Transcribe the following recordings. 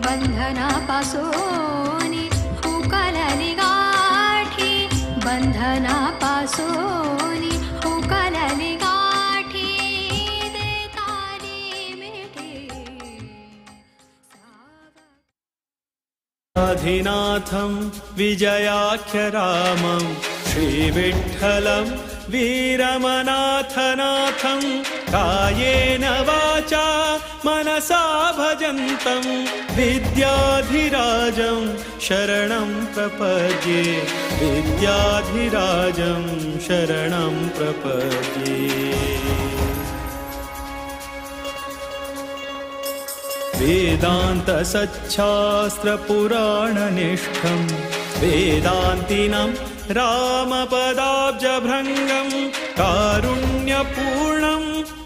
बंधनापासोनी उकलली गाठी, बंधनापासोनी उकलली गाठी, देताली मिठी अधिनाथं विजयाख्यरामं श्रीविठ्ठलं वीरमनाथनाथं कायेन वाचा मनसा भजन्तं विद्याधिराजं शरणं प्रपद्ये, विद्याधिराजं शरणं प्रपद्ये। वेदान्तसच्छास्त्रपुराणनिष्ठं वेदान्तिनं रामपदाब्जभृङ्गं कारुण्यपूर्णं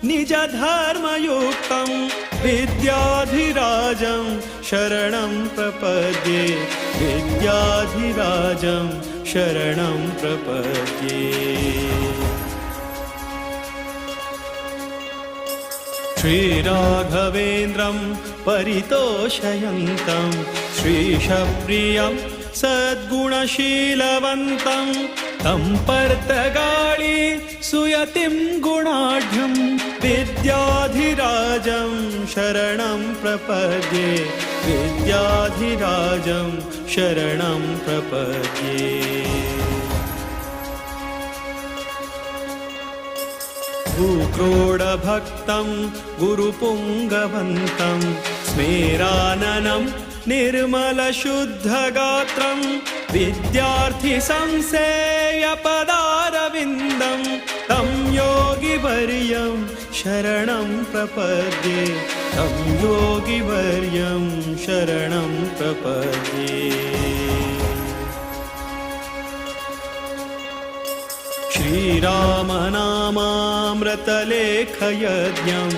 निजधर्मयुक्तं विद्याधिराजं शरणं प्रपद्ये, विद्याधिराजं शरणं प्रपद्ये। श्रीराघवेन्द्रं परितोषयन्तं श्रीशप्रियं सद्गुणशीलवन्तं तं पर्तगाळी सुयतिं गुणाढ्यं विद्याधिराजं शरणं प्रपद्ये, विद्याधिराजं शरणं प्रपद्ये। भूक्रोडभक्तं गुरुपुङ्गवन्तं स्मेराननं निर्मलशुद्धगात्रं विद्यार्थिसंसेव्यपदारविन्दं तं योगिवर्यं शरणं प्रपद्ये, तं योगिवर्यं शरणं प्रपद्ये। श्रीरामनामामृतलेखयज्ञं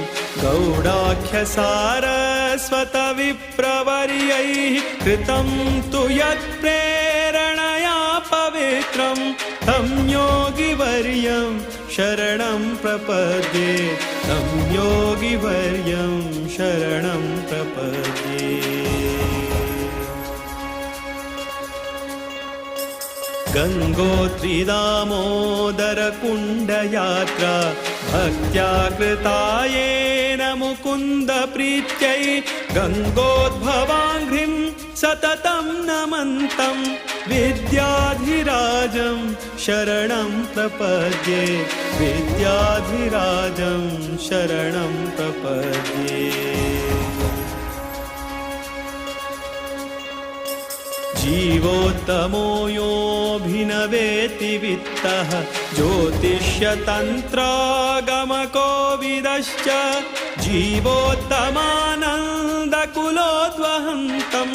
गौडाख्यसारस्वतविप्रवर्यैः कृतं तु यत्प्रेरणया पवित्रं तं योगिवर्यं शरणं प्रपद्ये, तं योगिवर्यं शरणं प्रपद्ये। गङ्गोत्रीदामोदरकुण्डयात्रा भक्त्या कृता येन मुकुन्दप्रीत्यै गङ्गोद्भवाङ्घ्रिं सततं नमन्तं विद्याधिराजं शरणं प्रपद्ये, विद्याधिराजं शरणं प्रपद्ये। जीवोत्तमो योऽभिनवेति वित्तः ज्योतिष्यतन्त्रागमकोविदश्च जीवोत्तमानन्दकुलोद्वहन्तं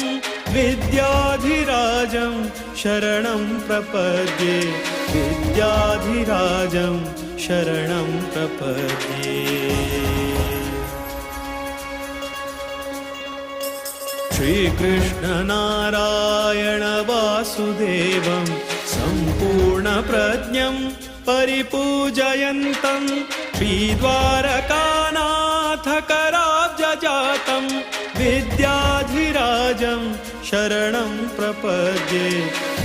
विद्याधिराजं शरणं प्रपद्ये, विद्याधिराजं शरणं प्रपद्ये। श्रीकृष्णनारायण वासुदेवं सम्पूर्णप्रज्ञं परिपूजयन्तं श्रीद्वारकानाथकराब्जजातं विद्याधिराजं शरणं प्रपद्ये,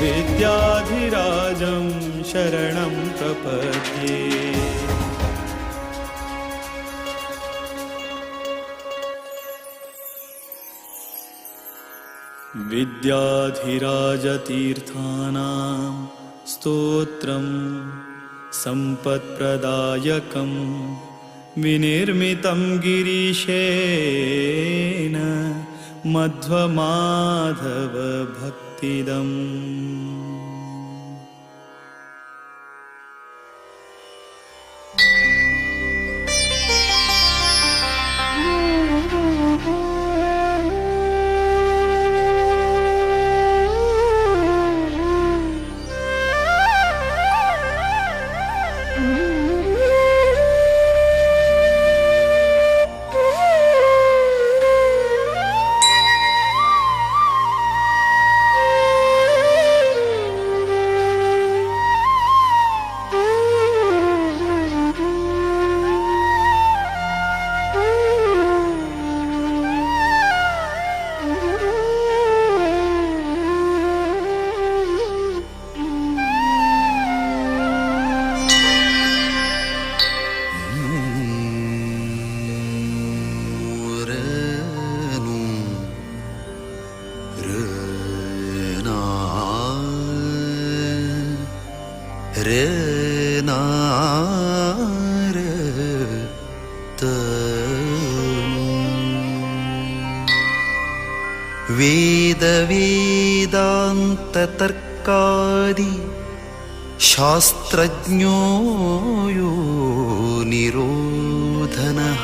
विद्याधिराजं शरणं प्रपद्ये। विद्याधिराजतीर्थानां स्तोत्रं सम्पत्प्रदायकं विनिर्मितं गिरीशेन मध्वमाधवभक्तिदम्। ವೇದ ವೇದಾಂತ ತರ್ಕಾದಿ ಶಾಸ್ತ್ರಜ್ಞೋ ಯೋ ನಿರೋಧನಃ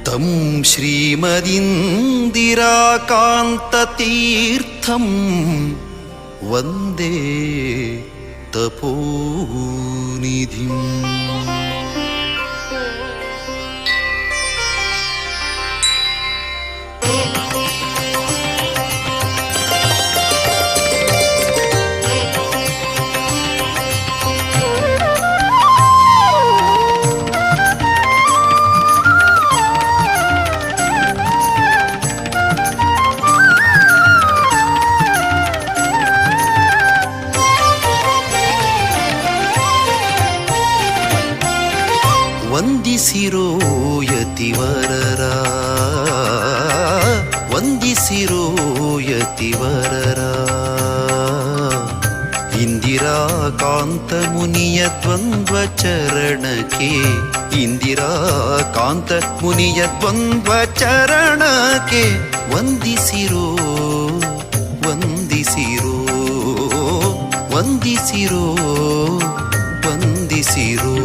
ತಂ ಶ್ರೀಮದಿಂದಿರಾಕಾಂತತೀರ್ಥಂ ವಂದೇ ತಪೋನಿಧಿಂ. ವಂದಿಸಿರೋ ಯತಿವರರ, ವಂದಿಸಿರೋ ಯತಿವರರ. ಇಂದಿರಾಕಾಂತ ಮುನಿಯ ದ್ವಂದ್ವ ಚರಣಕ್ಕೆ, ಇಂದಿರಾಕಾಂತ ಮುನಿಯ ದ್ವಂದ್ವ ಚರಣಕ್ಕೆ ವಂದಿಸಿರೋ, ವಂದಿಸಿರೋ, ವಂದಿಸಿರೋ, ವಂದಿಸಿರೋ,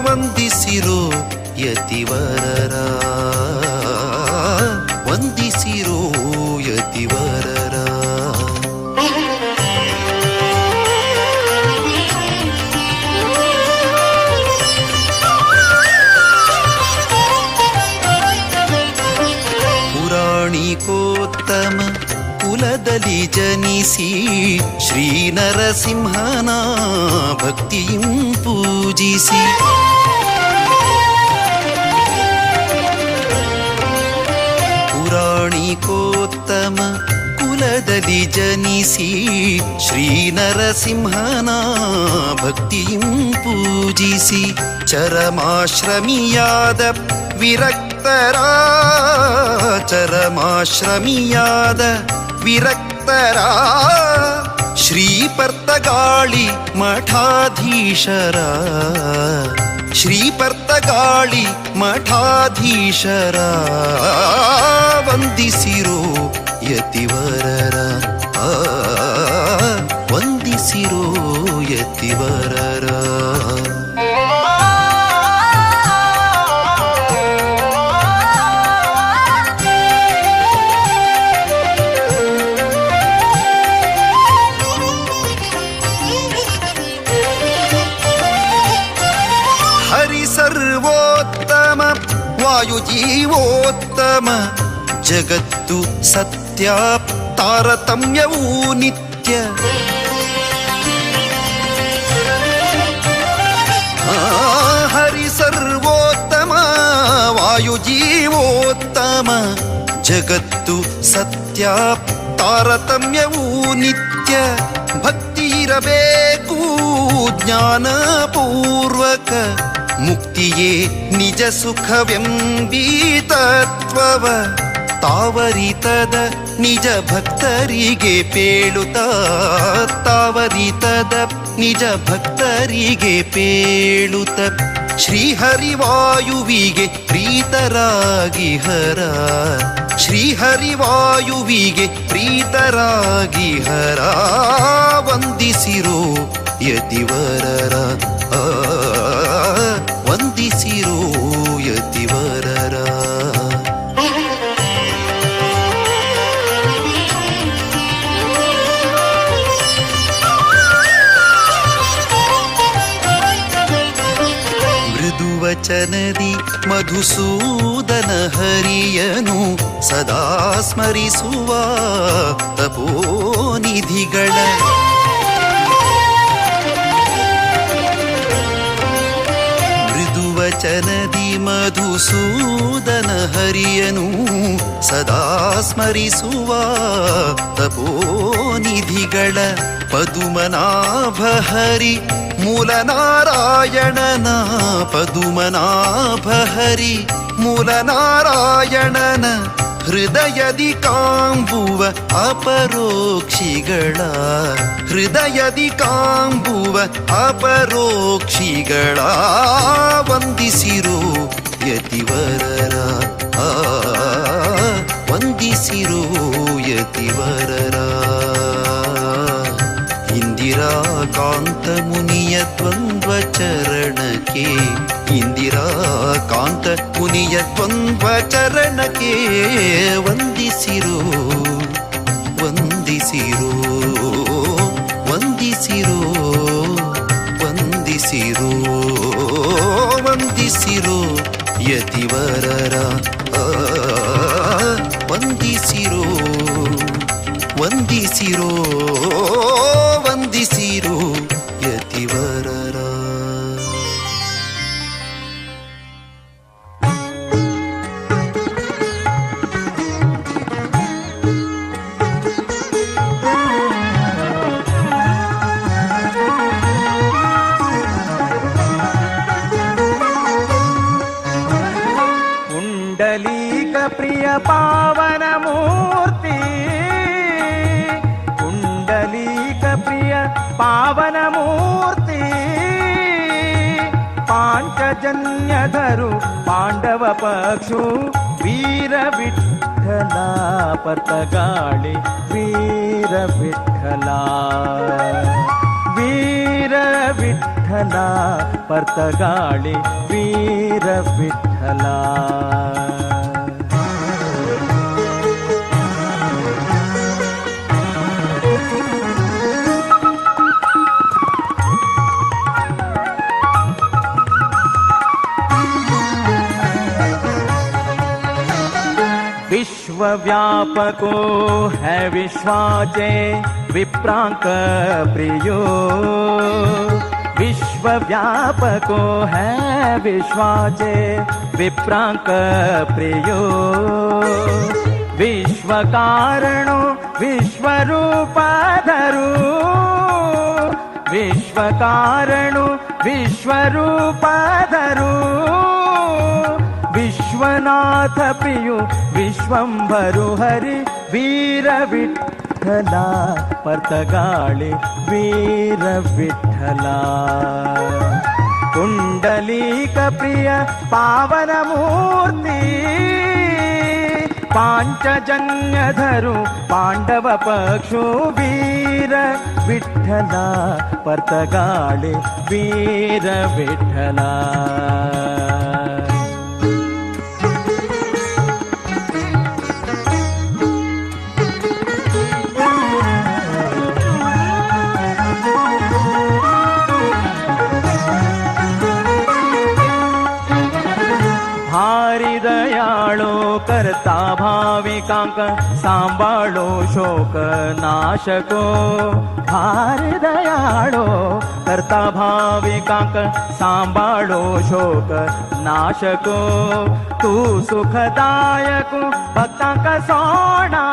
ವಂದಿಸಿರೋ ಯತಿವರರ, ವಂದಿಸಿರೋ ಯತಿವರರ. ಪುರಾಣಿಕೋತ್ತಮ ಕುಲದಲ್ಲಿ ಜನಿಸಿ ಶ್ರೀ ನರಸಿಂಹನ ಭಕ್ತಿಯಂ ಪೂಜಿಸಿ, ಪುರಾಣಿಕೋತ್ತಮ ಕುಲದಲ್ಲಿ ಜನಿಸಿ ಶ್ರೀ ನರಸಿಂಹನ ಭಕ್ತಿಯಂ ಪೂಜಿಸಿ, ಚರಮಾಶ್ರಮಿಯಾದ ವಿರಕ್ತರ, ಚರಮಾಶ್ರಮಿಯಾದ ವಿರಕ್ತರ ಶ್ರೀಪರ್ತಗಾಳಿ ಮಠಾಧೀಶರ, ಶ್ರೀಪರ್ತಗಾಳಿ ಮಠಾಧೀಶರ ವಂದಿಸಿರೋ ಯತಿವರರ, ವಂದಿಸಿರೋ ಯತಿವರರ. ಸರ್ವೋತ್ತಮ ವಾಯುಜೀವೋತ್ತಮ ಜಗತ್ತು ಸತ್ಯ ತಾರತಮ್ಯವೂ ನಿತ್ಯ, ಹರಿ ಸರ್ವೋತ್ತಮ ವಾಯುಜೀವೋತ್ತಮ ಜಗತ್ತು ಸತ್ಯ ತಾರತಮ್ಯವೂ ನಿತ್ಯ. ಭಕ್ತಿ ಇರಬೇಕು ಜ್ಞಾನಪೂರ್ವಕ, ಮುಕ್ತಿಯೇ ನಿಜ ಸುಖವೆಂಬೀ ತತ್ವವ ತಾವರಿತದ ನಿಜ ಭಕ್ತರಿಗೆ ಪೇಳುತ್ತ, ತಾವರಿತದ ನಿಜ ಭಕ್ತರಿಗೆ ಪೇಳುತ್ತ. ಶ್ರೀಹರಿವಾಯುವಿಗೆ ಪ್ರೀತರಾಗಿ ಹರ, ಶ್ರೀಹರಿವಾಯುವಿಗೆ ಪ್ರೀತರಾಗಿ ಹರ ವಂದಿಸಿರೋ ಯತಿವರರ, ವಂದಿಸಿರೋ ಯತಿವರರ. ಮೃದುವಚನದಿ ಮಧುಸೂದನ ಹರಿಯನು ಸದಾ ಸ್ಮರಿಸುವ ತಪೋನಿಧಿಗಳ, ವಚನದಿ ಮಧುಸೂದನ ಹರಿಯನು ಸದಾ ಸ್ಮರಿಸುವ ತಪೋನಿಧಿಗಳ. ಪದುಮನಾಭ ಹರಿ ಮೂಲ ನಾರಾಯಣನ, ಪದುಮನಾಭ ಹರಿ ಮೂಲ ನಾರಾಯಣನ ಹೃದಯದಿ ಕಾಂಬುವ ಅಪರೋಕ್ಷಿಗಳ ಹೃದಯದಿ ಕಾಂಬುವ ಅಪರೋಕ್ಷಿಗಳ ವಂದಿಸಿರೋ ಯತಿವರರ ವಂದಿಸಿರೋ ಯತಿವರರ ಇಂದಿರಾ ಕಾಂತ ಮುನಿಯ ದ್ವಂದ್ವ ಚರಣಕ್ಕೆ ಇಂದಿರಾ ಕಾಂತ ಮುನಿಯ ದ್ವಂದ್ವ ಚರಣಕ್ಕೆ ವಂದಿಸಿರೋ ವಂದಿಸಿರೋ ವಂದಿಸಿರೋ ವಂದಿಸಿರೋ ವಂದಿಸಿರೋ ಯತಿವರರ ವಂದಿಸಿರೋ ವಂದಿಸಿರೋ ವಂದಿಸಿರೋ ಯತಿವರರ. ಪುಂಡಲೀಕ ಪ್ರಿಯ ಪಾವನ ಮೂರ್ತಿ ಪುಂಡಲೀಕ ಪ್ರಿಯ ಪಾವನ ಮೂರ್ತಿ ಪಾಂಚಜನ್ಯಧರು ಪಾಂಡವ ಪಕ್ಷು ವೀರ ವಿಠಲ ಪತಗಾಳಿ ವೀರ ವಿಠಲ ವೀರ ವಿಠಲ ಪರ್ತಗಾಳಿ ವೀರ ವಿಠಲ. विश्वव्यापको है विश्वाचे विप्रांक प्रियो विश्वव्यापको है विश्वाचे विप्रांक प्रियो विश्वकारणो विश्वरूपधरो विश्वकारणो विश्वरूपधरो विश्वनाथ प्रियो विश्वंभरु हरि वीर विठ्ठला पतगाळि वीर विठ्ठला. कुंडलीक प्रिय पावन मूर्ति पांचजन्यधरु पांडव पक्षु वीर विठ्ठला पतगाळि वीर विठ्ठला. भारी दयाळो करता भाविकांक सांभाळो शोक नाशको भारी दयाळो करता भाविकांक सांभाळो शोक नाशको तू सुखदायक भक्तांक सोडा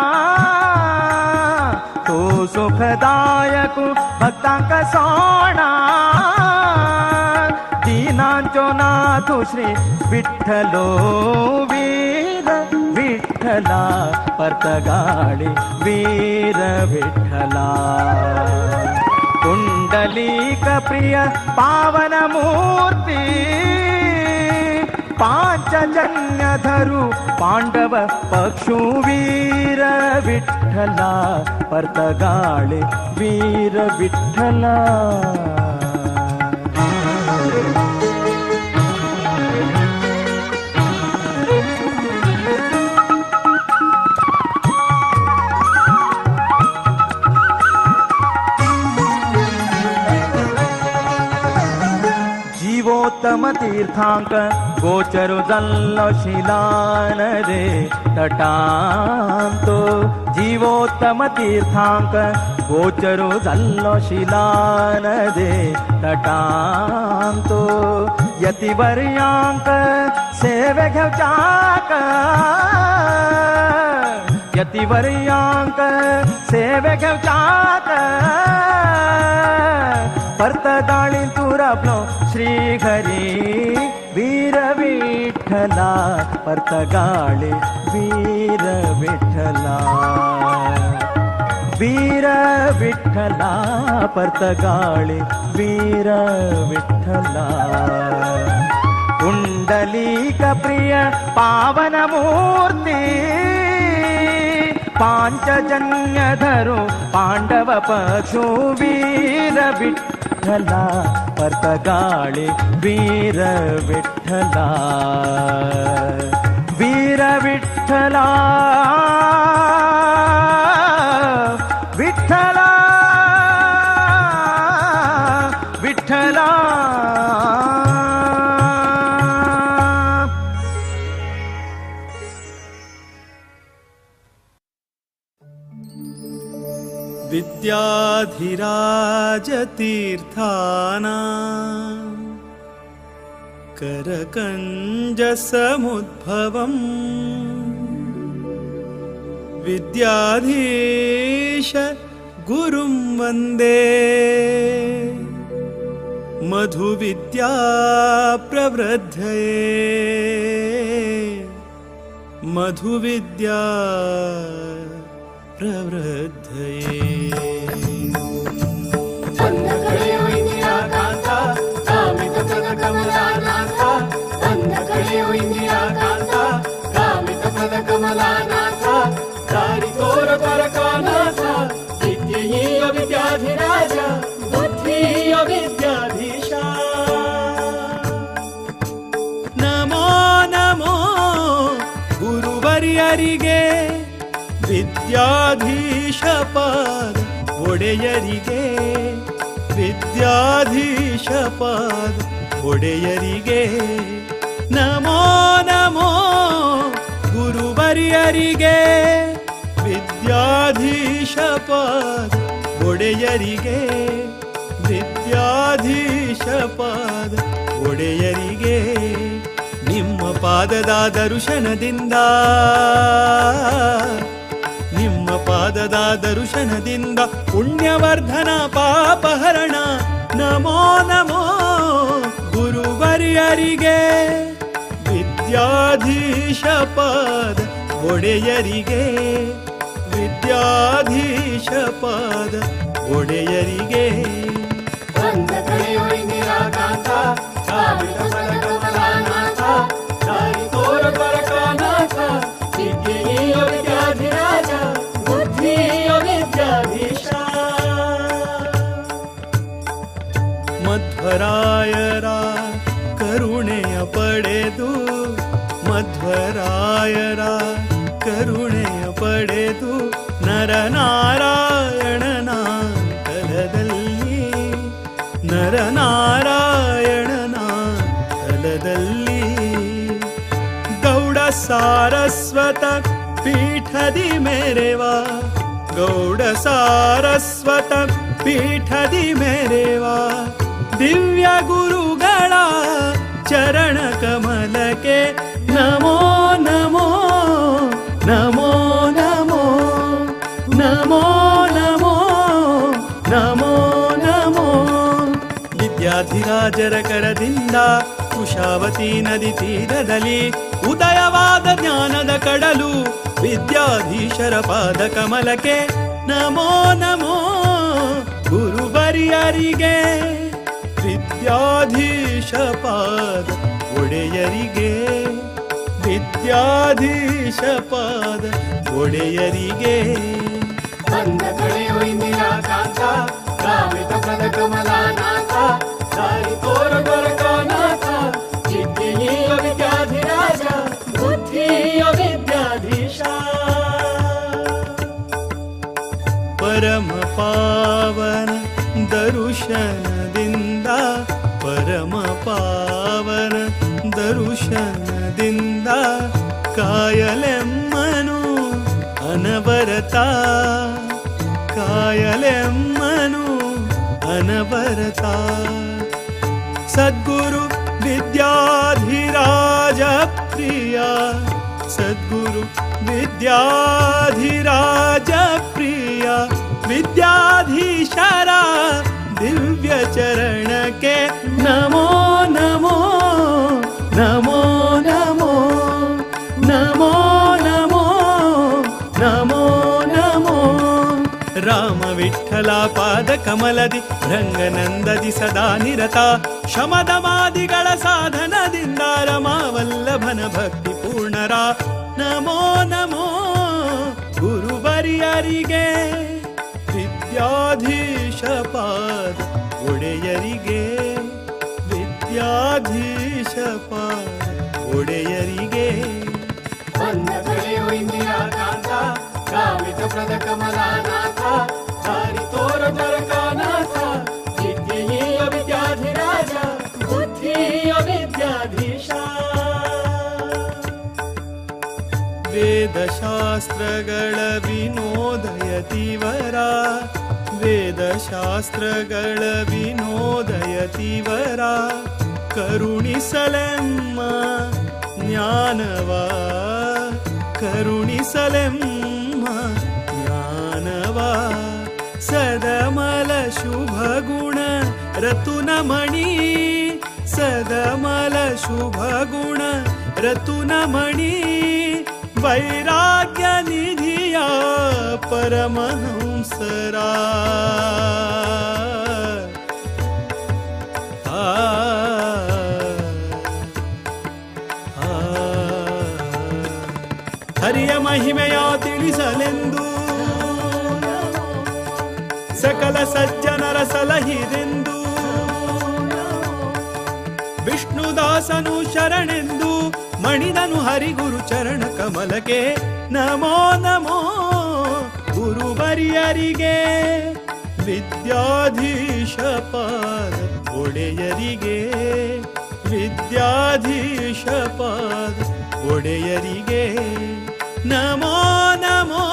तू सुखदायक भक्तांक सोडा दीनांचो नाथ श्री विठ्ठलो वीर विठ्ठला पतगाळि वीर विठ्ठला. कुंडलीक प्रिय पावन मूर्ति पांचजन्यधरु पांडव पक्षु वीर विठ्ठला पतगाळि वीर विठ्ठला. जीवोत्तम तीर्थांक गोचरो जल्लो शिलानदे तटांतो जीवोत्तम तीर्थांक गोचरो जल्लो शिलानदे तटांतो यतिवर्यांक सेवे घेवच्याक ಯತಿವರ್ಯಾಂಕ ಸೇವೆಗೆ ಚಾತ ಪರ್ತದಾಳಿ ತುರಬ್ಲೋ ಶ್ರೀಹರಿ ವೀರ ವಿಠಲ ಪರ್ತಗಾಳಿ ವೀರ ವಿಠಲ ವೀರ ವಿಠಲ ಪರ್ತಗಾಳಿ ವೀರ ವಿಠಲ ಕುಂಡಲೀಕ ಪ್ರಿಯ ಪಾವನ ಮೂರ್ತಿ ಪಾಂಚಜನ್ಯಧರು ಪಾಂಡವ ಪಶು ವೀರ ವಿಠಲ ಪರ್ತಗಾಳಿ ವೀರ ವಿಠಲ ವೀರ ವಿಠಲ ವಿಠಲ ವಿಠಲ विद्याधिराजतीर्थानां करकञ्जसमुद्भवम् विद्याधीश गुरुं वन्दे मधुविद्या प्रवृद्धये मधुविद्या प्रवृद्धये ನಮೋ ನಮೋ ಗುರುವರ್ಯರಿಗೆ ವಿದ್ಯಾಧೀಶ ಪಾದ ಒಡೆಯರಿಗೆ ವಿದ್ಯಾಧೀಶ ಪಾದ ಒಡೆಯರಿಗೆ ನಮೋ ನಮೋ ಗುರುವರ್ಯರಿಗೆ ವಿದ್ಯಾಧೀಶ ಪಾದ ಒಡೆಯರಿಗೆ ವಿದ್ಯಾಧೀಶ ಪಾದ ಒಡೆಯರಿಗೆ ನಿಮ್ಮ ಪಾದದ ದರ್ಶನದಿಂದ ನಿಮ್ಮ ಪಾದದ ದರ್ಶನದಿಂದ ಪುಣ್ಯವರ್ಧನ ಪಾಪಹರಣ ನಮೋ ನಮೋ ಗುರುವರ್ಯರಿಗೆ ವಿದ್ಯಾಧೀಶ ಪಾದ ಒಡೆಯರಿಗೆ ವಿದ್ಯಾಧೀಶ ಪಾದ ಒಡೆಯರಿಗೆ ಮಧ್ವರಾಯರ ಕರುಣೆಯ ಪಡೆದು ಮಧ್ವರಾಯರ ಕರುಣೆಯ ಪಡೆದು ನರನಾರಾಯಣನ ತಲದಲ್ಲಿ ನರನಾರಾಯಣನ ತಲದಲ್ಲಿ ಗೌಡ ಸಾರಸ್ವತ ಪೀಠದಿ ಮೆರೆವ ಗೌಡ ಸಾರಸ್ವತ ಪೀಠದಿ ಮೆರೆವ ದಿವ್ಯ ಗುರುಗಳ ಚರಣ ಕಮಲಕ್ಕೆ ನಮೋ ನಮೋ ನಮೋ ನಮೋ ನಮೋ ನಮೋ ನಮೋ ನಮೋ ವಿದ್ಯಾಧಿರಾಜರ ಕರದಿಂದ ಕುಶಾವತಿ ನದಿ ತೀರದಲ್ಲಿ ಉದಯವಾದ ಜ್ಞಾನದ ಕಡಲು ವಿದ್ಯಾಧೀಶರ ಪಾದ ಕಮಲಕ್ಕೆ ನಮೋ ನಮೋ ಗುರುವರ್ಯರಿಗೆ ವಿದ್ಯಾಧೀಶ ಪಾದ ಒಡೆಯರಿಗೆ ವಿದ್ಯಾಧೀಶ ಪಾದ ಒಡೆಯರಿಗೆ ಪರಮ ಪಾವನ ದರುಶನದಿಂದ ಪರಮ ಪಾವನ ದರುಶನದಿಂದ ಕಾಯಲೆಮ್ಮನು ಅನವರತ ಕಾಯಲೆಮ್ಮನು ಅನವರತ ಸದ್ಗುರು ವಿದ್ಯಾಧಿರಾಜ ಪ್ರಿಯ ಸದ್ಗುರು ವಿದ್ಯಾಧಿರಾಜ ಪ್ರಿಯ ವಿದ್ಯಾಧೀಶರ ದಿವ್ಯ ಚರಣಕ್ಕೆ ನಮೋ ನಮೋ ನಮೋ ನಮೋ ನಮೋ ನಮೋ ನಮೋ ನಮೋ ರಾಮ ವಿಠಲ ಪಾದ ಕಮಲದಿ ರಂಗನಂದದಿ ಸದಾ ನಿರತ ಶಮದಮಾದಿಗಳ ಸಾಧನದಿಂದ ರಮಾವಲ್ಲಭನ ಭಕ್ತಿ ಪೂರ್ಣರ ನಮೋ ನಮೋ ಗುರುವರಿಯರಿಗೆ ವಿದ್ಯಾಧೀಶ ಪಾದ ಒಡೆಯರಿಗೆ ವಿದ್ಯಾಧೀಶ ಪಾದ ಒಡೆಯರಿಗೆ ಕಾಮಿತ ಪ್ರದ ಕಮಲಾನಾಥ ದಾರಿ ತೋರ ದ್ವಾರಕಾನಾಥ ವಿದ್ಯೆಯ ವಿದ್ಯಾಧಿರಾಜ ಬುದ್ಧಿಯ ವಿದ್ಯಾಧೀಶ ವೇದಶಾಸ್ತ್ರಗಳ ವಿನೋದಯತಿವರ ವೇದಶಾಸ್ತ್ರಗಳ ವಿನೋದಯತಿವರ ಕರುಣಿಸಲೆಮ್ಮ ಜ್ಞಾನವ ಕರುಣಿಸಲೆಮ್ಮ ಜ್ಞಾನವ ಸದಮಲ ಶುಭ ಗುಣ ರತುನಮಣಿ ಸದಮಲ ಶುಭ ಗುಣ ರತುನಮಣಿ ವೈರಾಗ್ಯ ನಿಧಿಯ ಪರಮಹಂಸರ ಹರಿಯ ಮಹಿಮೆಯ ತಿಳಿಸಲೆಂದು ಸಕಲ ಸಜ್ಜನರ ಸಲಹಿದೆಂದು ವಿಷ್ಣುದಾಸನು ಶರಣೆಂದು ಮಣಿದನು ಹರಿಗುರು ಚರಣ ಕಮಲಕ್ಕೆ ನಮೋ ನಮೋ ಗುರುವರಿಯರಿಗೆ ವಿದ್ಯಾಧೀಶ ಪಾದ ಒಡೆಯರಿಗೆ ವಿದ್ಯಾಧೀಶ ಪಾದ ಒಡೆಯರಿಗೆ ನಮೋ ನಮೋ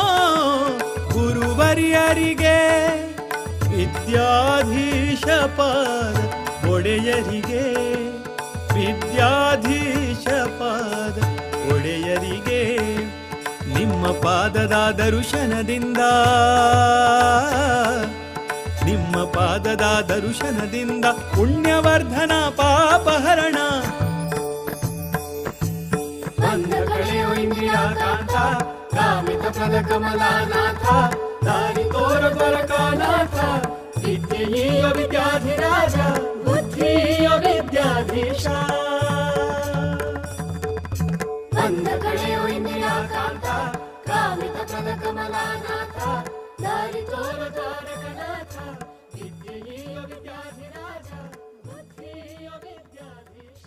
ಗುರುವರಿಯರಿಗೆ ವಿದ್ಯಾಧೀಶ ಪಾದ ಒಡೆಯರಿಗೆ ವಿದ್ಯಾಧೀಶ ಪಾದ ಒಡೆಯರಿಗೆ ನಿಮ್ಮ ಪಾದದ ದರ್ಶನದಿಂದ ನಿಮ್ಮ ಪಾದದ ದರ್ಶನದಿಂದ ಪುಣ್ಯವರ್ಧನ ಪಾಪಹರಣ ಕಾಮಿತ ಫಲ ಕಮಲಾನಾಥ ದಾರಿ ತೋರ ದ್ವಾರಕಾನಾಥ ವಿದ್ಯೆಯ ವಿದ್ಯಾಧಿರಾಜ ಬುದ್ಧಿಯ ವಿದ್ಯಾಧೀಶ ಬಂದ ಕಡೆಯೋ ಇಂದಿರಾ ಕಾಂತ ಕಾಮಿತ ಫಲ ಕಮಲಾನಾಥ ದಾರಿ ತೋರ ದ್ವಾರಕನಾಥ ವಿದ್ಯೆಯ ವಿದ್ಯಾಧಿರಾಜ ಬುದ್ಧಿಯ ವಿದ್ಯಾಧೀಶ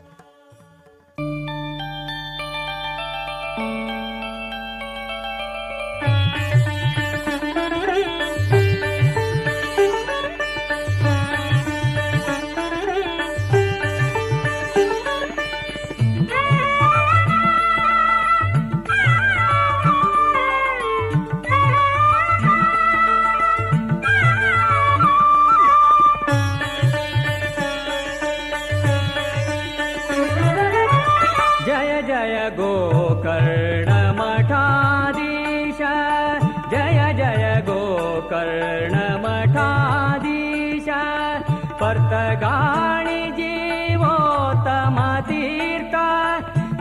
ಪರ್ತಗಾಣಿ ಜೀವೋತ್ತಮ ತೀರ್ಥ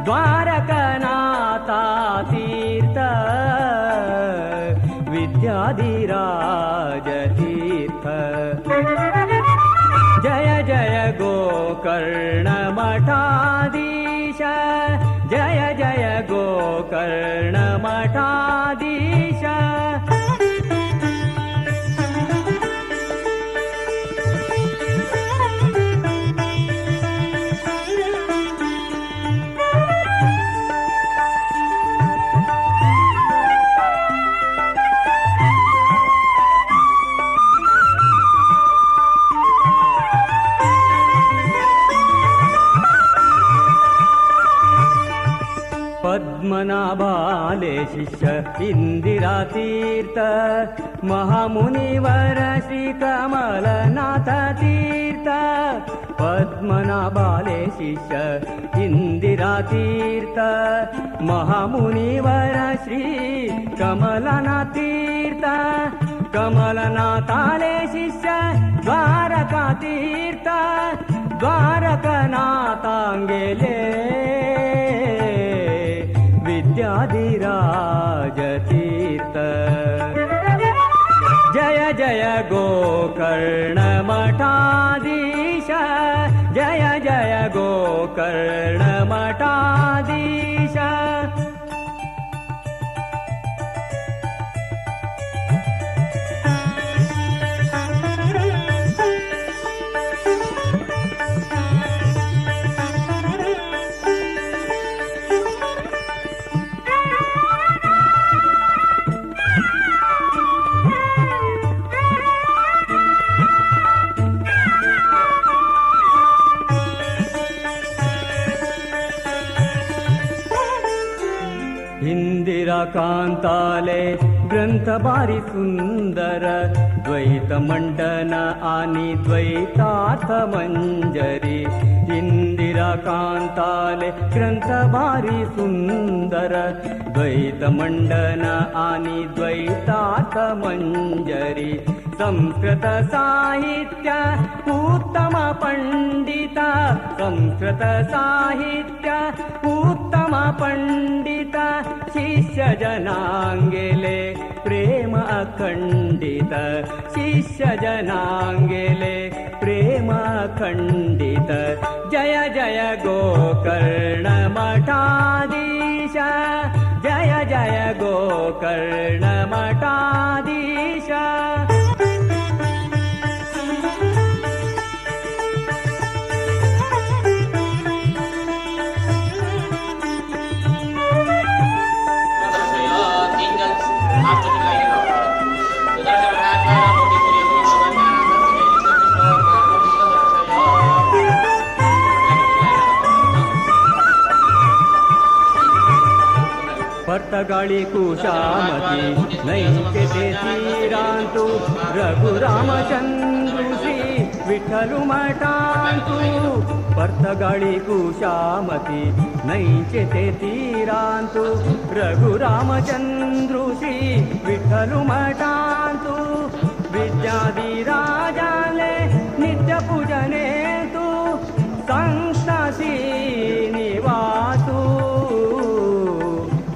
ದ್ವಾರಕನಾಥ ತೀರ್ಥ ವಿದ್ಯಾಧಿರಾಜ ತೀರ್ಥ ಜಯ ಜಯ ಗೋಕರ್ಣ ಮಠಾಧೀಶ ಜಯ ಜಯ ಗೋಕರ್ಣ ಮಠಾಧೀಶ ಪದ್ಮನಾಭಾಲೆ ಶಿಷ್ಯ ಇಂದಿರಾ तीर्थ महामुनिवर श्री कमलनाथ तीर्थ पद्मनाभाले शिष्य इंदिरा तीर्थ महामुनिवर श्री कमलनाथ तीर्थ कमलनाथाले शिष्य द्वारका तीर्थ द्वारकनाथांगेले विद्याधिराज तीर्थ जय जय गोकर्ण मठाधीश जय जय गोकर्ण मठाधीश कांताले ग्रंथ भारी सुंदर द्वैत मंडन आणि द्वैतार्थ मंजरी इंदिरा कांताले ग्रंथ भारी सुंदर द्वैत मंडन आणि द्वैतार्थ मंजरी संस्कृत साहित्य उत्तम पंडित संस्कृत साहित्य उत्तम पंडित शिष्य जनांगेले प्रेम अखंडित शिष्य जनांगेले प्रेम अखंडित जय जय गोकर्ण मठाधीश जय जय गोकर्ण मठाधीश पर्तगाळी कुशामती नैके तीरांतु रघुरामचंद्र श्री विठ्ठलु मठांतु पर्तगाळी कुशामती नैके तीरांतु रघुरामचंद्र श्री विठ्ठलु मठांतु विद्याधिराजाले नित्य पूजने तु संस्थासी निवासु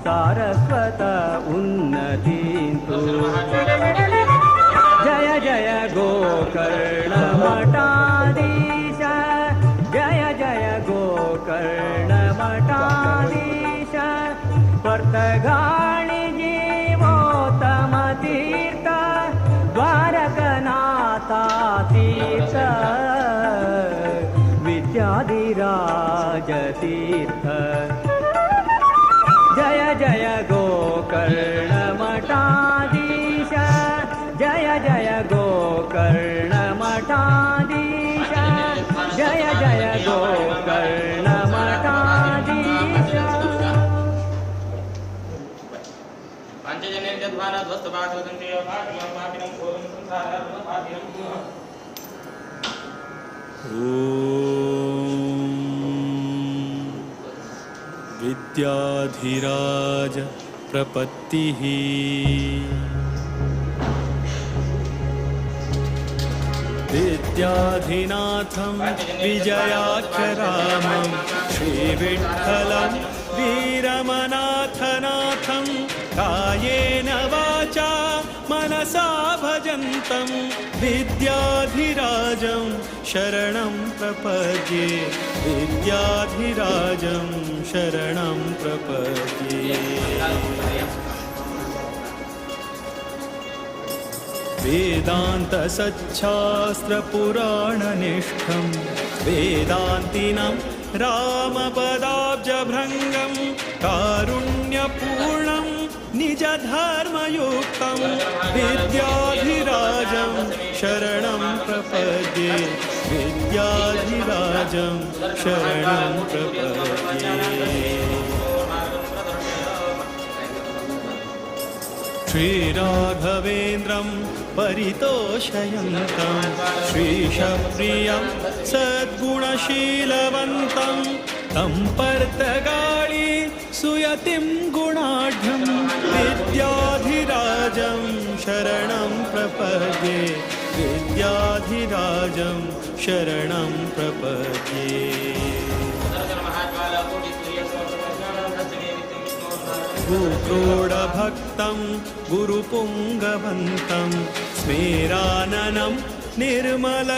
सारस्वत उन्नतीन्तु जय जय गोकर्ण मठाधीश जय जय गोकर्ण मठाधीश पर्तगाळी जीवोत्तम तीर्थ द्वारकनाथा तीर्थ विद्याधिराज तीर्थ जय जय गोकर्ण मठाधीश जय जय गोकर्ण मठाधीश जय जय गोकर्ण मठाधीश पंचजनेन द्वारा ध्वस्तभागवतन्ते भाग्यं पापिनं घोरं संसारं पापिनं विद्याधिराज प्रपत्तिः विद्याधिनाथं विजयाख्यरामं श्रीविठ्ठलं वीरमनाथनाथं कायेन वाचा मनसा भजन्तं विद्याधिराजं शरणं प्रपद्ये विद्याधिराजं शरणं प्रपद्ये वेदान्तसच्छास्त्रपुराणनिष्ठं वेदान्तिनं रामपदाब्जभृङ्गं कारुण्यपूर्णं निजधर्मयुक्तं विद्याधिराजं शरणं प्रपद्ये विद्याधिराजं शरणं प्रपद्ये श्रीराघवेन्द्रं परितोषयन्तं श्रीशप्रियं सद्गुणशीलवन्तं तं पर्तगाळी सुयतिं गुणाढ्यं विद्याधिराजं शरणं प्रपद्ये विद्याधिराजं शरणं प्रपद्ये गुक्रोडभक्तं गुरुपुङ्गवन्तं स्मेराननं निर्मलशुद्धगात्रं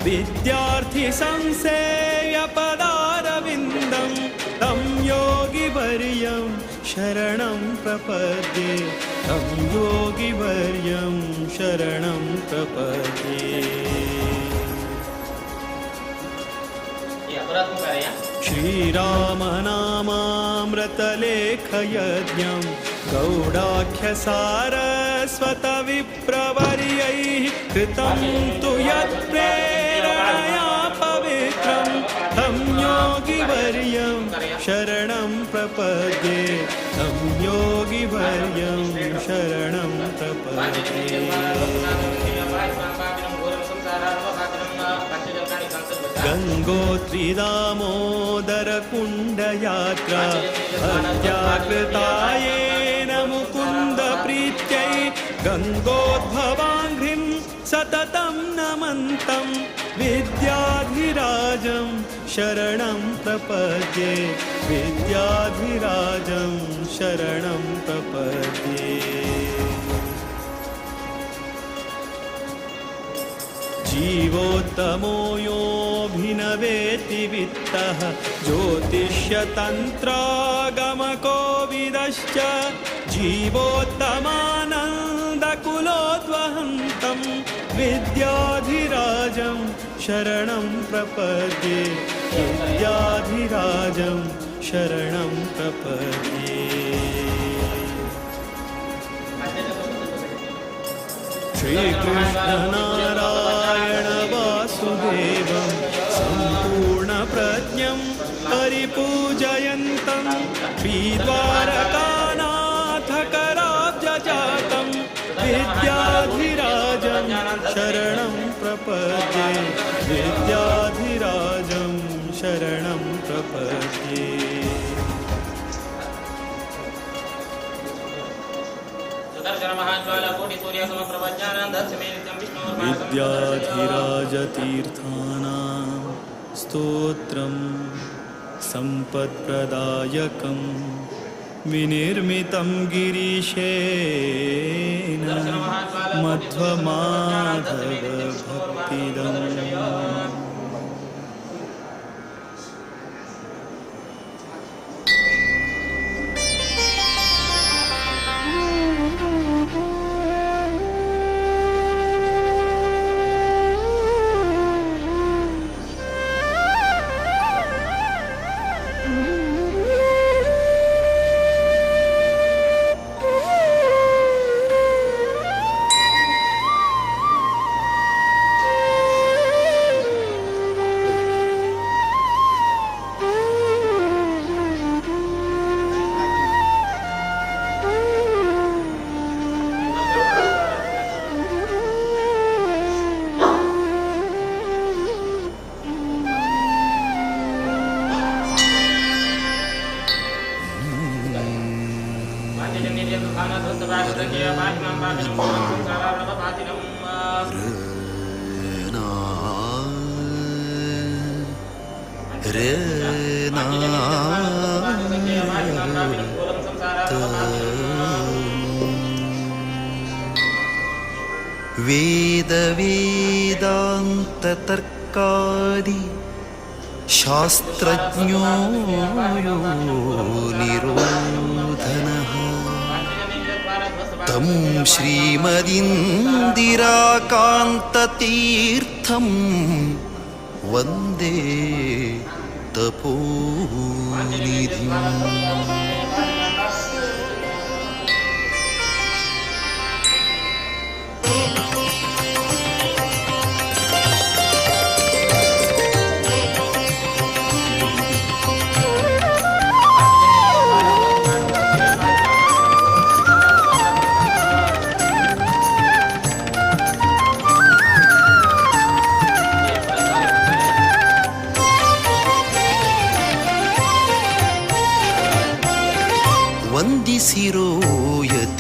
विद्यार्थिसंसेव्यपदारविन्दं तं योगिवर्यं शरणं प्रपद्ये तं योगिवर्यं शरणं प्रपद्ये श्रीरामनामामृतलेखयज्ञं गौडाख्यसारस्वतविप्रवर्यैः कृतं तु यत्प्रेरणया पवित्रं तं योगिवर्यं शरणं प्रपद्ये तं योगिवर्यं शरणं प्रपद्ये गङ्गोत्रीदामोदरकुण्डयात्रा भक्त्याकृतायेन मुकुन्दप्रीत्यै गङ्गोद्भवाङ्घ्रिं सततं नमन्तं विद्याधिराजं शरणं प्रपद्ये विद्याधिराजं शरणं प्रपद्ये जीवोत्तमो योऽभिनवेति वित्तः ज्योतिष्यतन्त्रागमकोविदश्च जीवोत्तमानन्दकुलोद्वहन्तं विद्याधिराजं शरणं प्रपद्ये विद्याधिराजं शरणं प्रपद्ये श्रीकृष्णनारायण वासुदेवं सम्पूर्णप्रज्ञं परिपूजयन्तं श्रीद्वारकानाथकराब्जजातं विद्याधिराजं शरणं प्रपद्ये विद्याधिराजं शरणं प्रपद्ये विद्याधिराजतीर्थानां स्तोत्रं सम्पत्प्रदायकं विनिर्मितं गिरीशेन मध्वमाधवभक्तिदम् वेदान्ततर्कादि शास्त्रज्ञो निरोधनः तं श्रीमदिन्दिराकान्ततीर्थं वन्दे तपोनिधिम्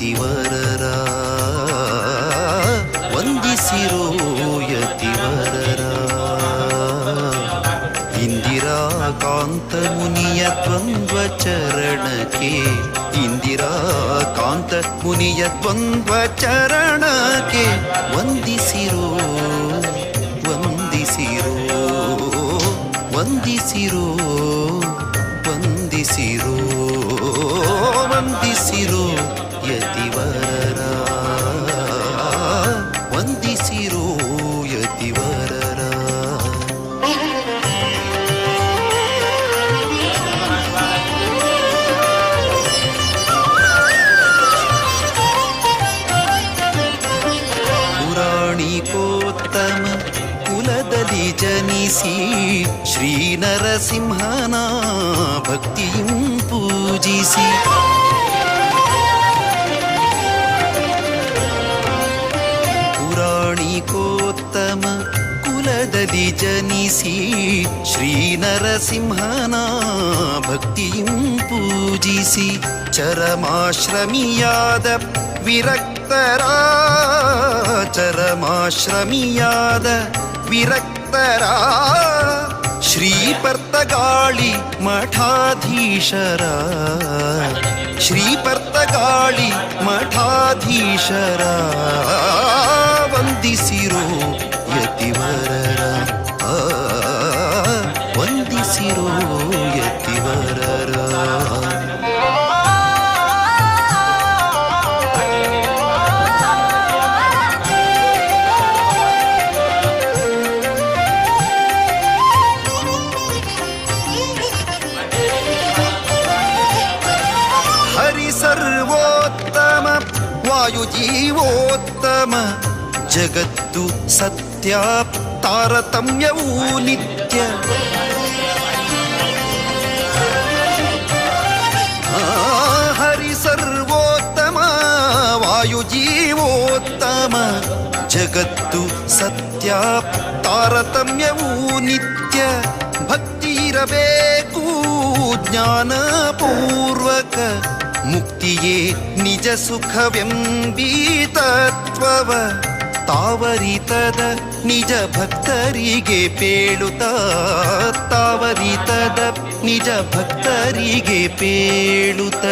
ಯತಿವರರ ವಂದಿಸಿರೋ ಯತಿವರರ ಇಂದಿರಾ ಕಾಂತ ಮುನಿಯ ದ್ವಂದ್ವ ಚರಣಕ್ಕೆ ಇಂದಿರಾ ಕಾಂತ ಮುನಿಯ ದ್ವಂದ್ವ ಚರಣಕ್ಕೆ ವಂದಿಸಿರೋ ವಂದಿಸಿರೋ ವಂದಿಸಿರೋ ವಂದಿಸಿರೋ ವಂದಿಸಿರೋ ಯತಿವರರ ವಂದಿಸಿರೋ ಯತಿವರರ ಪುರಾಣಿಕೋತ್ತಮ ಕುಲದಲ್ಲಿ ಜನಿಸಿ ಶ್ರೀ ನರಸಿಂಹನ ಭಕ್ತಿಯಂ ಪೂಜಿಸಿ ಪುರಾಣಿಕೋತ್ತಮ ಕುಲದಲ್ಲಿ ಜನಿಸಿ ಶ್ರೀ ನರಸಿಂಹನ ಭಕ್ತಿಯಂ ಪೂಜಿಸಿ ಚರಮಾಶ್ರಮಿಯಾದ ವಿರಕ್ತರ ಚರಮಾಶ್ರಮಿಯಾದ ವಿರಕ್ತರ ಶ್ರೀಪರ್ತಗಾಳಿ ಮಠಾಧೀಶರ ಶ್ರೀಪರ್ತಗಾಳಿ ಮಠಾಧೀಶರ ವಂದಿಸಿರೋ ಯತಿವರರ ವಂದಿಸಿರೋ ಯತಿವರರ ಸರ್ವೋತ್ತಮ ವಾಯುಜೀವೋತ್ತಮ ಜಗತ್ತು ಸತ್ಯ ತಾರತಮ್ಯವೂ ನಿತ್ಯ ಹರಿ ಸರ್ವೋತ್ತಮ ವಾಯುಜೀವೋತ್ತಮ ಜಗತ್ತು ಸತ್ಯ ತಾರತಮ್ಯವೂ ನಿತ್ಯ ಭಕ್ತಿ ಇರಬೇಕು ಜ್ಞಾನಪೂರ್ವಕ ಮುಕ್ತಿಯೇ ನಿಜ ಸುಖವೆಂಬೀತತ್ವವ ತಾವರಿತದ ನಿಜ ಭಕ್ತರಿಗೆ ಪೇಳುತ್ತಾ ತಾವರಿತದ ನಿಜ ಭಕ್ತರಿಗೆ ಪೇಳುತ್ತ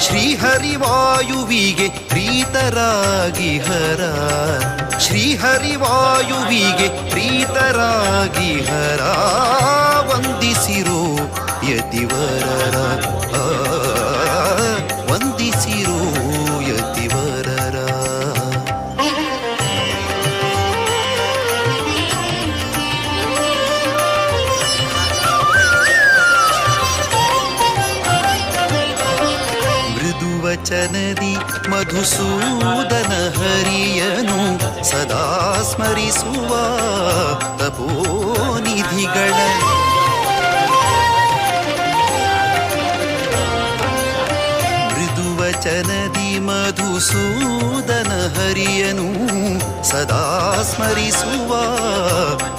ಶ್ರೀಹರಿವಾಯುವಿಗೆ ಪ್ರೀತರಾಗಿ ಹರ ಶ್ರೀಹರಿವಾಯುವಿಗೆ ಪ್ರೀತರಾಗಿ ಹರ ವಂದಿಸಿರೋ ಯತಿವರರ ವಂದಿಸಿರೋ ಯತಿವರರ ಮೃದುವಚನದಿ ಮಧುಸೂದನ ಹರಿಯನು ಸದಾ ಸ್ಮರಿಸುವ ತಪೋನಿಧಿಗಳ ವಚನದಿ ಮಧುಸೂದನ ಹರಿಯನು ಸದಾ ಸ್ಮರಿಸುವ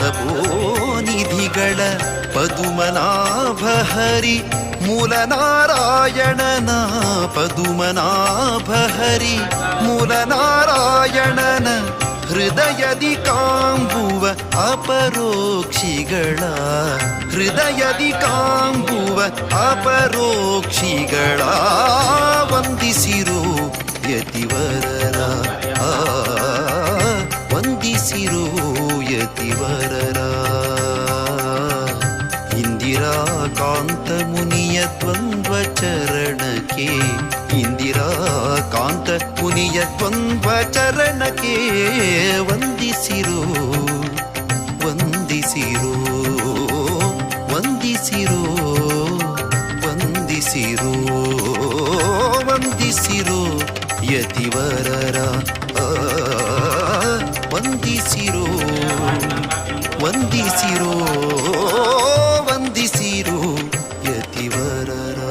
ತಪೋನಿಧಿಗಳ ಪದುಮನಾಭ ಹರಿ ಮೂಲನಾರಾಯಣನ ಪದುಮನಾಭ ಹರಿ ಮೂಲನಾರಾಯಣನ ಹೃದಯದಿ ಕಾಂಬುವ ಅಪರೋಕ್ಷಿಗಳ ಹೃದಯದಿ ಕಾಂಬುವ ಅಪರೋಕ್ಷಿಗಳ ವಂದಿಸಿರೋ ಯತಿವರರ ವಂದಿಸಿರೋ ಯತಿವರರ ಇಂದಿರಾ ಕಾಂತ ಮುನಿಯ ದ್ವಂದ್ವ ಚರಣಕ್ಕೆ ಇಂದಿರಾ ಕಾಂತ ಮುನಿಯ ದ್ವಂದ್ವ ಚರಣಕ್ಕೆ ವಂದಿಸಿರೋ ವಂದಿಸಿರೋ ವಂದಿಸಿರೋ ವಂದಿಸಿರೋ ವಂದಿಸಿರೋ ಯತಿವರರ ವಂದಿಸಿರೋ ವಂದಿಸಿರೋ ವಂದಿಸಿರೋ ಯತಿವರರ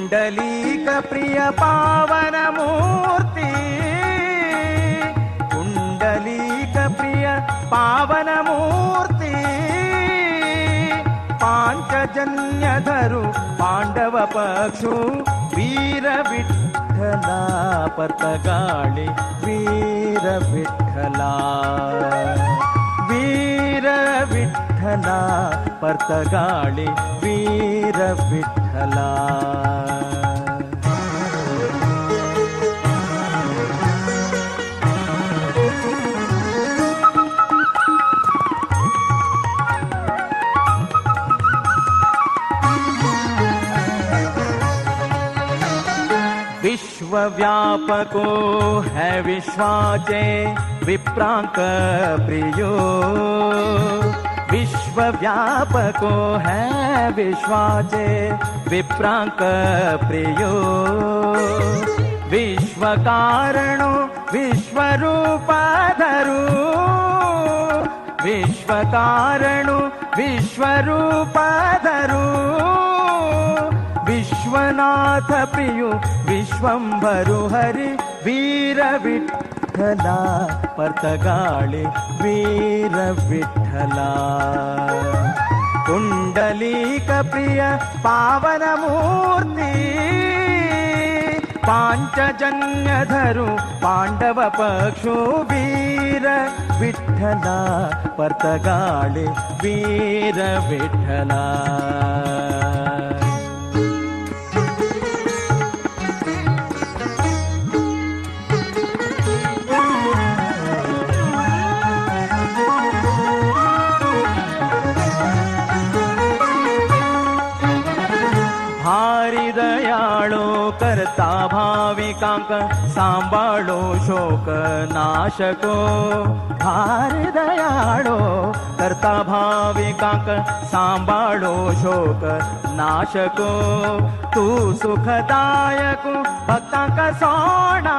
पुण्डलीक प्रिय पावन मूर्ति पुण्डलीक प्रिय पावन मूर्ति पांचजन्यधरु पांडव पक्षु वीर विठ्ठला पतगाळी वीर विठ्ठला वीर विठ्ठला पतगाळी वीर विठ्ठला विश्वव्यापको है विश्वाचे विप्रांक प्रियो विश्वव्यापको है विश्वाचे विप्रांक प्रियो विश्वकारणो विश्वरूपधरो विश्वकारणो विश्वरूपधरो विश्वनाथ प्रियो विश्वंभरो हरि वीर विठ्ठला पतगाळी वीर विठ्ठला कुंडलीक प्रिय पावन मूर्ति पांचजन्यधरु पांडव पक्षु वीर विठ्ठला पतगाळी वीर विठ्ठला भारी दयाळो करता भाविकांक सांभाळो शोक नाशको भारी दयाळो करता भाविकांक सांभाळो शोक नाशको तू सुखदायक भक्तांक सोडा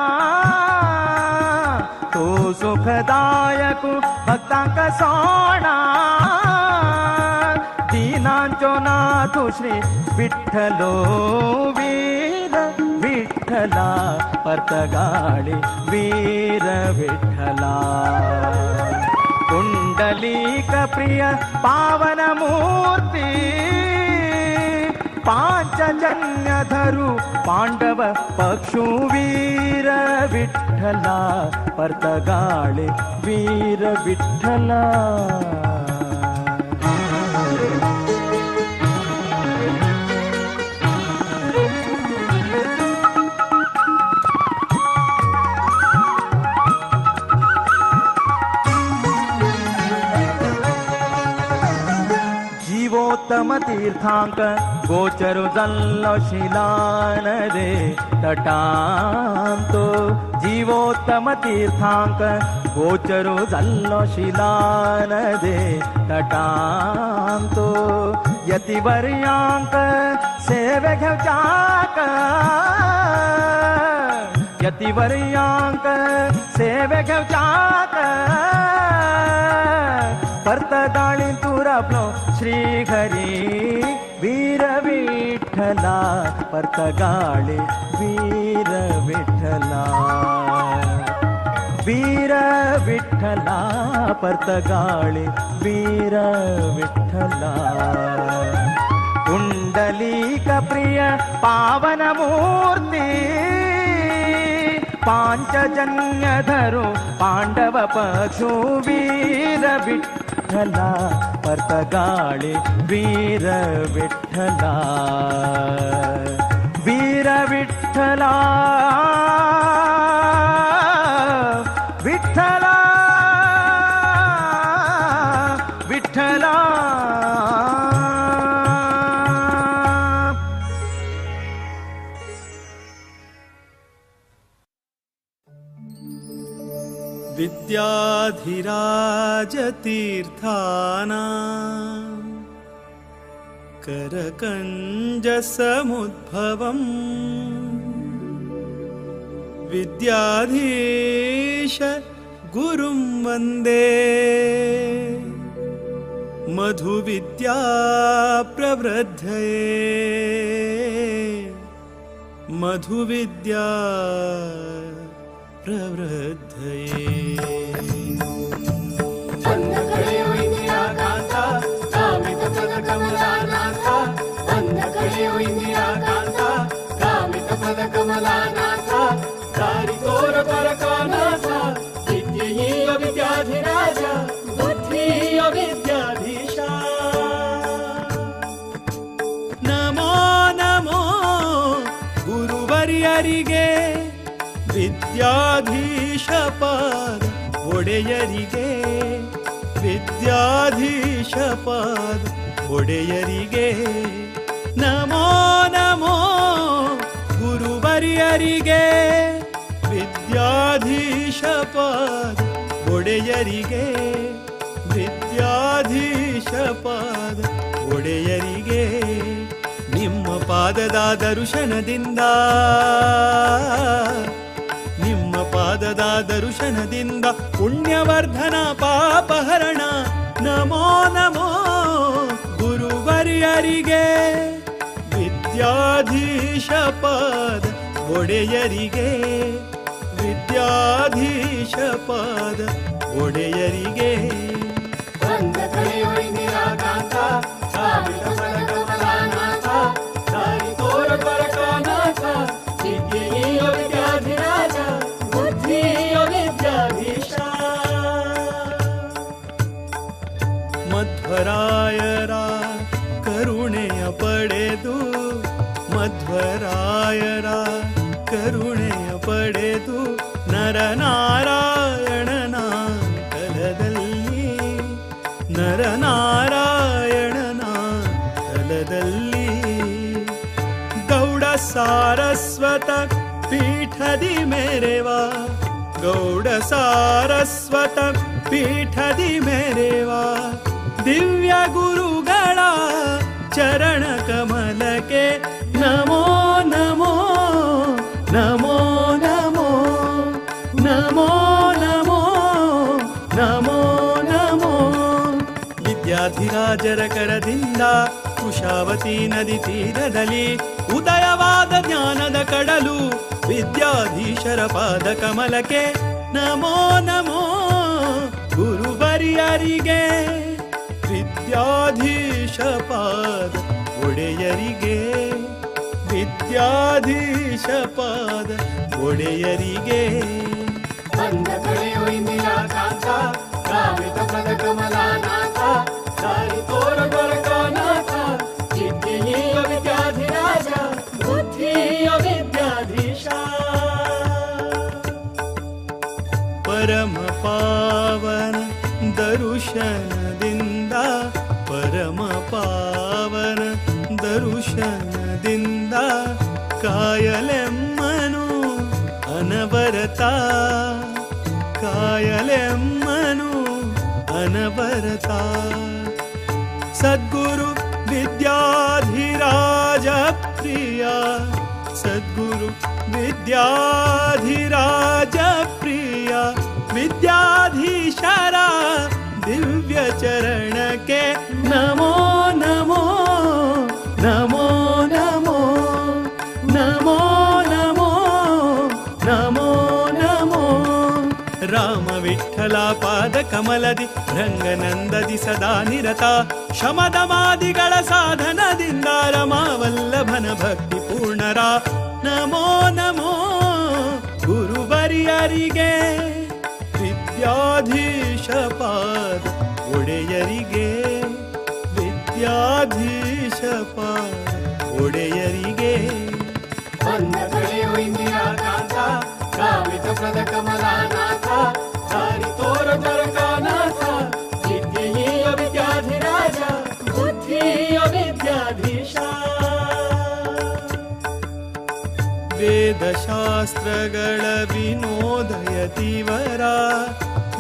तू सुखदायक भक्तांक सोडा दीनांचो नाथु श्री विठ्ठलो वीर विठ्ठला पतगाळी वीर विठ्ठला कुंडलीक प्रिय पावन मूर्ति पांचजन्यधरु पांडव पक्षु वीर विठ्ठला पतगाळी वीर विठ्ठला जीवोत्तम तीर्थांक गोचरो जल्लो शिलानदे तटांतो जीवोत्तम तीर्थांक गोचरो जल्लो शिलानदे तटांतो यतिवर्यांक सेवे घेवच्याक यतिवर्यांक सेवे घेवच्याक परतगाळी तुरपलो श्री हरी वीर विठ्ठला परतगाळी वीर विठ्ठला वीर विठ्ठला परतगाळी वीर विठ्ठला कुंडलीक प्रिय पावन मूर्ति पांचजन्यधरो पांडव पक्षु वीर विठ्ठला परतगाळी वीर विठ्ठला वीर विठ्ठला विठ्ठला विठ्ठला विद्याधिराजतीर्थानां करकञ्जसमुद्भवम् विद्याधीश गुरुं वन्दे मधुविद्या प्रवृद्धये मधुविद्या प्रवृद्धये ಅಂದ ಕಡೆಯೋ ಇಂದಿರಾ ಕಾಂತ ಕಾಮಿತ ಪದ ಕಮಲಾನಾಥ ಅಂದ ಕಡೆಯೋ ಇಂದಿರಾ ಕಾಂತ ಕಾಮಿತ ಪದ ಕಮಲಾನಾಥ ದಾರಿ ತೋರ ಪರಕಾನಾಥ ವಿದ್ಯೆಯೀಯ ವಿದ್ಯಾಧಿರಾಜ ಬುದ್ಧಿಯ ವಿದ್ಯಾಧೀಶ ನಮೋ ನಮೋ ಗುರುವರ್ಯರಿಗೆ ವಿದ್ಯಾಧೀಶ ಪಾದ ಒಡೆಯರಿಗೆ ವಿದ್ಯಾಧೀಶ ಪಾದ ಒಡೆಯರಿಗೆ ನಮೋ ನಮೋ ಗುರುವರ್ಯರಿಗೆ ವಿದ್ಯಾಧೀಶ ಪಾದ ಒಡೆಯರಿಗೆ ವಿದ್ಯಾಧೀಶ ಪಾದ ಒಡೆಯರಿಗೆ ನಿಮ್ಮ ಪಾದದ ದರ್ಶನದಿಂದ ನಿಮ್ಮ ಪಾದದ ದರ್ಶನದಿಂದ ಪುಣ್ಯವರ್ಧನ ಪಾಪಹರಣ ನಮೋ ನಮೋ ಗುರುವರ್ಯರಿಗೆ ವಿದ್ಯಾಧೀಶ ಪಾದ ಒಡೆಯರಿಗೆ ವಿದ್ಯಾಧೀಶ ಪಾದ ಒಡೆಯರಿಗೆ ಅಂದ ಕಡೆಯೋ ಇಂದಿರಾ ಕಾಂತ ಕಾಮಿತ ಪದ ಕಮಲಾನಾಥ ದಾರಿ ತೋರ ಪರಕಾನಾಥ ವಿದ್ಯೆಯೀಯ ವಿದ್ಯಾಧಿರಾಜ ಬುದ್ಧಿಯ ವಿದ್ಯಾಧೀಶ ಮಧ್ವರಾಯರ ಕರುಣೆಯ ಪಡೆದು ಮಧ್ವರಾಯರ ಕರುಣೆಯ ಪಡೆದು ನರನಾರಾಯಣನ ತಲದಲ್ಲಿ ನರನಾರಾಯಣನ ತಲದಲ್ಲಿ ಗೌಡ ಸಾರಸ್ವತ ಪೀಠದಿ ಮೆರೆವ ಗೌಡ ಸಾರಸ್ವತ ಪೀಠದಿ ಮೆರೆವ ದಿವ್ಯ ಗುರುಗಳ ಚರಣ ಕಮಲಕ್ಕೆ ನಮೋ ನಮೋ ನಮೋ ನಮೋ ನಮೋ ನಮೋ ನಮೋ ನಮೋ ವಿದ್ಯಾಧಿರಾಜರ ಕರದಿಂದ ಕುಶಾವತಿ ನದಿ ತೀರದಲ್ಲಿ ಉದಯವಾದ ಜ್ಞಾನದ ಕಡಲು ವಿದ್ಯಾಧೀಶರ ಪಾದ ಕಮಲಕ್ಕೆ ನಮೋ ನಮೋ ಗುರುವರ್ಯರಿಗೆ ವಿದ್ಯಾಧೀಶ ಪಾದ ಒಡೆಯರಿಗೆ ವಿದ್ಯಾಧೀಶ ಪಾದ ಒಡೆಯರಿಗೆ ಅಂದ ಕಡೆಯೋ ಇಂದಿರಾ ಕಾಂತ ಕಾಮಿತ ಪದ ಕಮಲಾನಾಥ ದಾರಿ ತೋರ ಪರಕಾನಾಥ ವಿದ್ಯೆಯೀಯ ವಿದ್ಯಾಧಿರಾಜ ಬುದ್ಧಿಯ ವಿದ್ಯಾಧೀಶ ಪರಮ ಪಾವನ ದರುಶನದಿಂದ ಪರಮ ಪಾವನ ದರುಶನದಿಂದ ಕಾಯಲೆಮ್ಮನು ಅನವರತ ಕಾಯಲೆಮ್ಮನು ಅನವರತ ಸದ್ಗುರು ವಿದ್ಯಾಧಿರಾಜ ಪ್ರಿಯ ಸದ್ಗುರು ವಿದ್ಯಾಧಿರಾಜ ಪ್ರಿಯ ವಿದ್ಯಾಧೀಶರ ದಿವ್ಯ ಚರಣಕ್ಕೆ ನಮೋ ನಮೋ ನಮೋ ನಮೋ ನಮೋ ನಮೋ ನಮೋ ನಮೋ ರಾಮ ವಿಠಲ ಪಾದ ಕಮಲದಿ ರಂಗನಂದದಿ ಸದಾ ನಿರತ ಶಮದಮಾದಿಗಳ ಸಾಧನದಿಂದ ರಮಾವಲ್ಲಭನ ಭಕ್ತಿ ಪೂರ್ಣರ ನಮೋ ನಮೋ ಗುರುವರ್ಯರಿಗೆ ವಿದ್ಯಾಧೀಶ ಪಾದ ಒಡೆಯರಿಗೆ ವಿದ್ಯಾಧೀಶ ಪಾದ ಒಡೆಯರಿಗೆ ಅಂದ ಕಡೆಯೋ ಇಂದಿರಾ ಕಾಂತ ಕಾಮಿತ ಪದ ಕಮಲಾನಾಥ ದಾರಿ ತೋರ ಪರಕಾನಾಥ ವಿದ್ಯೆಯೀಯ ವಿದ್ಯಾಧಿರಾಜ ಬುದ್ಧಿಯ ವಿದ್ಯಾಧೀಶ ವೇದಶಾಸ್ತ್ರಗಳ ವಿನೋದಯತಿವರ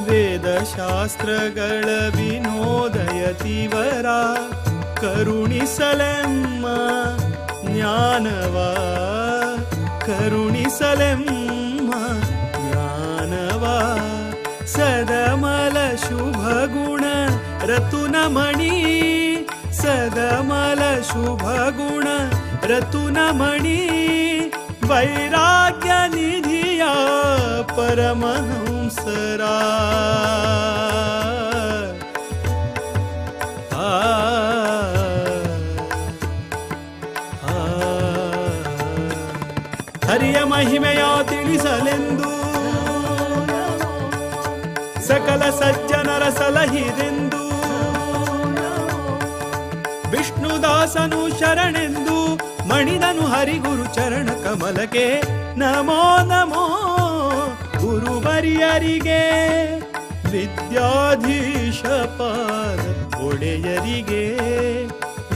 ವೇದಶಾಸ್ತ್ರಗಳ ವಿನೋದಯತಿವರ ಕರುಣಿಸಲೆಮ್ಮ ಜ್ಞಾನವ ಕರುಣಿಸಲೆಮ್ಮ ಜ್ಞಾನವ ಸದಮಲ ಶುಭ ಗುಣ ರತುನಮಣಿ ಸದಮಲ ಶುಭ ಗುಣ ರತುನಮಣಿ ವೈರಾಗ್ಯ ನಿಧಿಯ ಪರಮಹಂಸರ ಹರಿಯ ಮಹಿಮೆಯ ತಿಳಿಸಲೆಂದು ಸಕಲ ಸಜ್ಜನರ ಸಲಹಿರೆಂದು ವಿಷ್ಣುದಾಸನು ಶರಣೆಂದು ಮಣಿದನು ಹರಿಗುರು ಚರಣ ಕಮಲಕ್ಕೆ. ನಮೋ ನಮೋ ಗುರುವರಿಯರಿಗೆ ವಿದ್ಯಾಧೀಶ ಪಾದ ಒಡೆಯರಿಗೆ,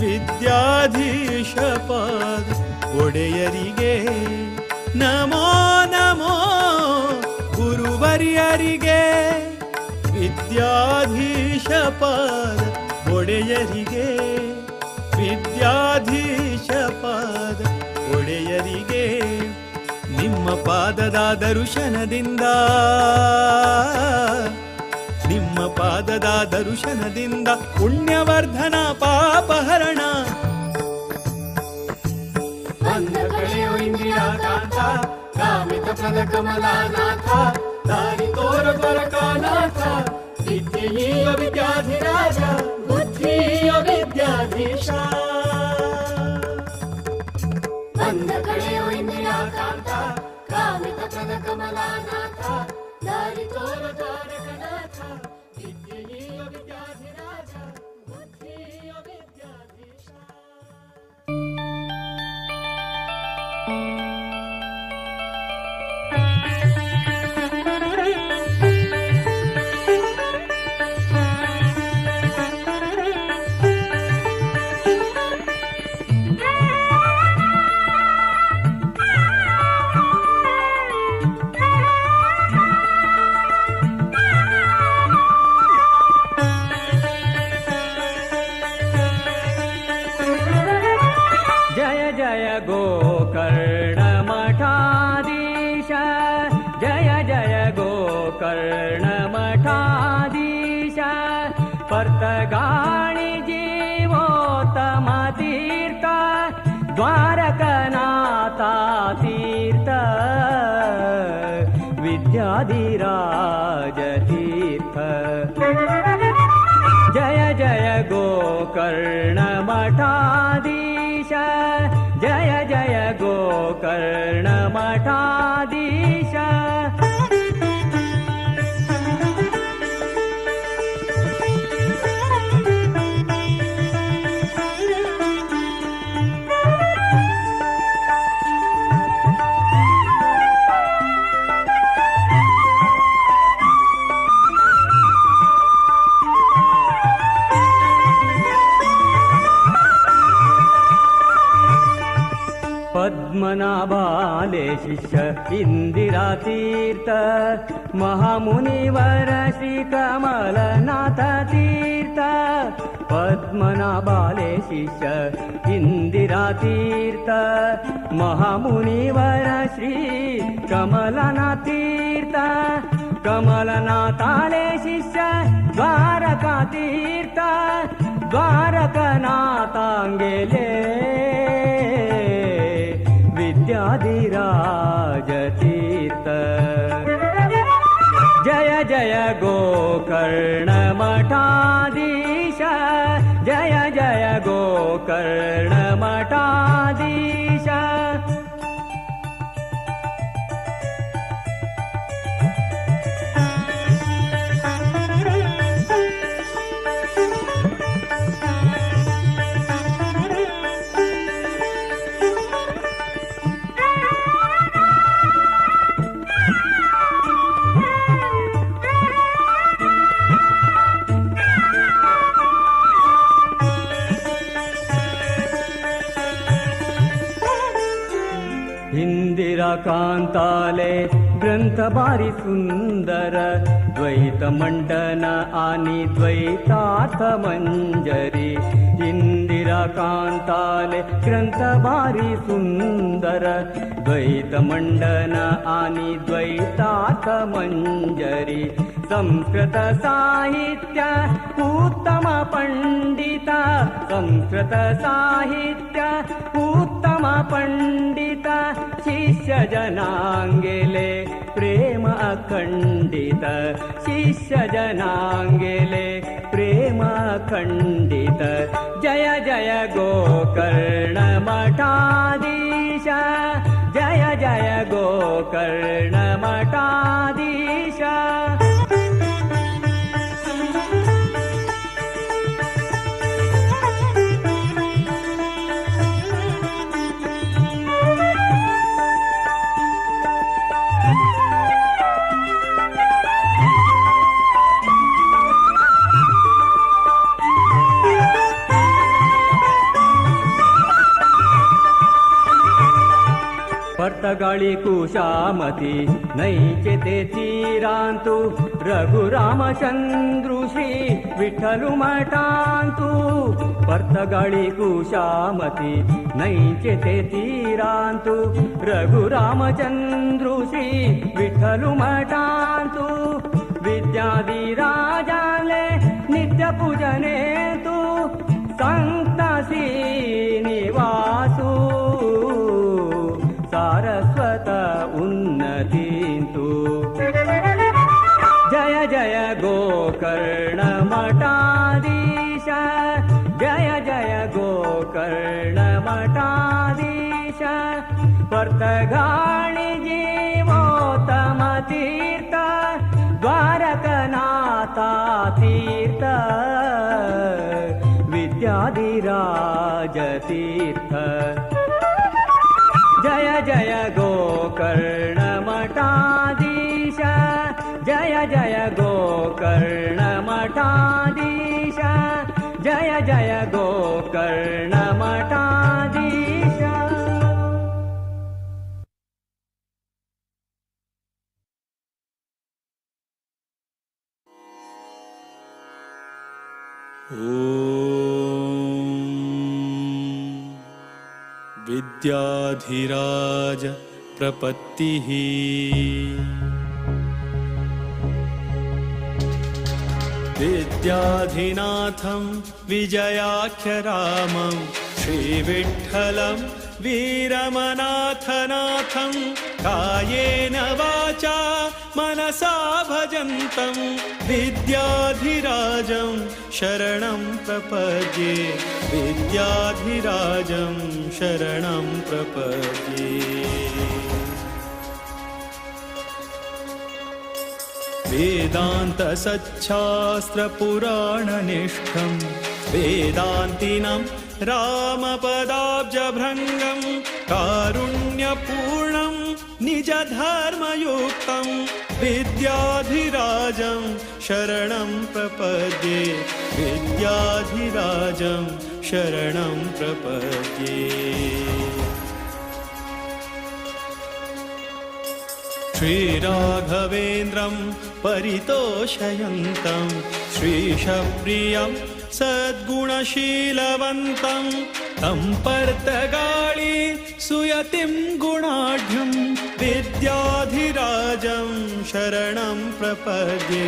ವಿದ್ಯಾಧೀಶ ಪಾದ ಒಡೆಯರಿಗೆ. ನಮೋ ನಮೋ ಗುರುವರಿಯರಿಗೆ ವಿದ್ಯಾಧೀಶ ಪಾದ ಒಡೆಯರಿಗೆ, ವಿದ್ಯಾಧೀಶ ಪಾದ ಒಡೆಯರಿಗೆ. ನಿಮ್ಮ ಪಾದದ ದರ್ಶನದಿಂದ, ನಿಮ್ಮ ಪಾದದ ದರ್ಶನದಿಂದ ಪುಣ್ಯವರ್ಧನ ಪಾಪಹರಣ. ಬಂದ ಕಳೆಯೋ ಇಂದಿರಾ ಕಾಂತ, ಕಾಮಿತ ಪದ ಕಮಲಾನಾಥ, ದಾರಿ ತೋರ ದ್ವಾರಕಾನಾಥ, ವಿದ್ಯೆಯ ವಿದ್ಯಾಧಿರಾಜ, ಬುದ್ಧಿಯ ವಿದ್ಯಾಧೀಶ. ಬಂದ ಕಳೆಯೋ ಇಂದಿರಾ ಕಾಂತ, ಕಾಮಿತ ಪದ ಕಮಲಾನಾಥ, ದಾರಿ ತೋರ ದ್ವಾರಕನಾಥ, ವಿದ್ಯೆಯ ವಿದ್ಯಾಧಿರಾಜ, ಬುದ್ಧಿಯ ವಿದ್ಯಾಧೀಶ. कर्णमठाधीश पर्तगाणि जीवोत्तम तीर्थ द्वारकनाथा तीर्थ विद्याधिराज तीर्थ जय जय गोकर्णमठाधीश जय जय गोकर्णमठाधीश पद्मनाभाले शिष्य इंदिरा तीर्थ महामुनिवर श्री कमलनाथ तीर्थ पद्मनाभाले शिष्य इंदिरा तीर्थ महामुनिवर श्री कमलनाथ तीर्थ कमलनाथाले शिष्य द्वारका तीर्थ द्वारकनाथांगेले विद्याधिराज तीर्थ जय जय गोकर्णमठाधीश जय जय गोकर्णमठाधीश कांताले ग्रंथ भारी सुंदर द्वैत मंडन आणि द्वैतार्थ मंजरी इंदिरा कांताले ग्रंथ भारी सुंदर द्वैत मंडन आणि द्वैतार्थ मंजरी संस्कृत साहित्य उत्तम पंडित संस्कृत साहित्य उत्तम पंडित शिष्य जनांगेले प्रेम अखंडित शिष्य जनांगेले प्रेम अखंडित जय जय गोकर्ण मठाधीश जय जय गोकर्ण मठाधीश पर्तगाळी कुशामती नैचेते तीरांतु रघुरामचंद्रु श्री विठ्ठलु मठांतु पर्तगाळी कुशामती नैचेते तीरांतु रघुरामचंद्रु श्री विठ्ठलु मठांतु विद्याधिराजाले नित्य पूजने तु संतासी निवासु सारस्वत उन्नतिन्तु जय जय गोकर्ण मठाधीश जय जय गोकर्ण मठाधीश पर्तगाळी जीवोत्तम तीर्थ द्वारकनाथा तीर्थ विद्याधिराज तीर्थ जय जय गोकर्ण मठाधीश जय जय गोकर्ण मठाधीश जय जय गोकर्ण मठाधीश विद्याधिराज प्रपत्तिः विद्याधिनाथं विजयाख्यरामं श्रीविठ्ठलं वीरमनाथनाथं कायेन वाचा मनसा भजन्तं विद्याधिराजं शरणं प्रपद्ये विद्याधिराजं शरणं प्रपद्ये वेदान्तसच्छास्त्रपुराणनिष्ठं वेदान्तिनं रामपदाब्जभृङ्गं कारुण्यपूर्णं निजधर्मयुक्तं विद्याधिराजं शरणं प्रपद्ये विद्याधिराजं शरणं प्रपद्ये श्रीराघवेन्द्रं परितोषयन्तं श्रीशप्रियं सद्गुणशीलवन्तं तं पर्तगाळी सुयतिं गुणाढ्यं विद्याधिराजं शरणं प्रपद्ये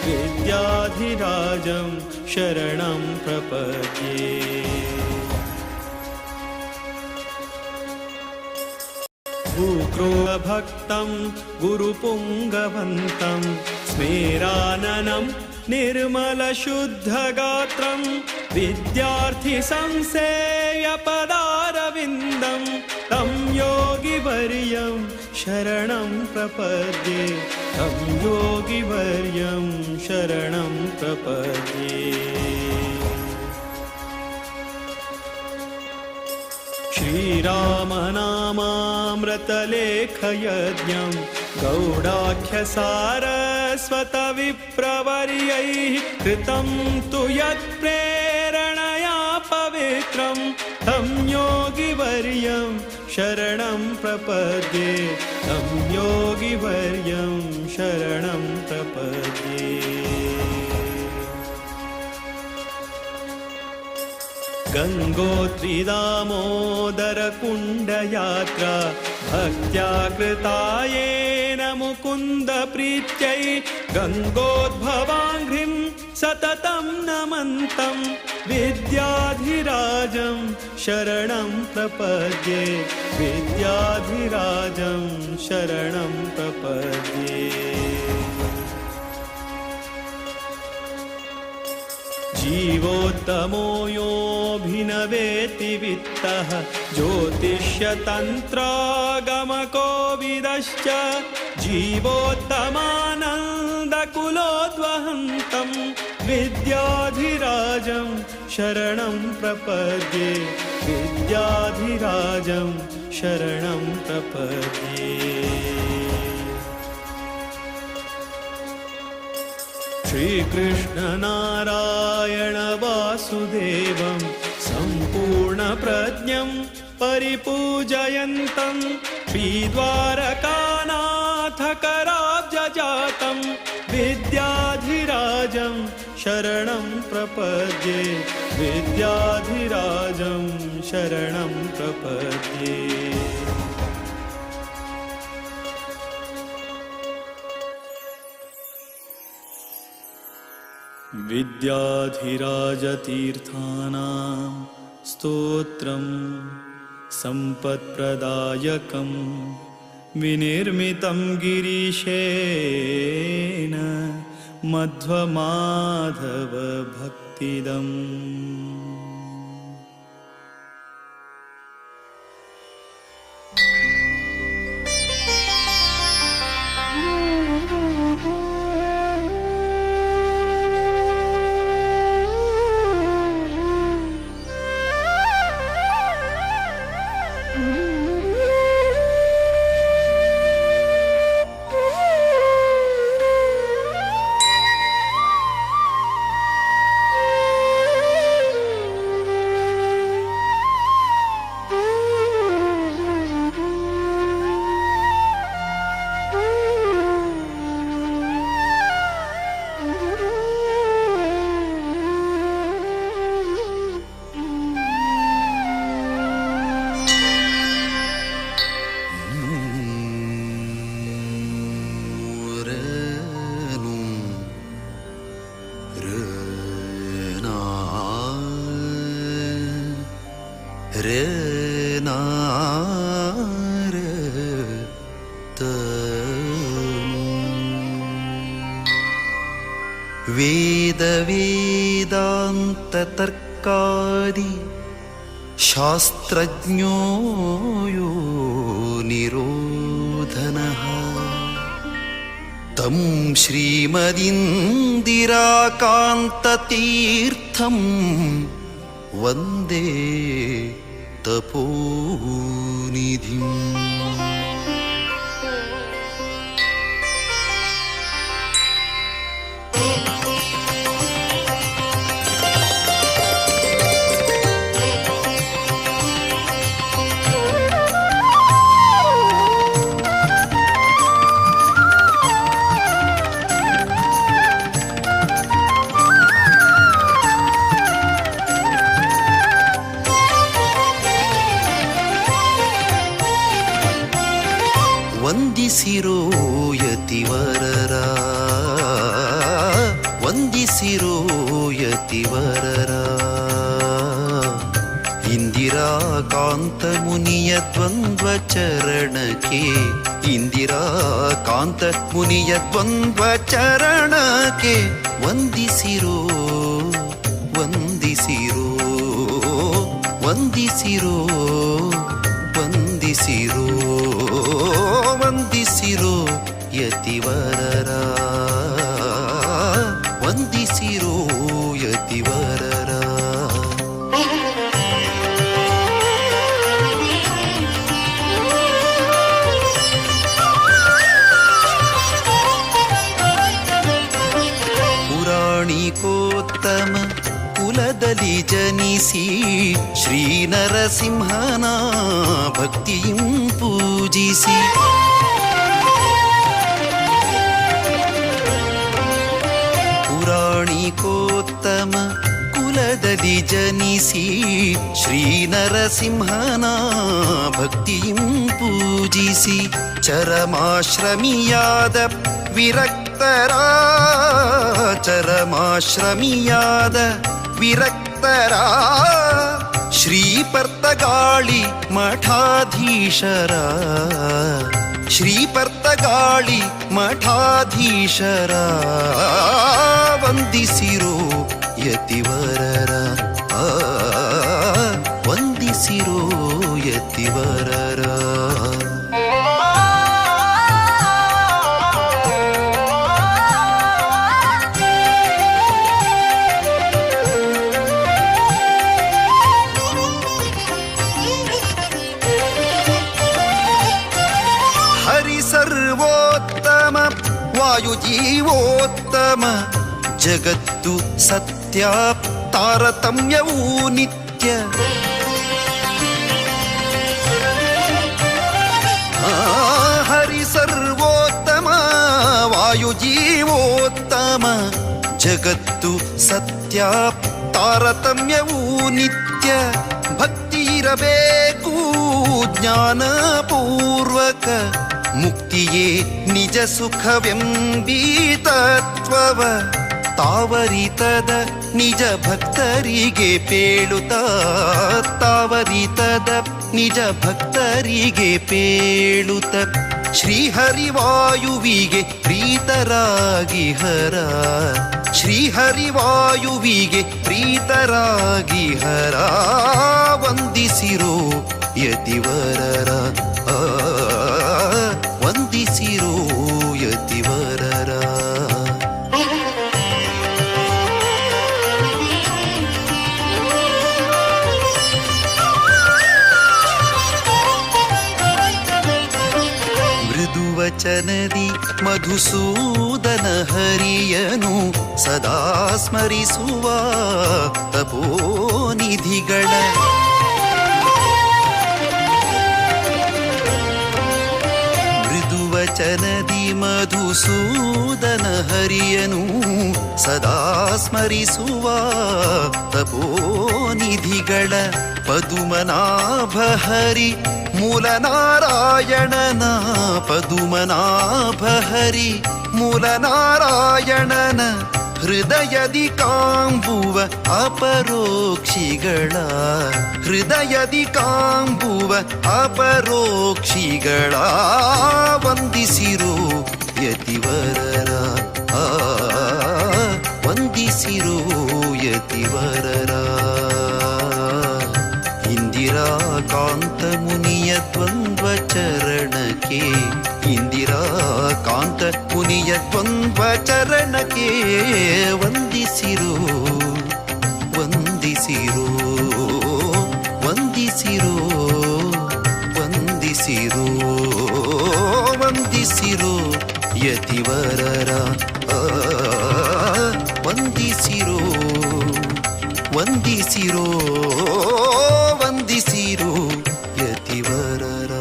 विद्याधिराजं शरणं प्रपद्ये भूक्रोभक्तं गुरुपुङ्गवन्तं स्मेराननं निर्मलशुद्धगात्रं विद्यार्थिसंसेव्यपदारविन्दं तं योगिवर्यं शरणं प्रपद्ये तं योगिवर्यं शरणं प्रपद्ये श्रीरामनामामृतलेखयज्ञं गौडाख्यसारस्वतविप्रवर्यैः कृतं तु यत्प्रेरणया पवित्रं तं योगिवर्यं शरणं प्रपद्ये तं योगिवर्यं शरणं प्रपद्ये गङ्गोत्रीदामोदरकुण्डयात्रा भक्त्या कृता येन मुकुन्दप्रीत्यै गङ्गोद्भवाङ्घ्रिं सततं नमन्तं विद्याधिराजं शरणं प्रपद्ये विद्याधिराजं शरणं प्रपद्ये जीवोत्तमो योऽभिनवेति वित्तः ज्योतिष्यतन्त्रागमकोविदश्च जीवोत्तमानन्दकुलोद्वहन्तं विद्याधिराजं शरणं प्रपद्ये विद्याधिराजं शरणं प्रपद्ये श्रीकृष्ण नारायण वासुदेवं सम्पूर्णप्रज्ञं परिपूजयन्तं श्रीद्वारकानाथकराब्जजातं विद्याधिराजं शरणं प्रपद्ये विद्याधिराजं शरणं प्रपद्ये विद्याधिराजतीर्थानां स्तोत्रं सम्पत्प्रदायकं विनिर्मितं गिरीशेन मध्वमाधवभक्तिदम् वेदान्ततर्कादि शास्त्रज्ञो यो निरोधनः तं श्रीमदिन्दिराकान्ततीर्थं वन्दे तपोनिधिम् ವಂದಿಸಿರೋ ಯತಿವರರ ವಂದಿಸಿರೋ ಯತಿವರರ ಇಂದಿರಾಕಾಂತ ಮುನಿಯ ದ್ವಂದ್ವ ಚರಣಕ್ಕೆ ಇಂದಿರಾಕಾಂತ ಮುನಿಯ ದ್ವಂದ್ವ ಚರಣಕ್ಕೆ ವಂದಿಸಿರೋ ವಂದಿಸಿರೋ ವಂದಿಸಿರೋ ವಂದಿಸಿರೋ ವಂದಿಸಿರೋ ಯತಿವರರ ವಂದಿಸಿರೋ ಯತಿವರರ ಪುರಾಣಿಕೋತ್ತಮ ಕುಲದಲ್ಲಿ ಜನಿಸಿ ಶ್ರೀ ನರಸಿಂಹನ ಭಕ್ತಿಯಂ ಪೂಜಿಸಿ ಪುರಾಣಿಕೋತ್ತಮ ಕುಲದಲ್ಲಿ ಜನಿಸಿ ಶ್ರೀ ನರಸಿಂಹನ ಭಕ್ತಿಯಂ ಪೂಜಿಸಿ ಪೂಜಿಸಿ ಚರಮಾಶ್ರಮಿಯಾದ ವಿರಕ್ತರ ಶ್ರೀಪರ್ತಗಾಳಿ ಮಠಾಧೀಶರ ವಂದಿಸಿರೋ ಯತಿವರರ ವಂದಿಸಿರೋ ಯತಿವರರ. ಸರ್ವೋತ್ತಮ ವಾಯುಜೀವೋತ್ತಮ ಜಗತ್ತು ಸತ್ಯ ತಾರತಮ್ಯವೂ ನಿತ್ಯ. ಹರಿ ಸರ್ವೋತ್ತಮ ವಾಯುಜೀವೋತ್ತಮ ಜಗತ್ತು ಸತ್ಯ ತಾರತಮ್ಯವೂ ನಿತ್ಯ. ಭಕ್ತಿ ಇರಬೇಕು ಜ್ಞಾನಪೂರ್ವಕ ಮುಕ್ತಿಯೇ ನಿಜ ಸುಖವೆಂಬೀ ತತ್ವವ ತಾವರಿತದ ನಿಜ ಭಕ್ತರಿಗೆ ಪೇಳುತ್ತಾ ನಿಜ ಭಕ್ತರಿಗೆ ಪೇಳುತ್ತ ಶ್ರೀಹರಿವಾಯುವಿಗೆ ಪ್ರೀತರಾಗಿ ಹರ ವಂದಿಸಿರೋ ಯತಿವರರ ವಂದಿಸಿರೋ ಯತಿವರರ. ಮೃದುವಚನದಿ ಮಧುಸೂದನ ಹರಿಯನು ಸದಾ ಸ್ಮರಿಸುವ ತಪೋನಿಧಿಗಳ ವಚನದಿ ಮಧುಸೂದನ ಹರಿಯನು ಸದಾ ಸ್ಮರಿಸುವ ತಪೋನಿಧಿಗಳ ಪದುಮನಾಭ ಹರಿ ಮೂಲನಾರಾಯಣನ ಹೃದಯದಿ ಕಾಂಬುವ ಅಪರೋಕ್ಷಿಗಳ ವಂದಿಸಿರೋ ಯತಿವರರ ವಂದಿಸಿರೋ ಯತಿವರರ. ಇಂದಿರಾ ಕಾಂತ ಮುನಿಯ ದ್ವಂದ್ವ ಚರಣಕ್ಕೆ ವಂದಿಸಿರೋ ಯತಿವರರ ವಂದಿಸಿರೋ ಯತಿವರರ.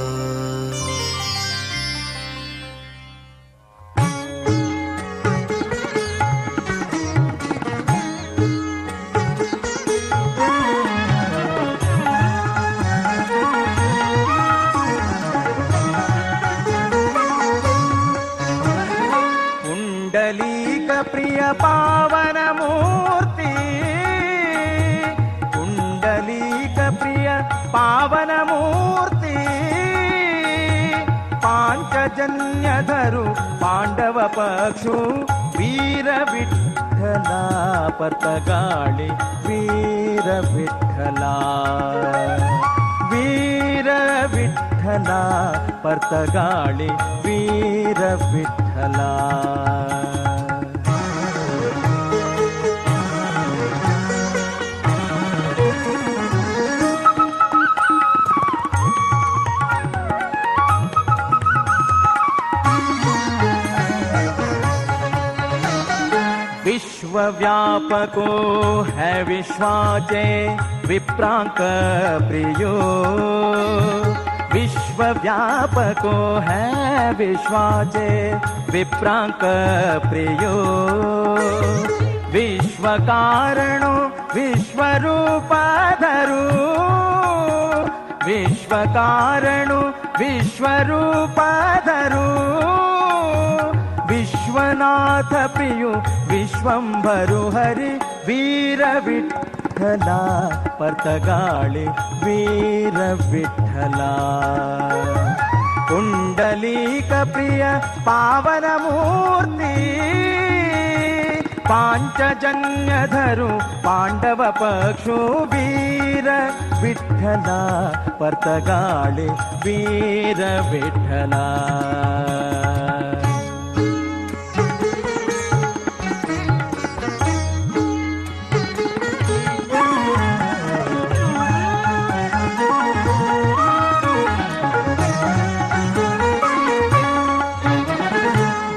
ಪುಂಡಲೀಕ ಪ್ರಿಯ ಪಾವನ ಮೂರ್ತಿ, ಪುಂಡಲೀಕ ಪ್ರಿಯ ಪಾವನ ಮೂರ್ತಿ, ಪಾಂಚಜನ್ಯಧರು ಪಾಂಡವ ಪಕ್ಷು ವೀರ ವಿಠಲ ಪತಗಾಳಿ ವೀರ ವಿಠಲ ವೀರ ವಿಠಲ ಪರ್ತಗಾಳಿ ವೀರ ವಿಠಲ. विश्वव्यापको है विश्वाचे विप्रांक प्रियो, विश्वव्यापको है विश्वाचे विप्रांक प्रियो, विश्वकारणो विश्वरूपधरो, विश्वकारणो विश्वरूपधरू विश्वनाथ प्रियु विश्वंभरु हरि वीर विठ्ठला परतगाळि वीर विठ्ठला कुंडलीक प्रिय पावन मूर्ति पांचजन्यधरु पांडव पक्षु वीर विठ्ठला परतगाळि वीर विठ्ठला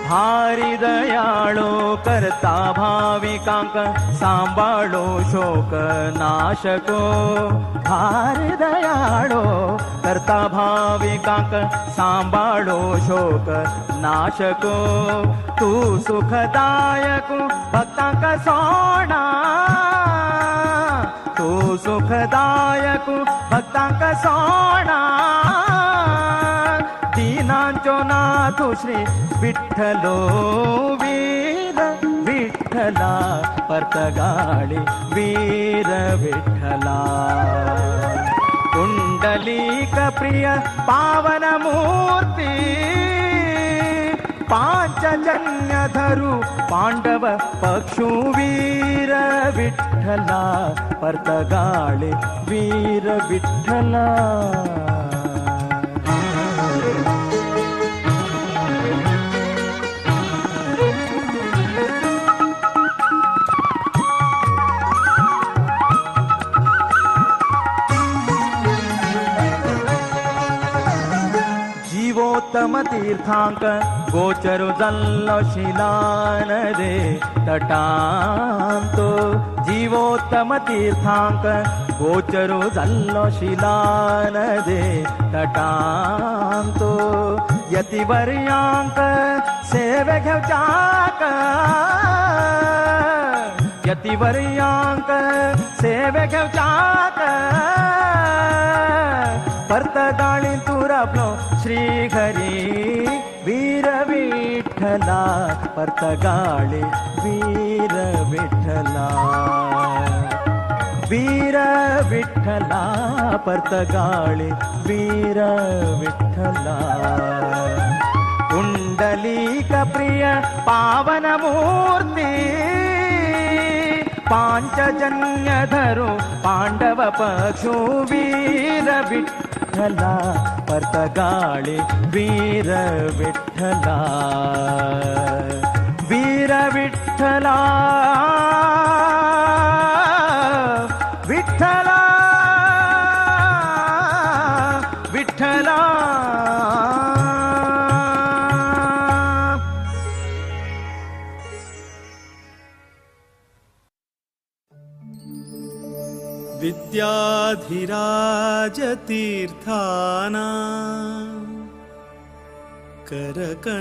भारी दयाळो करता भाविकांक सांभाळो शोक नाशको भारी दयाळो करता भाविकांक सांभाळो शोक नाशको तू सुखदायक भक्तांक सोडा तू सुखदायक भक्तांक सोडा दीनांचो नाथो श्री विठ्ठलो वीर विठ्ठला परतगाळि वीर विठ्ठला कुंडलीक प्रिय पावन मूर्ति पांचजन्यधरु पांडव पक्षु वीर विठ्ठला परतगाळि वीर विठ्ठला जीवोत्तम तीर्थांक गोचरो जल्लो शिलानदे तटांतो जीवोत्तम तीर्थांक गोचरो जल्लो शिलानदे तटांतो यतिवर्यांक सेवे घेवच्याक यतिवर्यांक सेवे घेवच्याक परतगाळि तुरापलो श्री हरी वीर विठ्ठला परतगाळि वीर विठ्ठला वीर विठ्ठला परतगाळि वीर विठ्ठला कुंडलीक प्रिय पावन मूर्ति पांचजन्यधरु पांडव पक्षु वीर विठ्ठला परतगाळि वीर विठ्ठला वीर विठ्ठला विठ्ठला विठ्ठला विद्याधिराजतीर्थानां करकञ्जसमुद्भवम्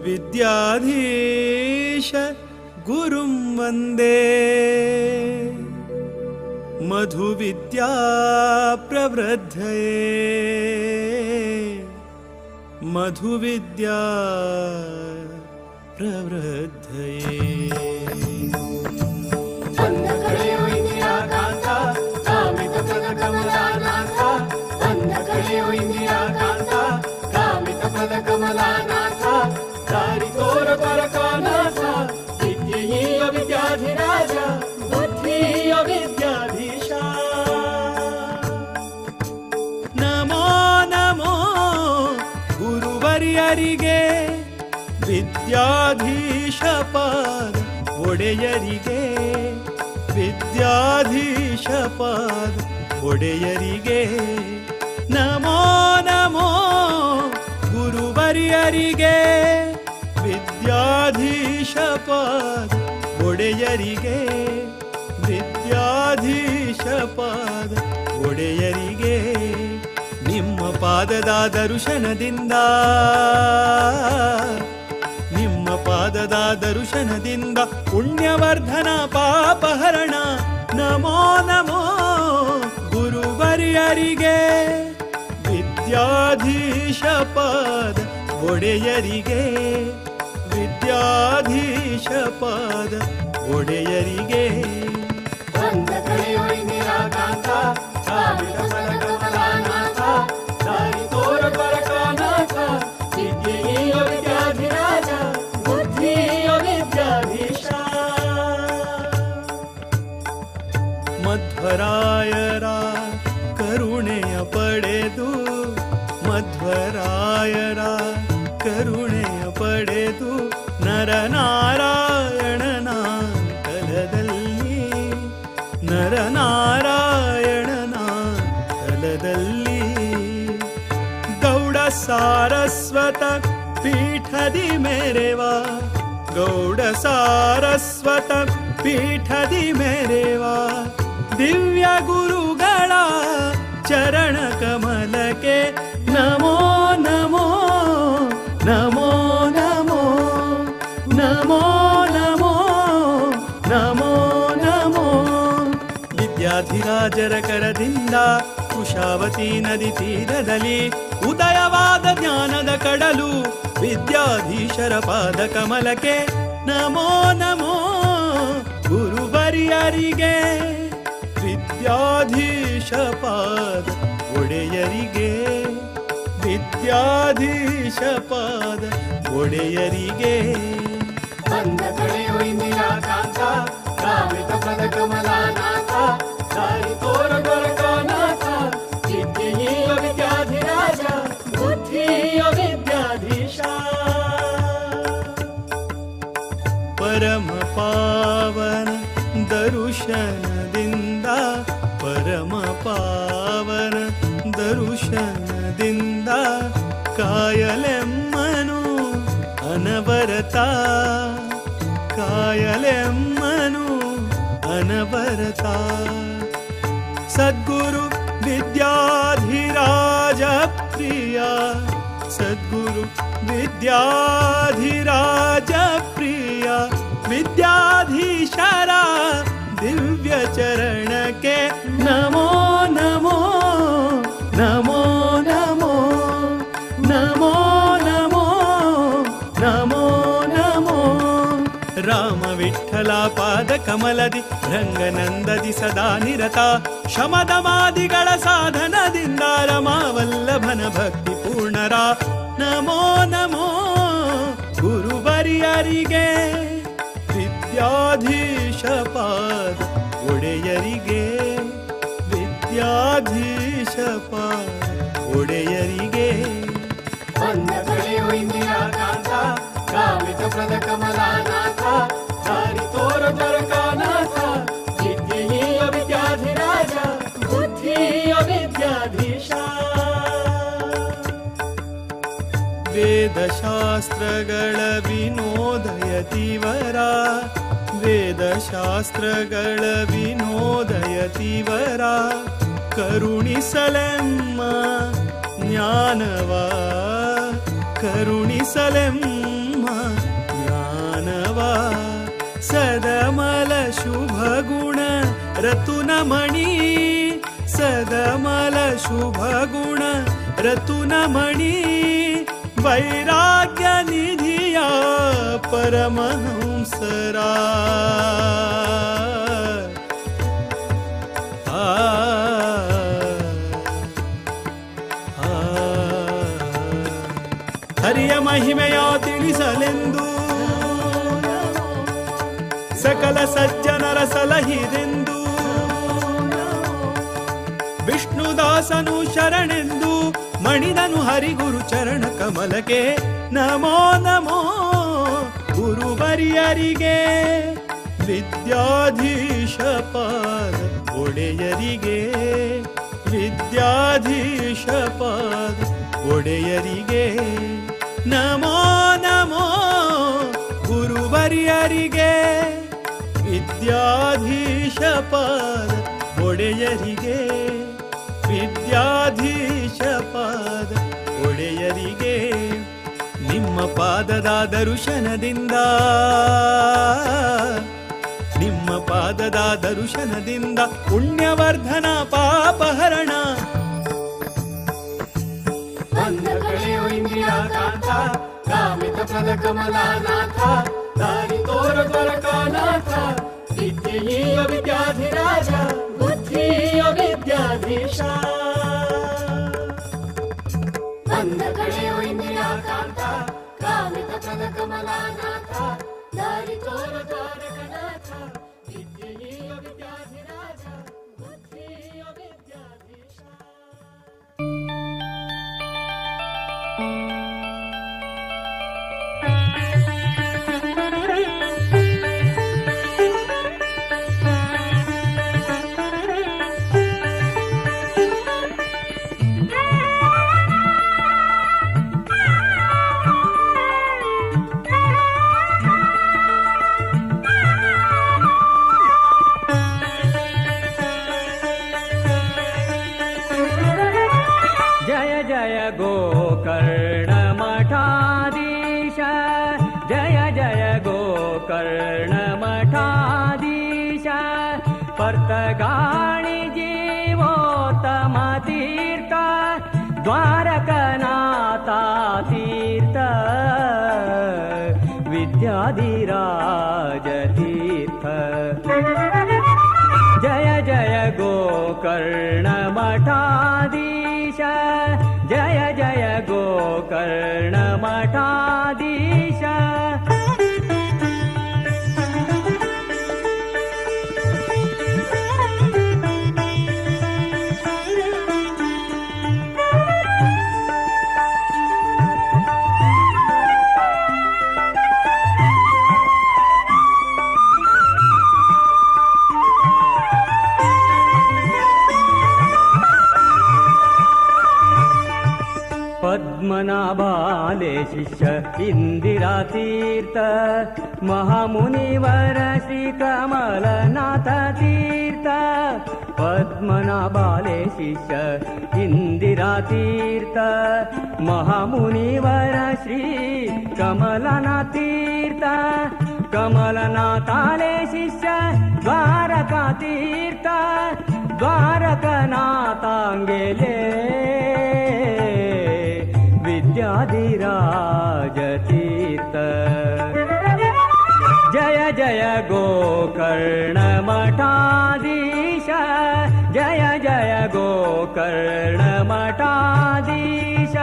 विद्याधीश गुरुं वन्दे मधुविद्या प्रवृद्धये मधुविद्या प्रवृद्धये अंधकळेयो इंदिराकांत कामितप्रदकमलानाथ अंधकळेयो इंदिराकांत कामितप्रदकमलानाथ दारि तोर द्वारकानाथ विद्येय विद्याधिराज बुद्धिय विद्याधीशा नमो नमो गुरुवर्यरिगे विद्याधीश पाद ಒಡೆಯರಿಗೆ ವಿದ್ಯಾಧೀಶ ಪಾದ ಒಡೆಯರಿಗೆ ನಮೋ ನಮೋ ಗುರುವರ್ಯರಿಗೆ ವಿದ್ಯಾಧೀಶ ಪಾದ ಒಡೆಯರಿಗೆ ವಿದ್ಯಾಧೀಶ ಪಾದ ಒಡೆಯರಿಗೆ ನಿಮ್ಮ ಪಾದದ ದರ್ಶನದಿಂದ ನಿಮ್ಮ ಪಾದದ ದರ್ಶನದಿಂದ ಪುಣ್ಯವರ್ಧನ ಪಾಪಹರಣ ನಮೋ ನಮೋ ಒಡೆಯರಿಗೆ ವಿದ್ಯಾಧೀಶ ಪಾದ ಒಡೆಯರಿಗೆ ವಿದ್ಯಾಧೀಶ ಪಾದ ಒಡೆಯರಿಗೆ ಬಂದ ಕಳೆಯೋ ಇಂದಿರಾಕಾಂತ ಸಾವಿರ ಪದ ಕಮಲಾನಾಥ ದಾರಿ ತೋರ ದ್ವಾರಕಾನಾಥ ವಿದ್ಯೆಯ ವಿದ್ಯಾಧಿರಾಜ ಬುದ್ಧಿಯ ವಿದ್ಯಾಧೀಶ ಮಧ್ವರಾಯರ ಕರುಣೆಯ ಪಡೆದು ಮಧ್ವರಾಯರ ಕರುಣೆಯ ಪಡೆದು ನರನಾರಾಯಣನ ತಲದಲ್ಲಿ ನರನಾರಾಯಣನ ತಲದಲ್ಲಿ ಗೌಡ ಸಾರಸ್ವತ ಪೀಠದಿ ಮೆರೆವ ಗೌಡ ಸಾರಸ್ವತ ಪೀಠದಿ ಮೆರೆವ ದಿವ್ಯ ಗುರುಗಳ ಚರಣ ಕಮಲಕ್ಕೆ ನಮೋ ನಮೋ ನಮೋ ನಮೋ ನಮೋ ನಮೋ ನಮೋ ನಮೋ ವಿದ್ಯಾಧಿರಾಜರ ಕರದಿಂದ ಕುಶಾವತಿ ನದಿ ತೀರದಲ್ಲಿ ಉದಯವಾದ ಜ್ಞಾನದ ಕಡಲು ವಿದ್ಯಾಧೀಶರ ಪಾದ ಕಮಲಕ್ಕೆ ನಮೋ ನಮೋ ಗುರುವರಿಯರಿಗೆ ವಿದ್ಯಾಧೀಶ ಪಾದ ಒಡೆಯರಿಗೆ ವಿದ್ಯಾಧೀಶ ಪಾದ ಒಡೆಯರಿಗೆ ಬಂದ ಕಳೆಯೋ ಇಂದಿರಾಕಾಂತ ಸಾವಿರ ಪದ ಕಮಲಾನಾಥ ದಾರಿ ತೋರ ದ್ವಾರಕಾನಾಥ ವಿದ್ಯೆಯ ವಿದ್ಯಾಧಿರಾಜ ಬುದ್ಧಿಯ ವಿದ್ಯಾಧೀಶ ಪರಮ ಪಾವನ ದರುಶನದಿಂದ ಪರಮ ಪಾವನ ದರುಶನದಿಂದ ಕಾಯಲೆಮ್ಮನು ಅನವರತ ಕಾಯಲೆಮ್ಮನು ಅನವರತ ಸದ್ಗುರು ವಿದ್ಯಾಧಿರಾಜ ಪ್ರಿಯ ಸದ್ಗುರು ವಿದ್ಯಾಧಿರಾಜ ಪ್ರಿಯ ವಿದ್ಯಾಧೀಶರ ದಿವ್ಯ ಚರಣಕ್ಕೆ ನಮೋ ನಮೋ ನಮೋ ನಮೋ ನಮೋ ನಮೋ ನಮೋ ನಮೋ ರಾಮ ವಿಠಲ ಪಾದ ಕಮಲದಿ ರಂಗನಂದದಿ ಸದಾ ನಿರತ ಶಮದಮಾದಿಗಳ ಸಾಧನದಿಂದ ರಮಾವಲ್ಲಭನ ಭಕ್ತಿ ಪೂರ್ಣರ ನಮೋ ನಮೋ ಗುರುವರಿಯರಿಗೆ ವಿದ್ಯಾಧೀಶ ಪಾದ ಒಡೆಯರಿಗೆ ವಿದ್ಯಾಧೀಶ ಪಾದ ಒಡೆಯರಿಗೆ ಬಂದ ಕಳೆಯೋ ಇಂದಿರಾಕಾಂತ ಕಾಮಿತ ಪದ ಕಮಲಾನಾಥ ದಾರಿ ತೋರ ದ್ವಾರಕಾನಾಥ ವಿದ್ಯೆಯ ವಿದ್ಯಾಧಿರಾಜ ಬುದ್ಧಿಯ ವಿದ್ಯಾಧೀಶ ವೇದಶಾಸ್ತ್ರಗಳ ವಿನೋದಯತಿವರ ವೇದಶಾಸ್ತ್ರಗಳ ವಿನೋದಯತಿವರ ಕರುಣಿಸಲೆಮ್ಮ ಜ್ಞಾನವ ಕರುಣಿಸಲೆಮ್ಮ ಜ್ಞಾನವ ಸದಮಲ ಶುಭ ಗುಣ ರತುನಮಣಿ ಸದಮಲ ಶುಭ ಗುಣ ರತುನಮಣಿ ವೈರಾಗ್ಯ ನಿಧಿಯ ಪರಮಹಂಸರ ಹರಿಯ ಮಹಿಮೆಯ ತಿಳಿಸಲೆಂದು ಸಕಲ ಸಜ್ಜನರ ಸಲಹಿರೆಂದು ವಿಷ್ಣುದಾಸನು ಶರಣೆಂದು ಮಣಿದನು ಹರಿಗುರು ಚರಣ ಕಮಲಕ್ಕೆ ನಮೋ ನಮೋ ಗುರುವರಿಯರಿಗೆ ವಿದ್ಯಾಧೀಶ ಪಾದ ಒಡೆಯರಿಗೆ ವಿದ್ಯಾಧೀಶ ಪಾದ ಒಡೆಯರಿಗೆ ನಮೋ ನಮೋ ಗುರುವರಿಯರಿಗೆ ವಿದ್ಯಾಧೀಶ ಪಾದ ಒಡೆಯರಿಗೆ ವಿದ್ಯಾಧೀಶ ಪಾದ ಒಡೆಯರಿಗೆ ನಿಮ್ಮ ಪಾದದ ದರ್ಶನದಿಂದ ನಿಮ್ಮ ಪಾದದ ದರ್ಶನದಿಂದ ಪುಣ್ಯವರ್ಧನ ಪಾಪಹರಣ ಕಾಮಿತಪ್ರದ ಕಮಲಾನಾಥ ದಾರಿ ತೋರ ದ್ವಾರಕಾನಾಥ ವಿದ್ಯೆಯೀಯ ವಿದ್ಯಾಧಿರಾಜ ಬುದ್ಧಿಯ ವಿದ್ಯಾಧೀಶ ಬಂದ ಕಡೆಯೋ ಇಂದಿರಾಕಾಂತ ಕಾಮಿತಪ್ರದ ಕಮಲಾನಾಥ ದಾರಿ ತೋರ ದ್ವಾರಕನಾಥ ವಿದ್ಯೆಯೀಯ ವಿದ್ಯಾಧಿರಾಜ ಬುದ್ಧಿಯ ವಿದ್ಯಾಧೀಶ ಪರ್ತಗಾಣಿ ಜೀವೋತ್ತಮ ತೀರ್ಥ ದ್ವಾರಕನಾಥ ತೀರ್ಥ ವಿದ್ಯಾಧಿರಾಜ ತೀರ್ಥ ಜಯ ಜಯ ಗೋಕರ್ಣ ಮಠಾಧೀಶ ಜಯ ಜಯ ಗೋಕರ್ಣ ಮಠಾಧೀಶ ಪದ್ಮನಾಭಾಲೆ ಶಿಷ್ಯ ಇಂದಿರಾ ತೀರ್ಥ ಮಹಾಮುನಿವರ ಶ್ರೀ ಕಮಲನಾಥ ತೀರ್ಥ ಪದ್ಮನಾಭಾಲೆ ಶಿಷ್ಯ ಇಂದಿರಾ ತೀರ್ಥ ಮಹಾಮುನಿವರ ಶ್ರೀ ಕಮಲನಾಥ ತೀರ್ಥ ಕಮಲನಾಥಾಲೆ ಶಿಷ್ಯ ದ್ವಾರಕಾ ತೀರ್ಥ ದ್ವಾರಕನಾಥಾಂಗೆಲೆ विद्याधिराज तीर्थ जय जय गोकर्ण मठाधीश जय जय गोकर्ण मठाधीश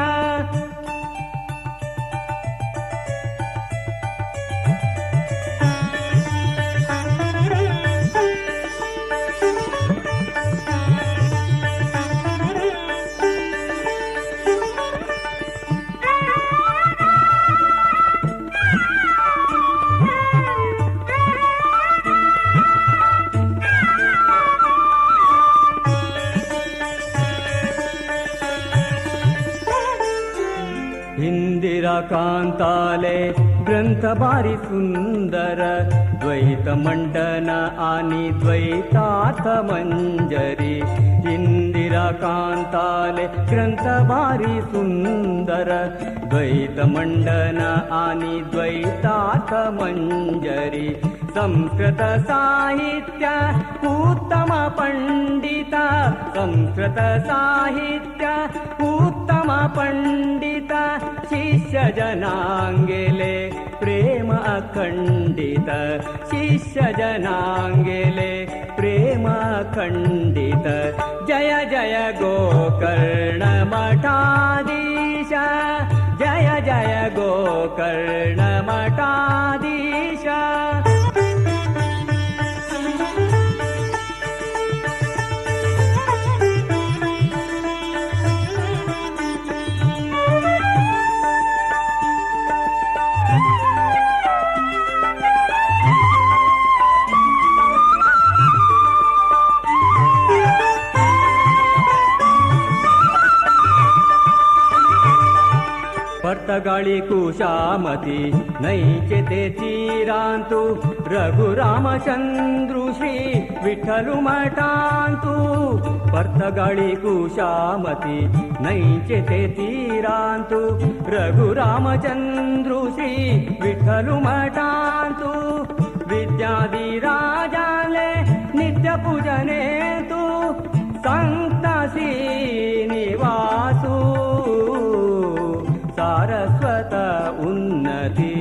कांताले ग्रंथ भारी सुंदर द्वैत मंडन आणि द्वैतार्थ मंजरी इंदिरा कांताले ग्रंथ भारी सुंदर द्वैत मंडन आणि द्वैतार्थ मंजरी संस्कृत साहित्य उत्तम पंडित संस्कृत साहित्य उत्तम पंडित शिष्य जनांगेले प्रेम अखंडित शिष्य जनांगेले प्रेम अखंडित जय जय गोकर्ण मठाधीश जय जय गोकर्ण मठाधीश पर्तगाळी कुशामती नैचे ते तीरांतु रघुरामचंद्रु श्री विठ्ठलु मठांतु पर्तगाळी कुशामती नैचे ते तीरांतु रघुरामचंद्रु श्री विठ्ठलु मठांतु विद्याधिराजाले नित्य पूजने तु संत श्रीनिवासु सारस्वत उन्नति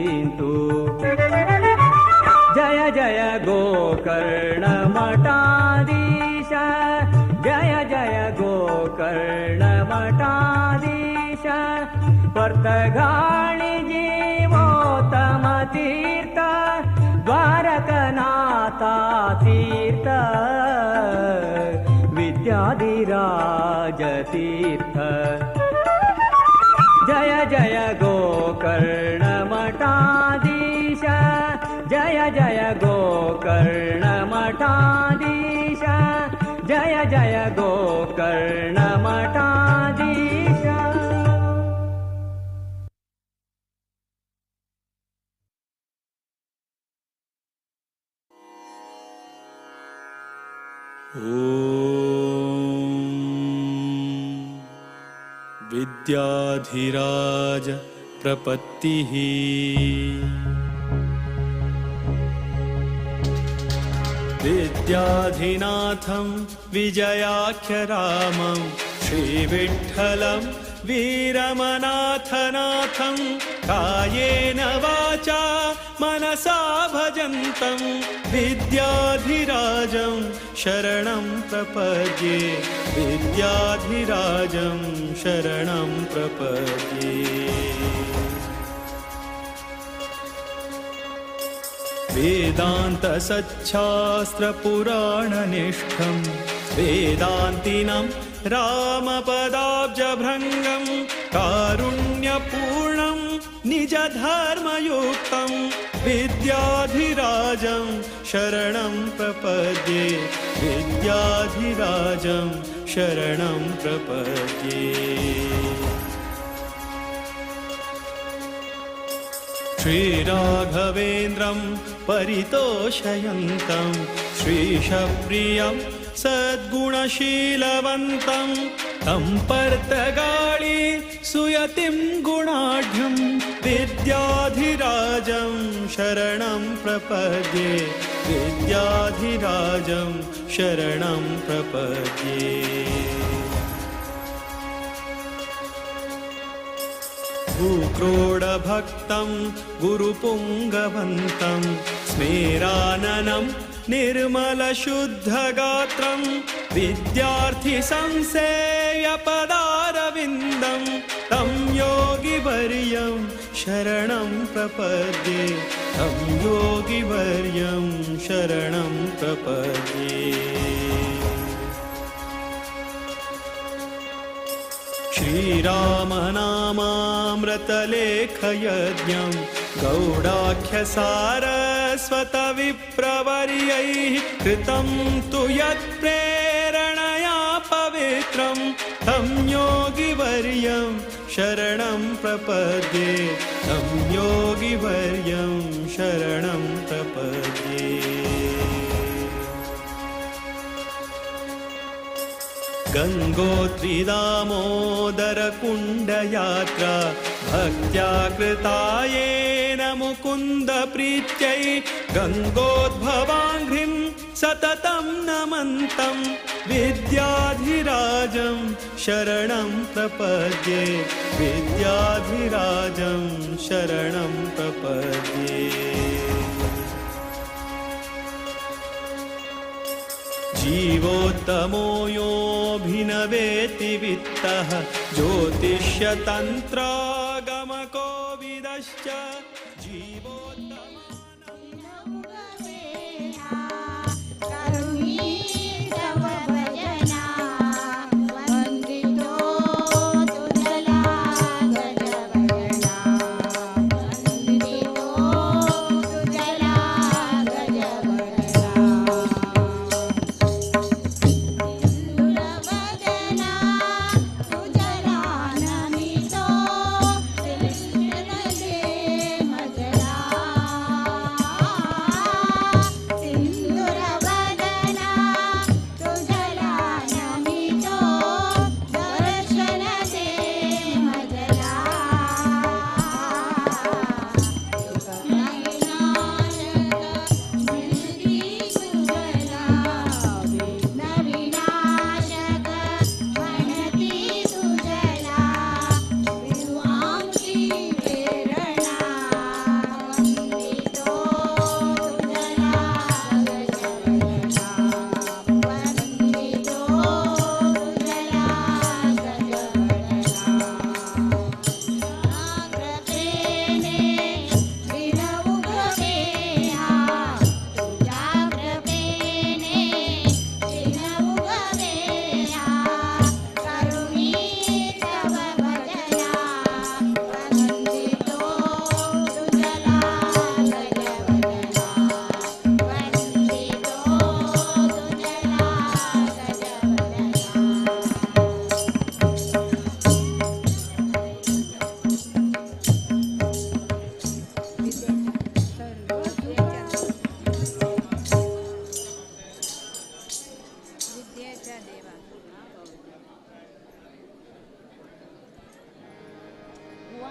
गोकर्णमठाधीश वर्तगाळि जीवोत्तम तीर्थ द्वारकनाथा तीर्थ विद्याधिराज तीर्थ जय जय गोकर्णमठाधीश जय जय गोकर्णमठाधीश जय जय गोकर्णमठाधीश। विद्याधिराज प्रपत्तिः विद्याधिनाथं विजयाख्यरामं श्रीविठ्ठलं वीरमनाथनाथं कायेन वाचा मनसा भजन्तं विद्याधिराजं शरणं प्रपद्ये विद्याधिराजं शरणं प्रपद्ये। वेदान्तसच्छास्त्रपुराणनिष्ठं वेदान्तिनं रामपदाब्जभृङ्गं कारुण्यपूर्णं निजधर्मयुक्तं विद्याधिराजं शरणं प्रपद्ये विद्याधिराजं शरणं प्रपद्ये। श्रीराघवेन्द्रं परितोषयन्तं श्रीशप्रियं सद्गुणशीलवन्तं तं पर्तगाळि सुयतिं गुणाढ्यं विद्याधिराजं शरणं प्रपद्ये विद्याधिराजं शरणं प्रपद्ये। भूक्रोडभक्तं गुरुपुङ्गवन्तं स्मेराननं निर्मलशुद्धगात्रं विद्यार्थिसंसेव्यपदारविन्दं तं योगिवर्यं शरणं प्रपद्ये तं योगिवर्यं शरणं प्रपद्ये। श्रीरामनामामृतलेखयज्ञं गौडाख्यसारस्वतविप्रवर्यैः कृतं तु यत्प्रेरणया पवित्रं तं योगिवर्यं शरणं प्रपद्ये तं योगिवर्यं शरणं प्रपद्ये। गङ्गोत्रीदामोदरकुण्डयात्रा भक्त्या कृता येन मुकुन्दप्रीत्यै गङ्गोद्भवाङ्घ्रिं सततं नमन्तं विद्याधिराजं शरणं प्रपद्ये विद्याधिराजं शरणं प्रपद्ये। जीवोत्तमो योऽभिनवेति वित्तः ज्योतिष्यतन्त्रागमको विदश्च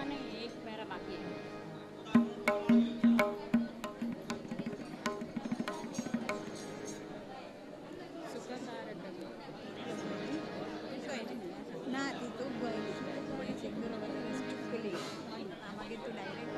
नहीं, एक मेरा बाकी है. ना ती तो सिंगर वगैरह चुकली मागे तू डायरेक्ट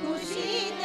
खुशी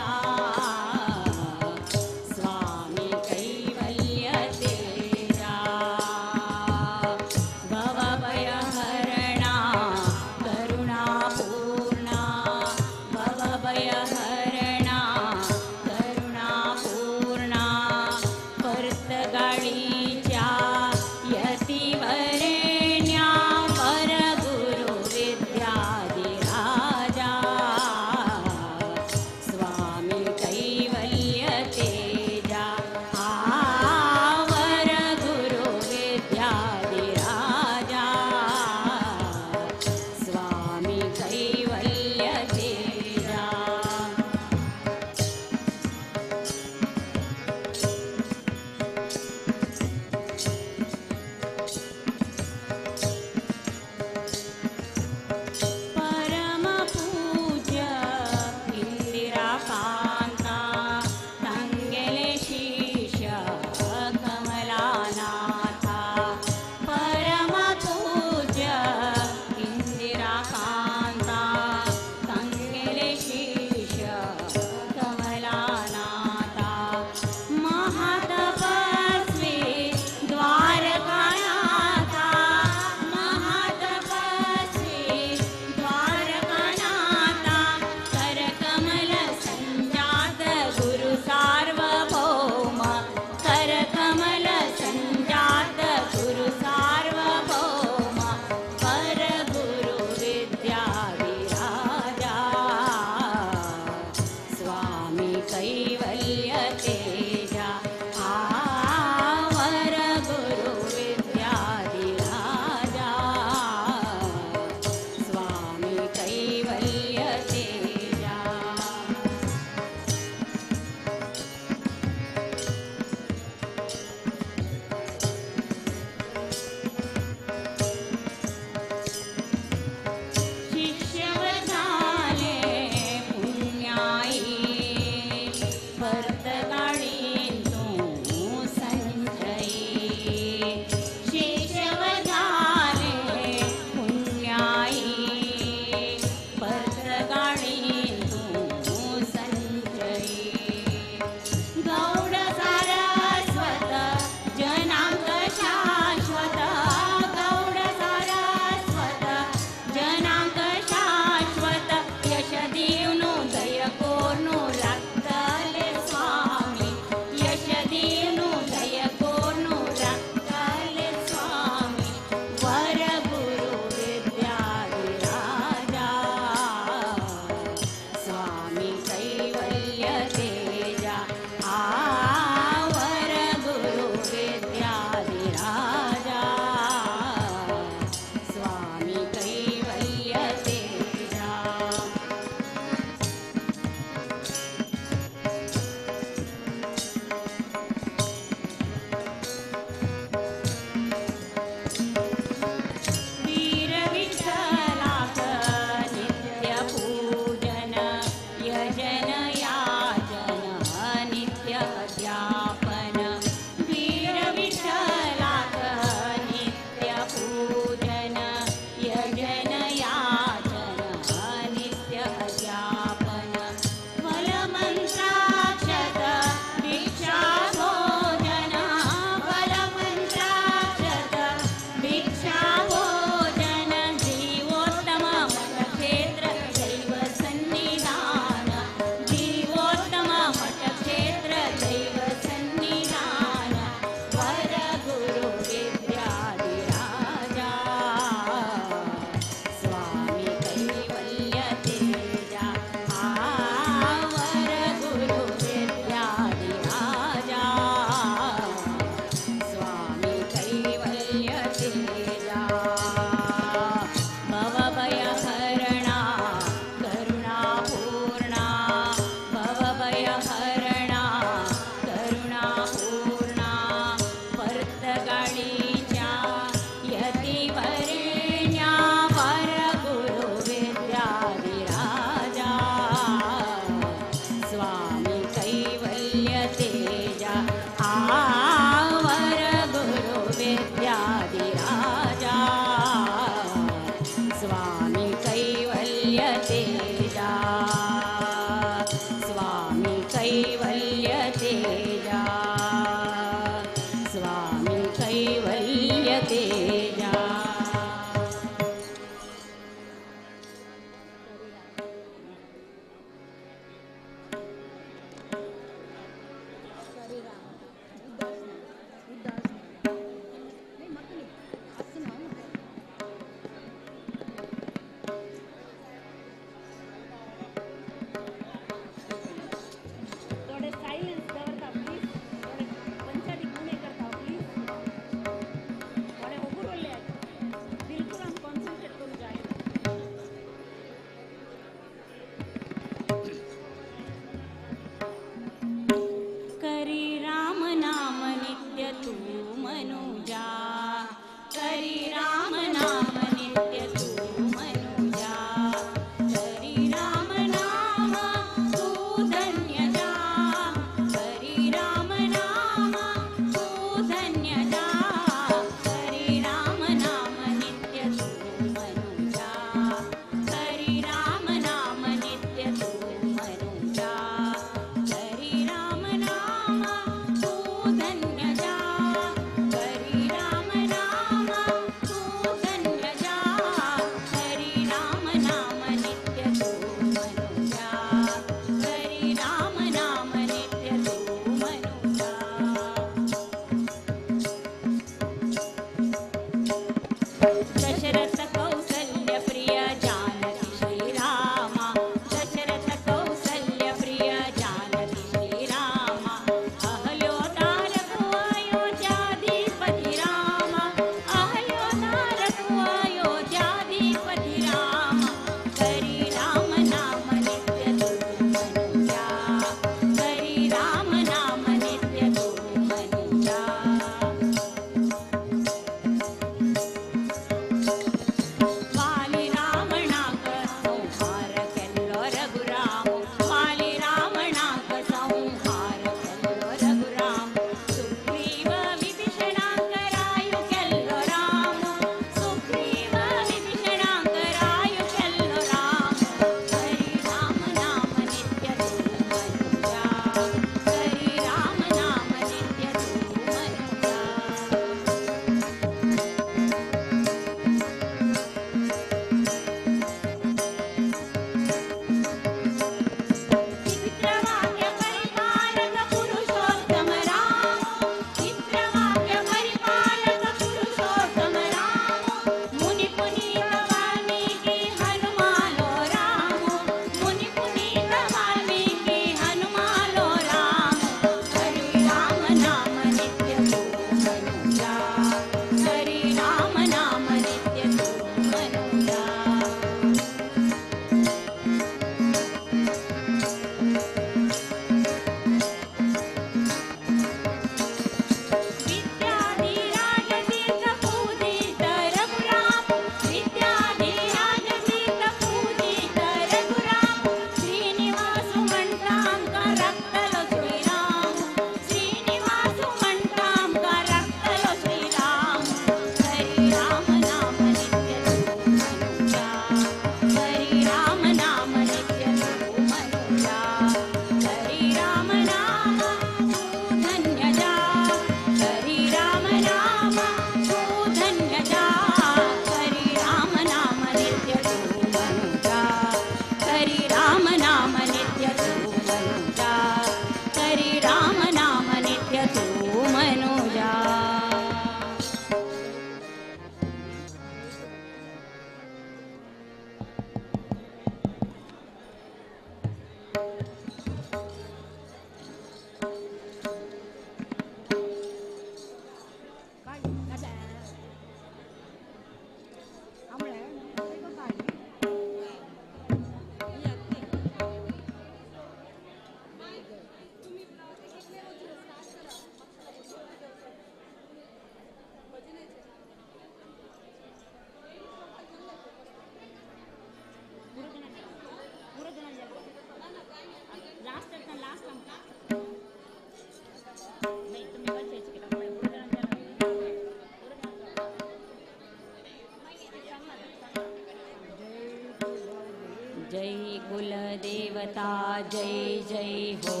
जय कुलदेवता जय जय हो,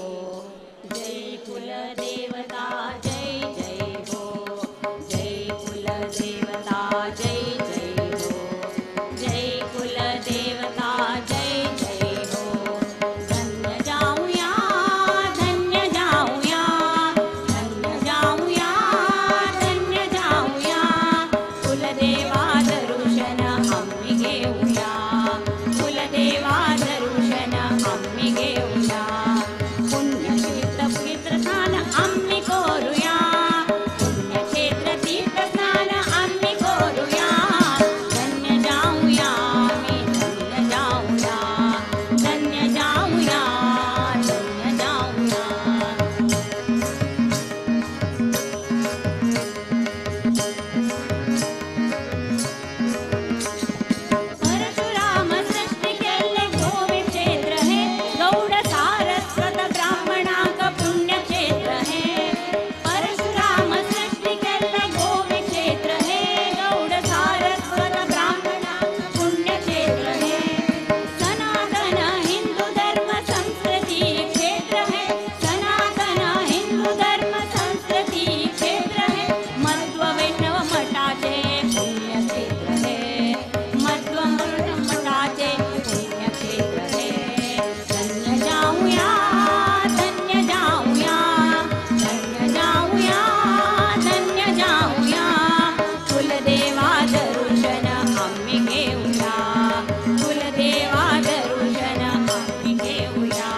जय कुलदेवता जय जय हो, जय कुलदेवता जय जय हो, जय कुलदेवता जय जय हो. धन्य जाऊया, धन्य जाऊया, धन्य जाऊया, धन्य जाऊया, कुलदेवा दर्शन आम्ही घेऊया, कुलदेवा दर्शन आम्ही घेऊया, पुण्यतीर्थ तीर्थस्थान आम्ही करूया, पुण्यक्षेत्र तीर्थस्थान आम्ही करूया. धन्य जाऊया आम्ही, धन्य जाऊया, धन्य जाऊया, धन्य जाऊया. परशुराम सृष्टी केले गोवी क्षेत्र है, गौड सारस्वत ब्राह्मणाक पुण्यक्षेत्र है. परशुराम सृष्टी केले गोवी क्षेत्र है, गौड सारस्वत ब्राह्मणाक पुण्यक्षेत्र है. सनातन हिंदू धर्म संस्कृती क्षेत्र है, सनातन हिंदू धर्म संस्कृती क्षेत्र है. मध्व वैष्णव मठाचे पुण्यक्षेत्र है, मध्व मठाचे पुण्यक्षेत्र है. धन्य जाऊया, धन्य जाऊया, धन्य जाऊया, धन्य जाऊया, कुलदेवा दर्शन आम्ही घेऊया, कुलदेवा दर्शन आम्ही घेऊया.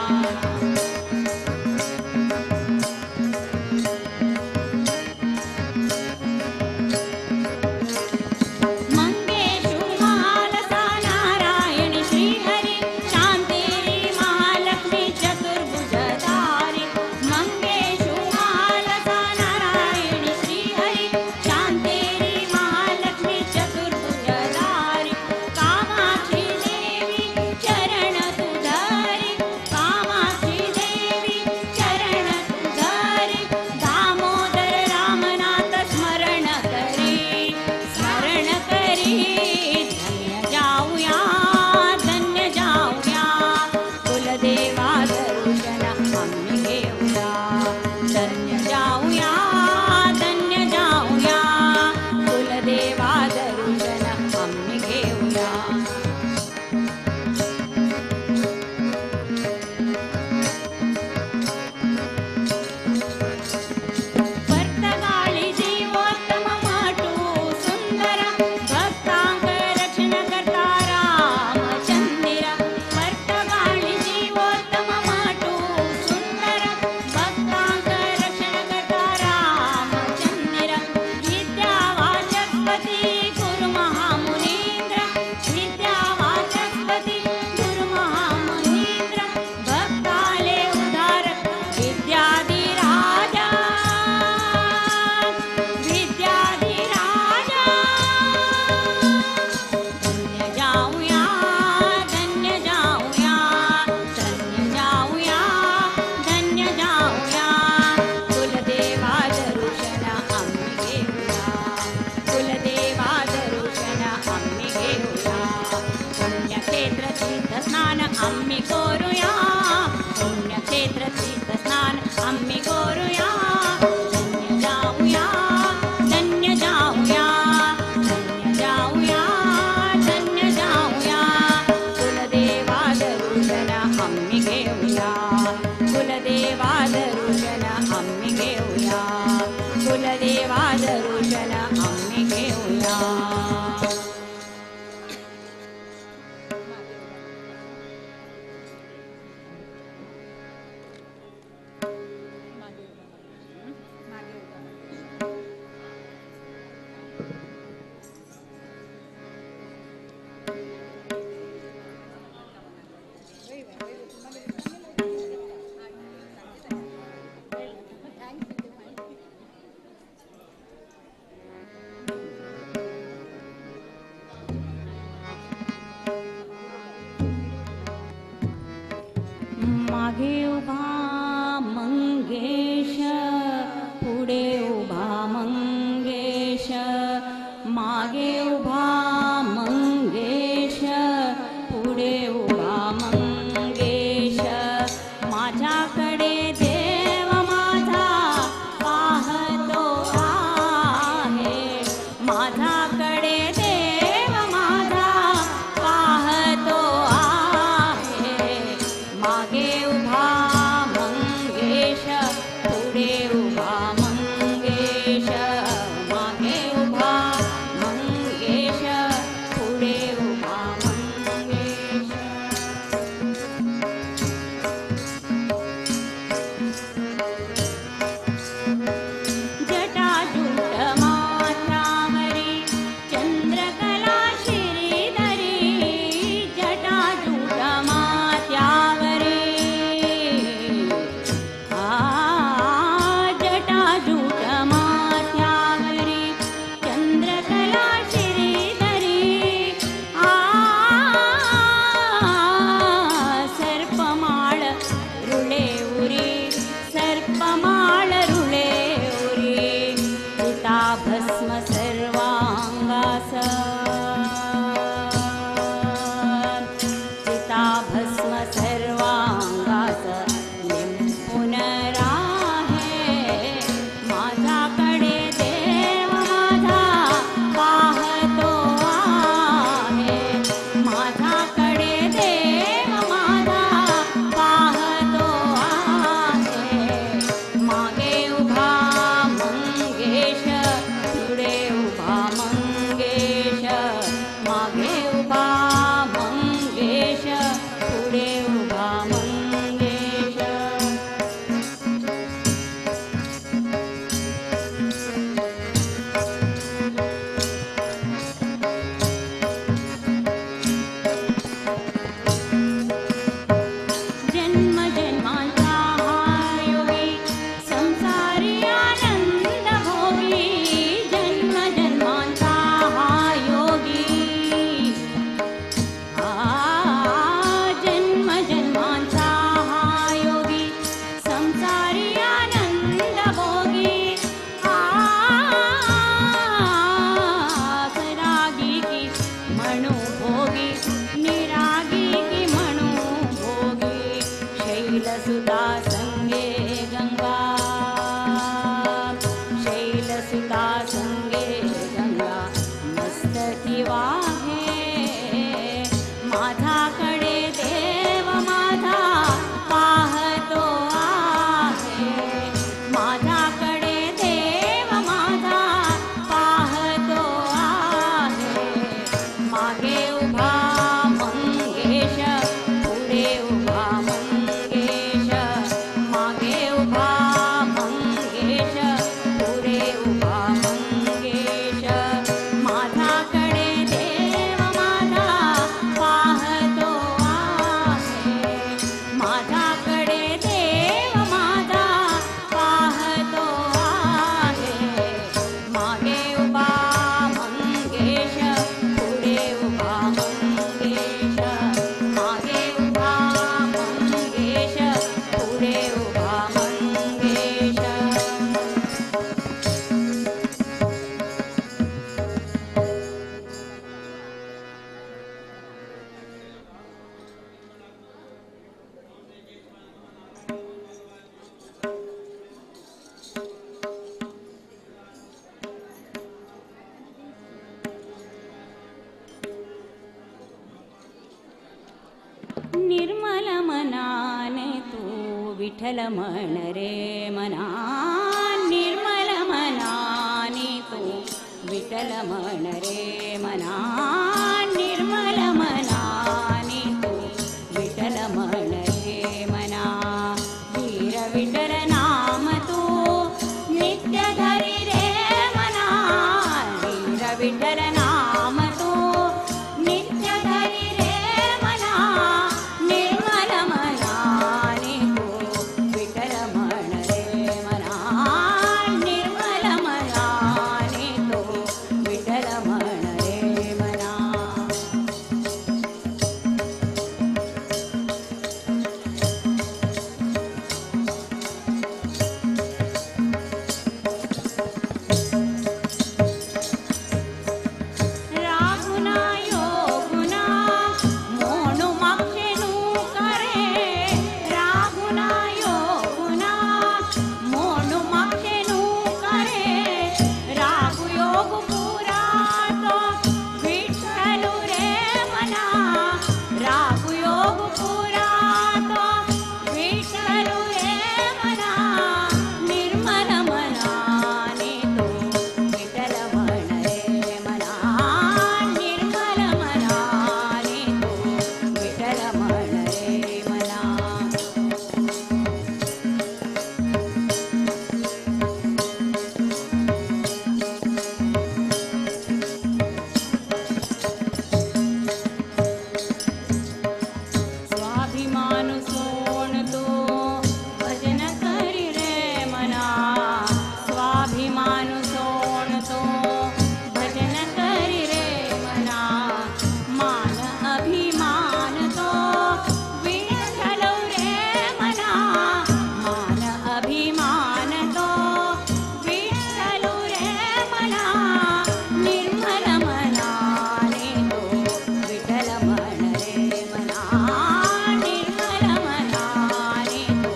मंगेशु महालसा नारायणी श्रीहरी, शांतिरी महालक्ष्मी चतुर्भुजधारी. मंगेशु महालसा नारायणी श्रीहरी, शांतिरी महालक्ष्मी चतुर्भुजधारी. कामाक्षी देवी चरण तुधारी, कामाक्षी देवी चरण तुधारी. दामोदर रामनाथ स्मरण करी, स्मरण करी. धन्य जाऊया, धन्य जाऊया, कुलदेवा दर्शन आम्ही घेऊया. धन्य जाऊया, धन्य जाऊया, कुलदेवा दर्शन आम्ही घेऊया. वर्तगाळी जीवोत्तम माटू सुंदर, भक्तांक रक्षण करता रामचंदिर. वर्तगाळी जीवोत्तम माटू सुंदर, भक्तांक रक्षण करता रामचंदिर. विद्यावाचस्पती गुरु महामुनींद्र, विद्यावाचस्पती गुरु महामुनींद्र. भक्ताले उद्धारक विद्याधिराजा, विद्याधिराजा. धन्य जाऊया, धन्य जाऊया, धन्य जाऊया, धन्य जाऊया, कुलदेवा दर्शन आम्ही घेऊया, कुलदेवा दर्शन आम्ही घेऊया. पुण्यक्षेत्र तीर्थस्नान आम्ही करूया, पुण्यक्षेत्र तीर्थस्नान आम्ही करूया. धन्य जाऊया, धन्य जाऊया, धन्य जाऊया, धन्य जाऊया, कुलदेवा दर्शन आम्ही घेऊया, कुलदेवा दर्शन आम्ही घेऊया, कुलदेवा दर्शन आम्ही घेऊया. मागे उभा मंगेश, पुढे उभा मंगेश, मागे उभा मंगेश, पुढे उभा शैलसुता संगे गंगा शैलसुता संगे गंगा मस्तकी वाहे माझाकडे देव माझा पाहतो आहे माझाकडे देव माझा पाहतो आहे मागे उभा मंगेश पुढे उभा मंगेश मागे उभा मंगेश पुढे उभा मंगेश माझाकडे देव माझा पाहतो आहे माझाकडे देव माझा पाहतो आहे मागे उभा मंगेश पुढे उभा मंगेश मागे उभा मंगेश पुढे उभा मंगेश निर्मल मनाने तू विठ्ठल म्हण रे मना निर्मल मनाने तू विठ्ठल म्हण रे मना निर्मल मनाने तू विठ्ठल म्हण रे मना वीर विठ्ठल नाम तू नित्य धरी रे मना वीर विठ्ठल नाम तू नित्य धरी रे मना निर्मल मनाने तू विठ्ठल म्हण रे मना निर्मल मनाने तू विठ्ठल म्हण रे मना रागुना योगुना मोनु मक्षेनु करे रागुना योगुना मोनु मक्षेनु करे रागु योग पुरा तो विठ्ठलु रे मना रागु योग पुरा तो विठ्ठलु रे मना निर्मल मनाने तो विठ्ठल म्हण रे मना निर्मल मनाने तो विठ्ठल म्हण रे मना स्वाभिमान सोडतो भजन करी रे मना स्वाभिमान सोडतो भजन करी रे मना मान अभिमान तो विठ्ठल रे मना मान अभिमान तो विठ्ठल रे मना निर्मल मनाने तो विठ्ठल म्हण रे मना निर्मल मनाने तो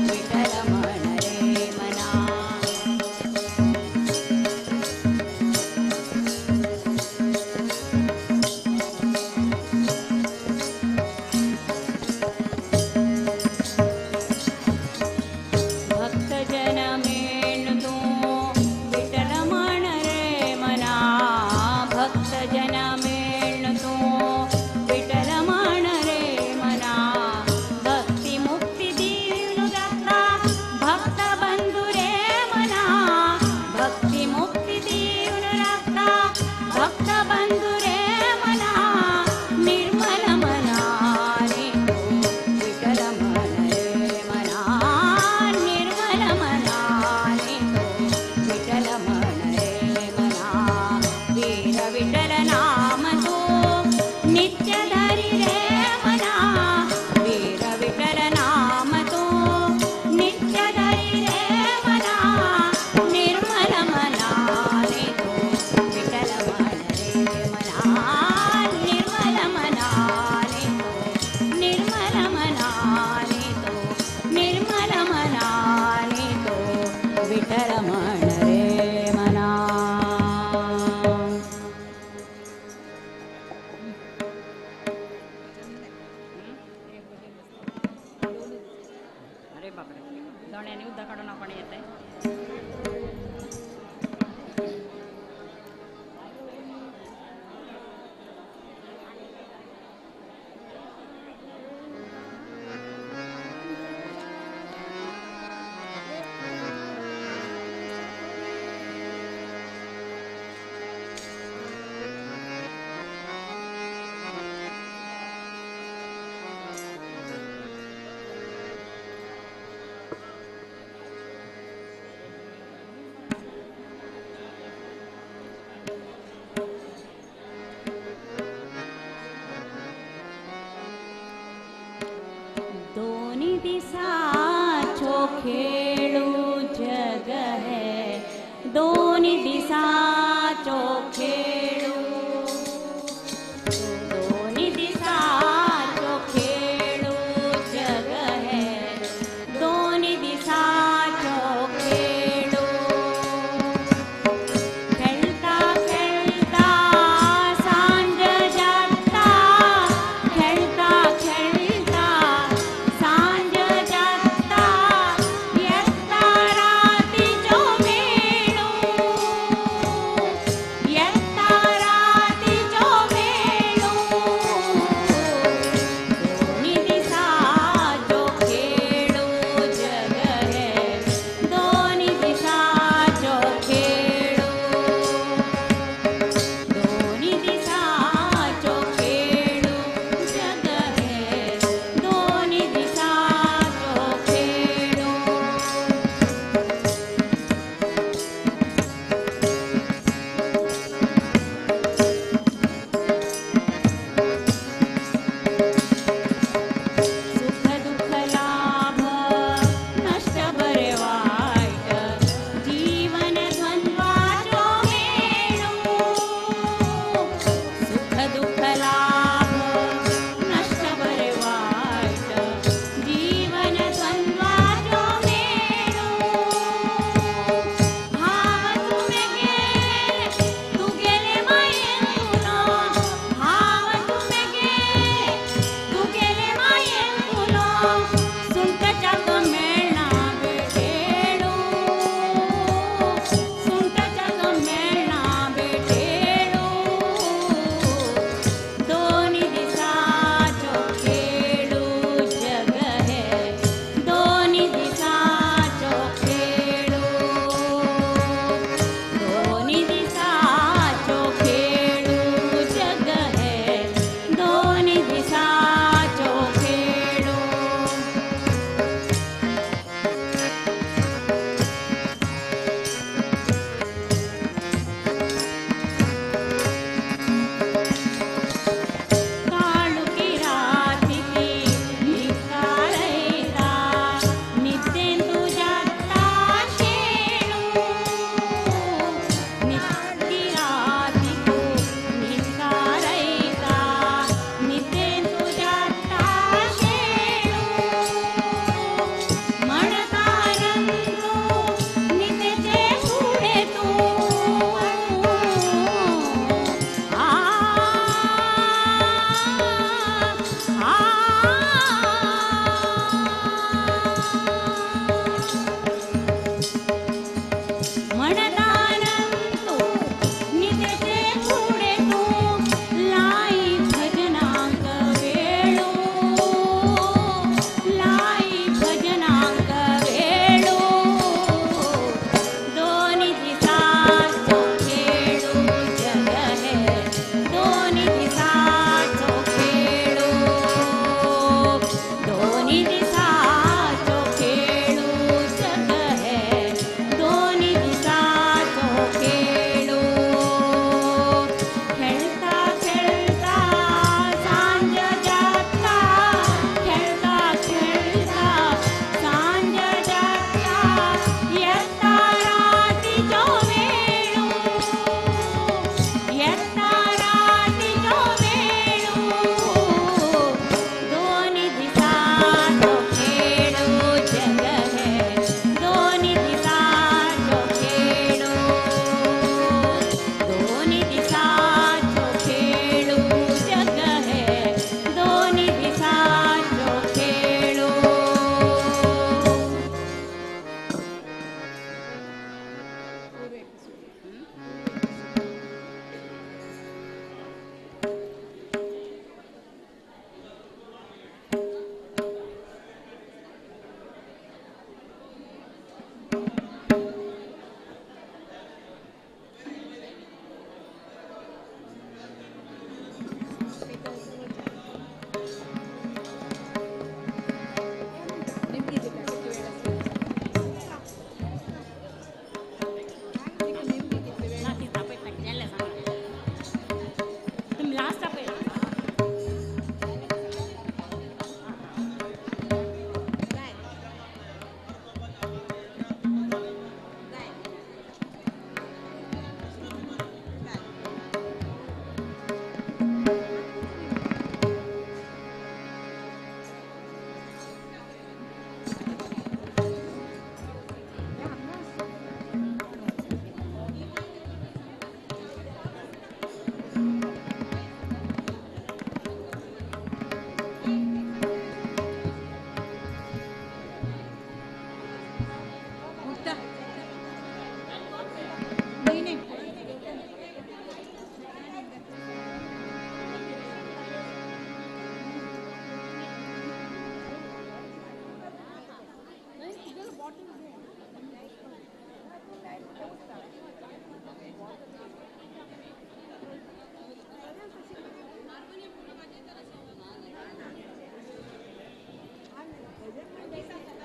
विठ्ठल म्हण रे मना भक्तजन मेण तू विठ्ठल म्हण रे मना भक्तजन मेण तू विठ्ठल म्हण रे मना भक्ती मुक्ती दीन दाता भक्त बंधु रे मना भक्ती मुक्ती दीन दाता भक्त बंधु रे मना निर्मल मनाने तो विठ्ठल म्हण रे मना निर्मल मनाने तो विठ्ठल म्हण रे मना वीर विठ्ठल नाम तू नित्य धरी रे मना वीर विठ्ठल नाम तू नित्य धरी रे मना निर्मल मनाने तो विठ्ठल म्हण रे मना निर्मल मनाने तो निर्मल मनाने तो विठलमण रे मना. अरे बापरे, दोण्याने उद्धा काढून आपण येत आहे. दोन्ही दिसाचो खेळू जग है, दोन्ही दिसाचो खेळू, दोन्ही दिसाचो खेळू जग है, दोन्ही दिसाचो खेळू. खेळता खेळता सांज जाता, खेळता खेळता सांज जाता, येता रातीचो मेळू.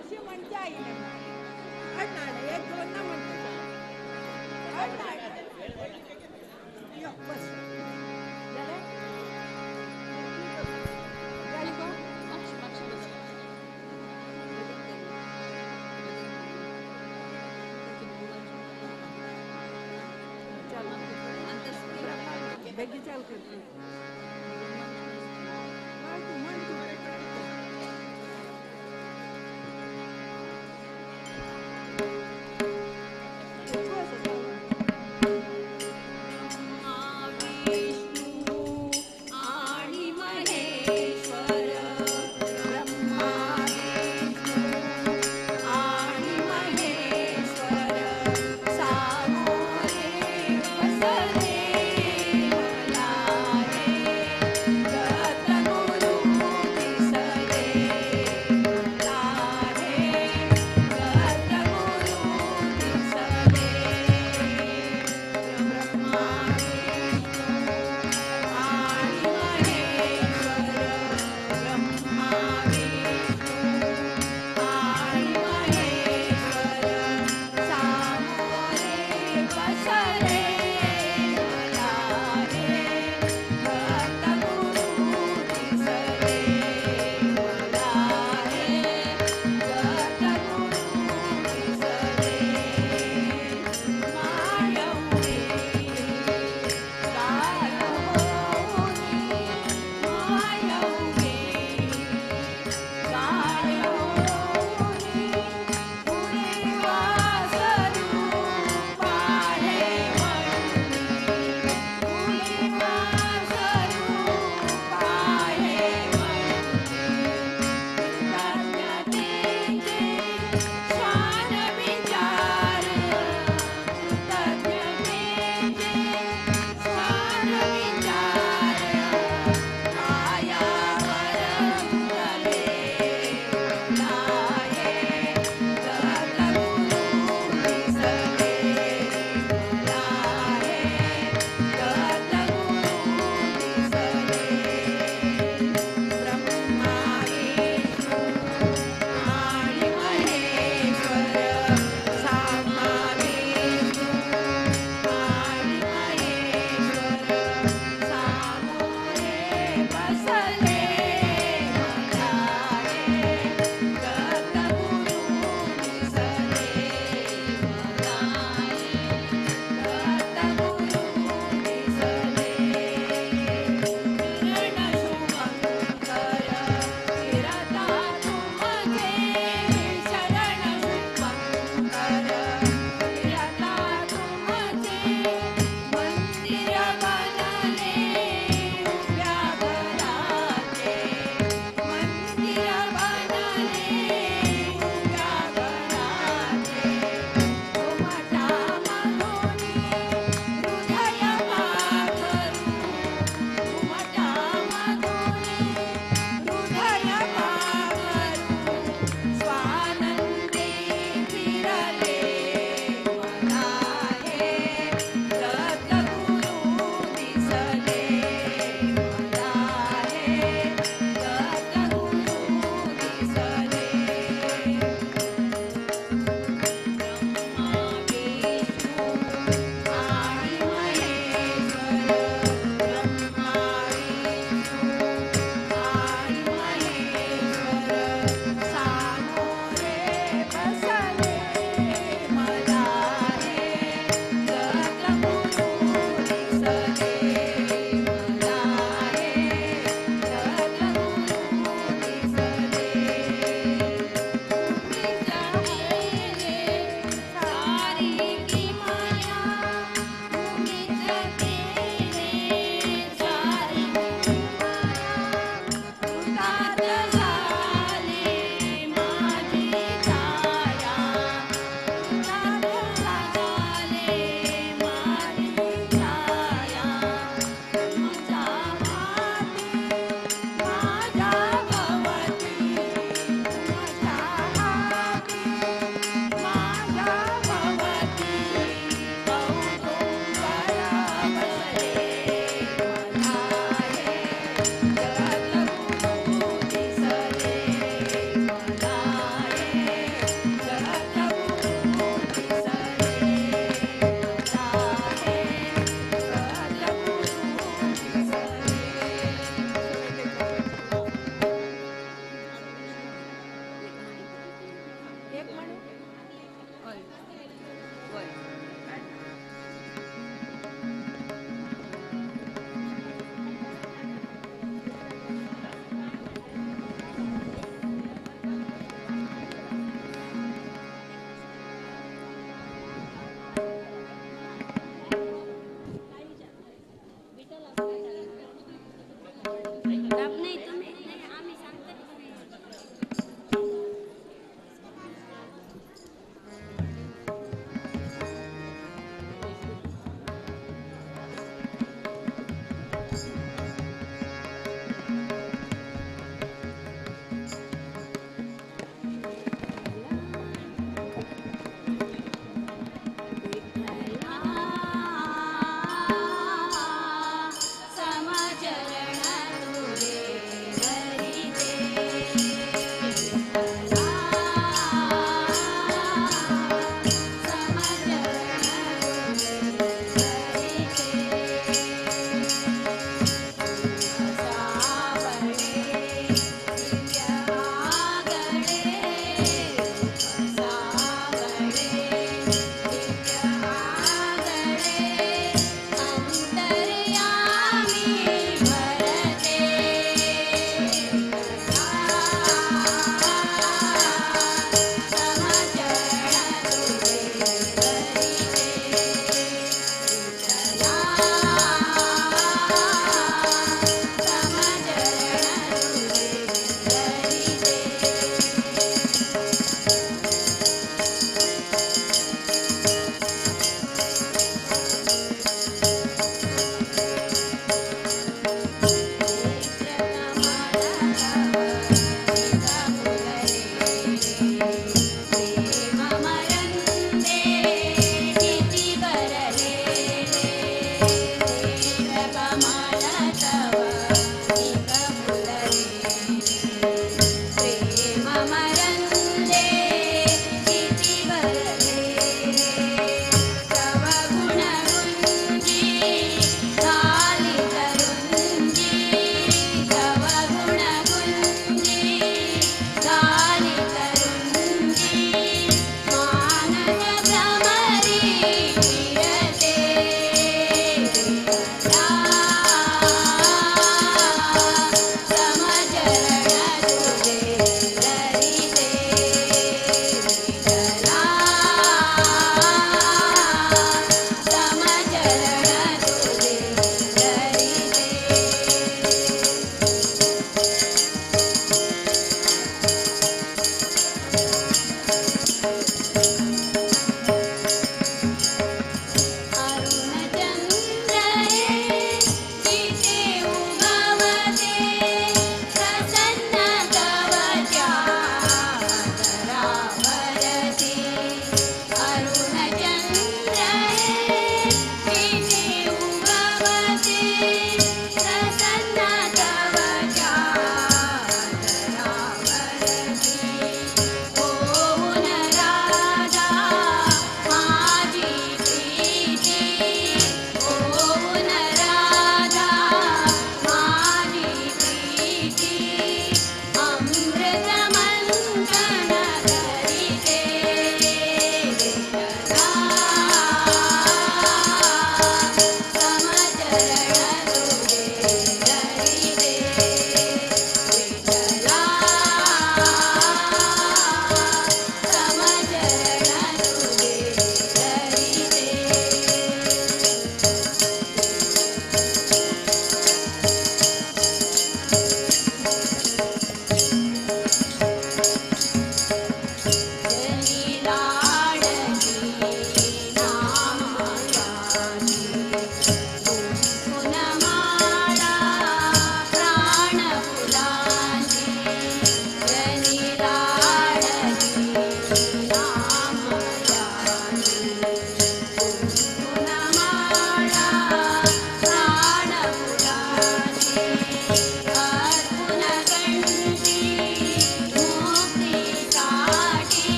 अशी म्हणता येईल अडनाड एक दोन ना म्हणतो अडनाड यो बस झालं झाली का बेगी चाल करते आणि महेश्वर ब्रह्मा विष्णू आणि महेश्वर सामोरे बसले मला रे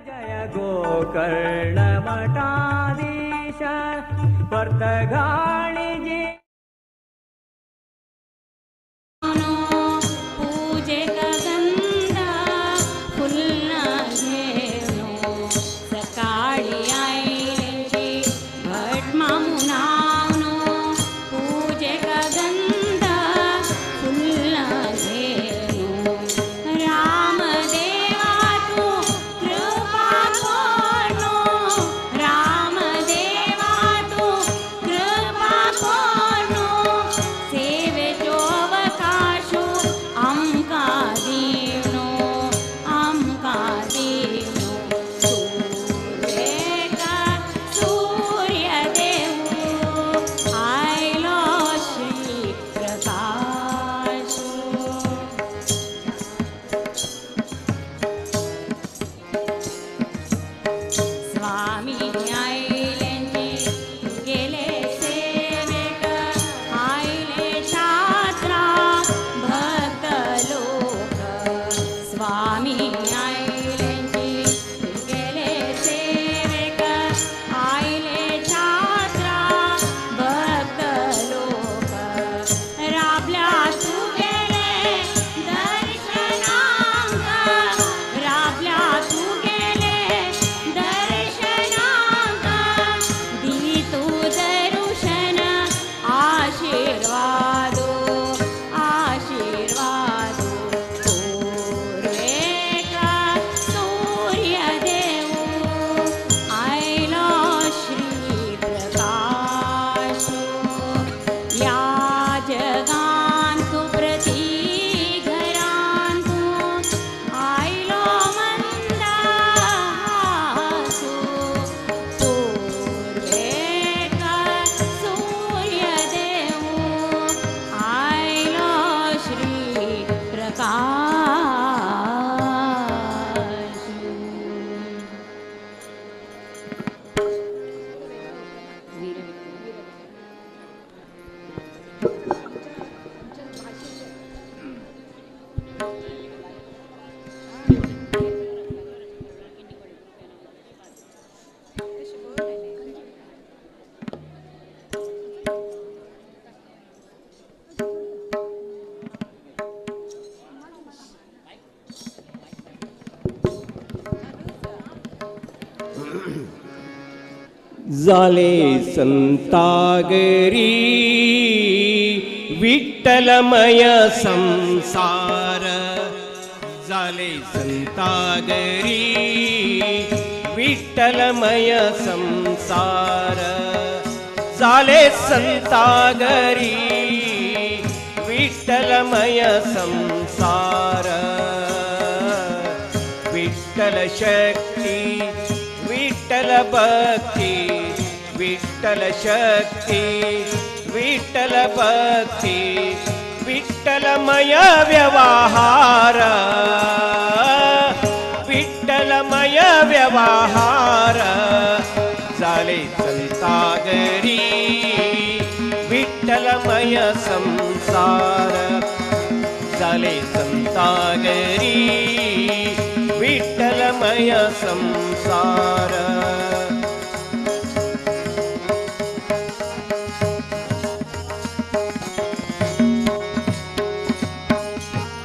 जय गोकर्ण मठाधीश वर्तघाणी जी पूजे गंध फुल्ल घेऊन सकाळी आईची भटमा मुनावून पूजे गंध फुल्ल घेऊन रामदेवा तू कृपा करो रामदेवा तू कृपा करो सेवेचो अवकाशो आमका दीवनो सूर्यदेव आयलो श्री प्रकाश स्वामी आईलेंची गेले सेवेक आईले शास्त्रा भक्त लोक स्वामी आईलेंची गेले सेवेक आईले शास्त्रा भक्त लोक राबल्या तू गेले दर्शनांक राबल्या तू गेले दर्शनांक दी तू दर्शन आशीर्वादो आशीर्वादो पूर्वेक सूर्यदेव आयलो श्री प्रकाश या जगांतु प्रति घरांतु आयलो मंदासु पूर्वेक सूर्यदेव आयलो श्री प्रकाश झाले संतागरी विठ्ठलमय संसार झाले संतागरी विठ्ठलमय संसार झाले संतागरी विठ्ठलमय संसार विठ्ठल शक्ती विठ्ठल भक्ती विठ्ठल शक्ती विठ्ठल भक्ती विठ्ठलमय व्यवहार विठ्ठलमय व्यवहार झाले संतागरी विठ्ठलमय संसार झाले संतागरी विठ्ठलमय संसार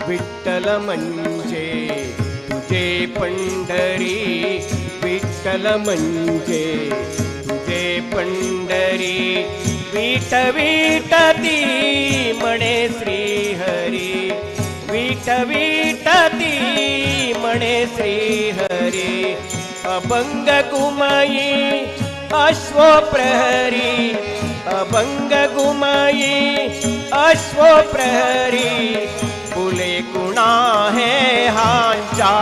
विठ्ठल म्हणजे तुझे पंढरी विठ्ठल म्हणजे तुझे पंढरी विठ विठती म्हणे श्रीहरी विठ विठती म्हणे श्रीहरी अभंग कुमाई अश्व प्रहरी अभंग कुमाई अश्व प्रहरी फुले कुणा हे हांचा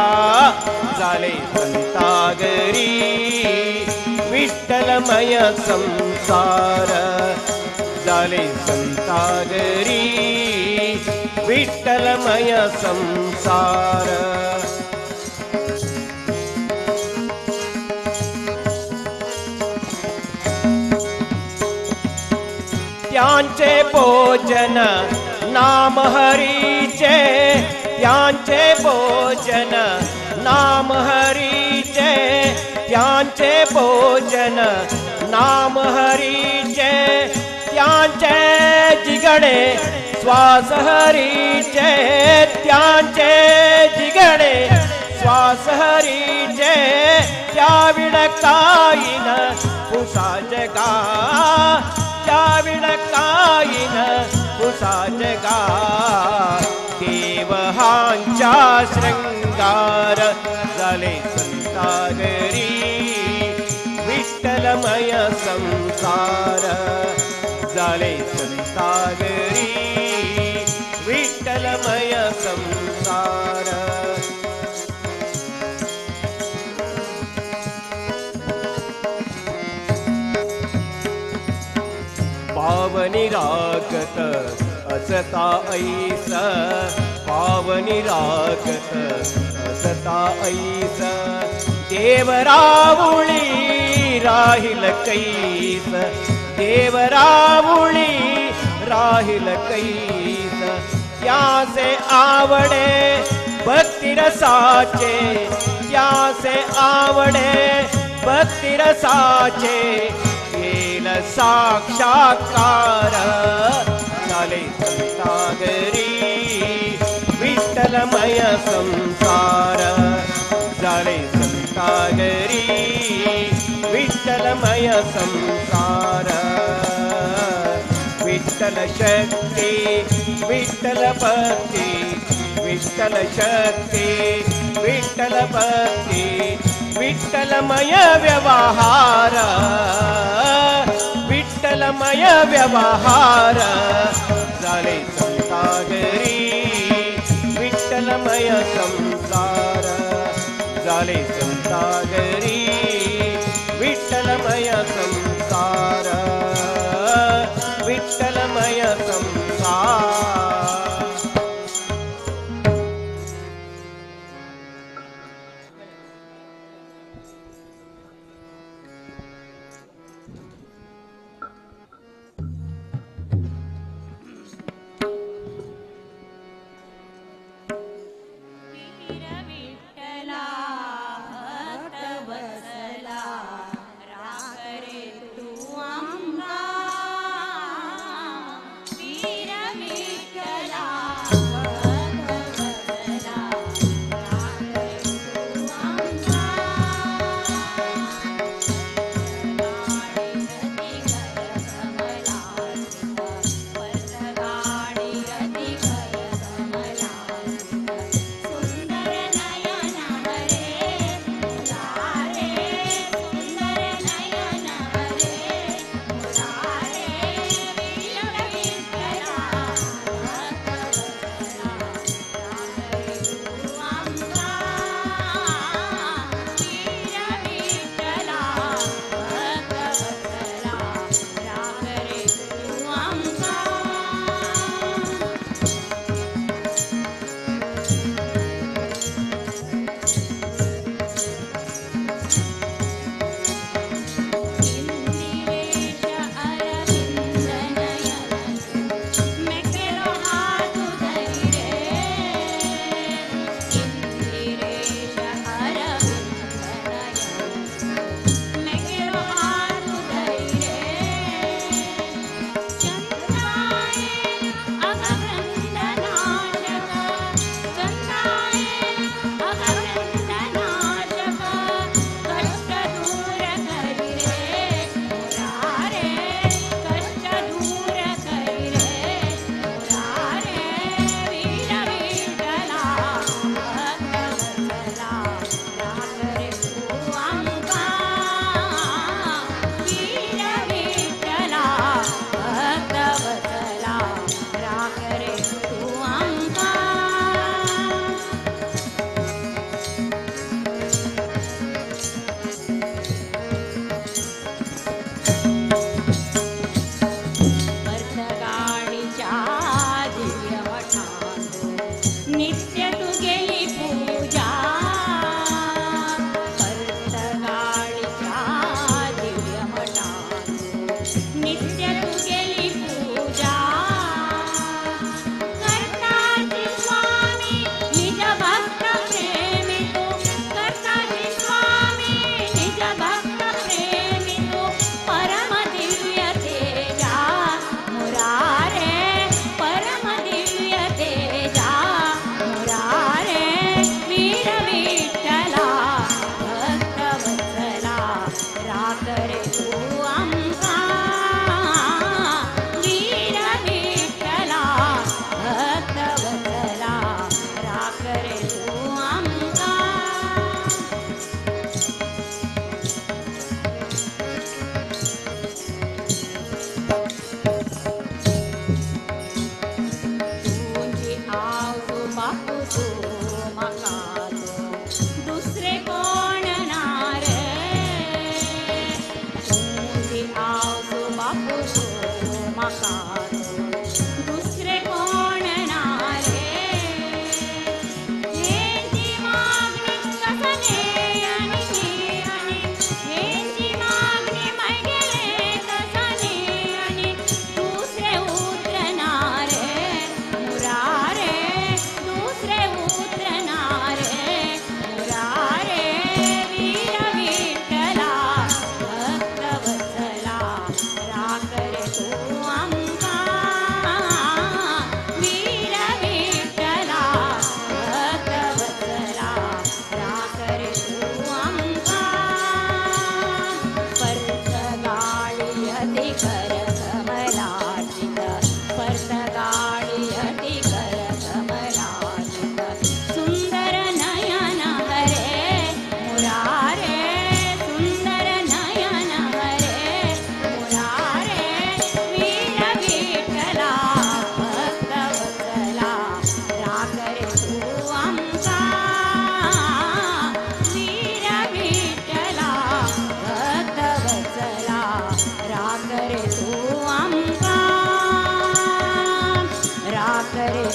झाले संतागरी विठ्ठलमय संसार झाले संतागरी विठ्ठलमय संसार त्यांचे भोजन नाम हरीचे त्यांचे भोजन नाम हरीचे त्यांचे भोजन नाम हरीचे त्यांचे जिगणे श्वास हरीचे त्यांचे जिगणे श्वास हरीचे त्या विडकाईन पुसा जगा त्या विडकाईन पुसा जगा देवहांच्या शृंगार झाले संतागरी विठ्ठलमय संसार झाले संतागरी विठ्ठलमय संसार पावनी रागत असता ऐस पावनी रागत असता ऐस देवरावुळी राहिल कैस देवरावुळी राहिल कैस त्यासे आवडे भक्तिरसाचे त्यासे आवडे भक्तिरसाचे येल साक्षात्कार झाले संतागरी विठ्ठलमय संसार झाले संतागरी विठ्ठलमय संसार विठ्ठल शक्ती विठ्ठल भक्ती विठ्ठल शक्ती विठ्ठल भक्ती विठ्ठलमय व्यवहार विठ्ठलमय व्यवहार झाले संतागरी विठ्ठलमय संसार झाले संतागरी विठ्ठलमय संसार विठ्ठलमय संसार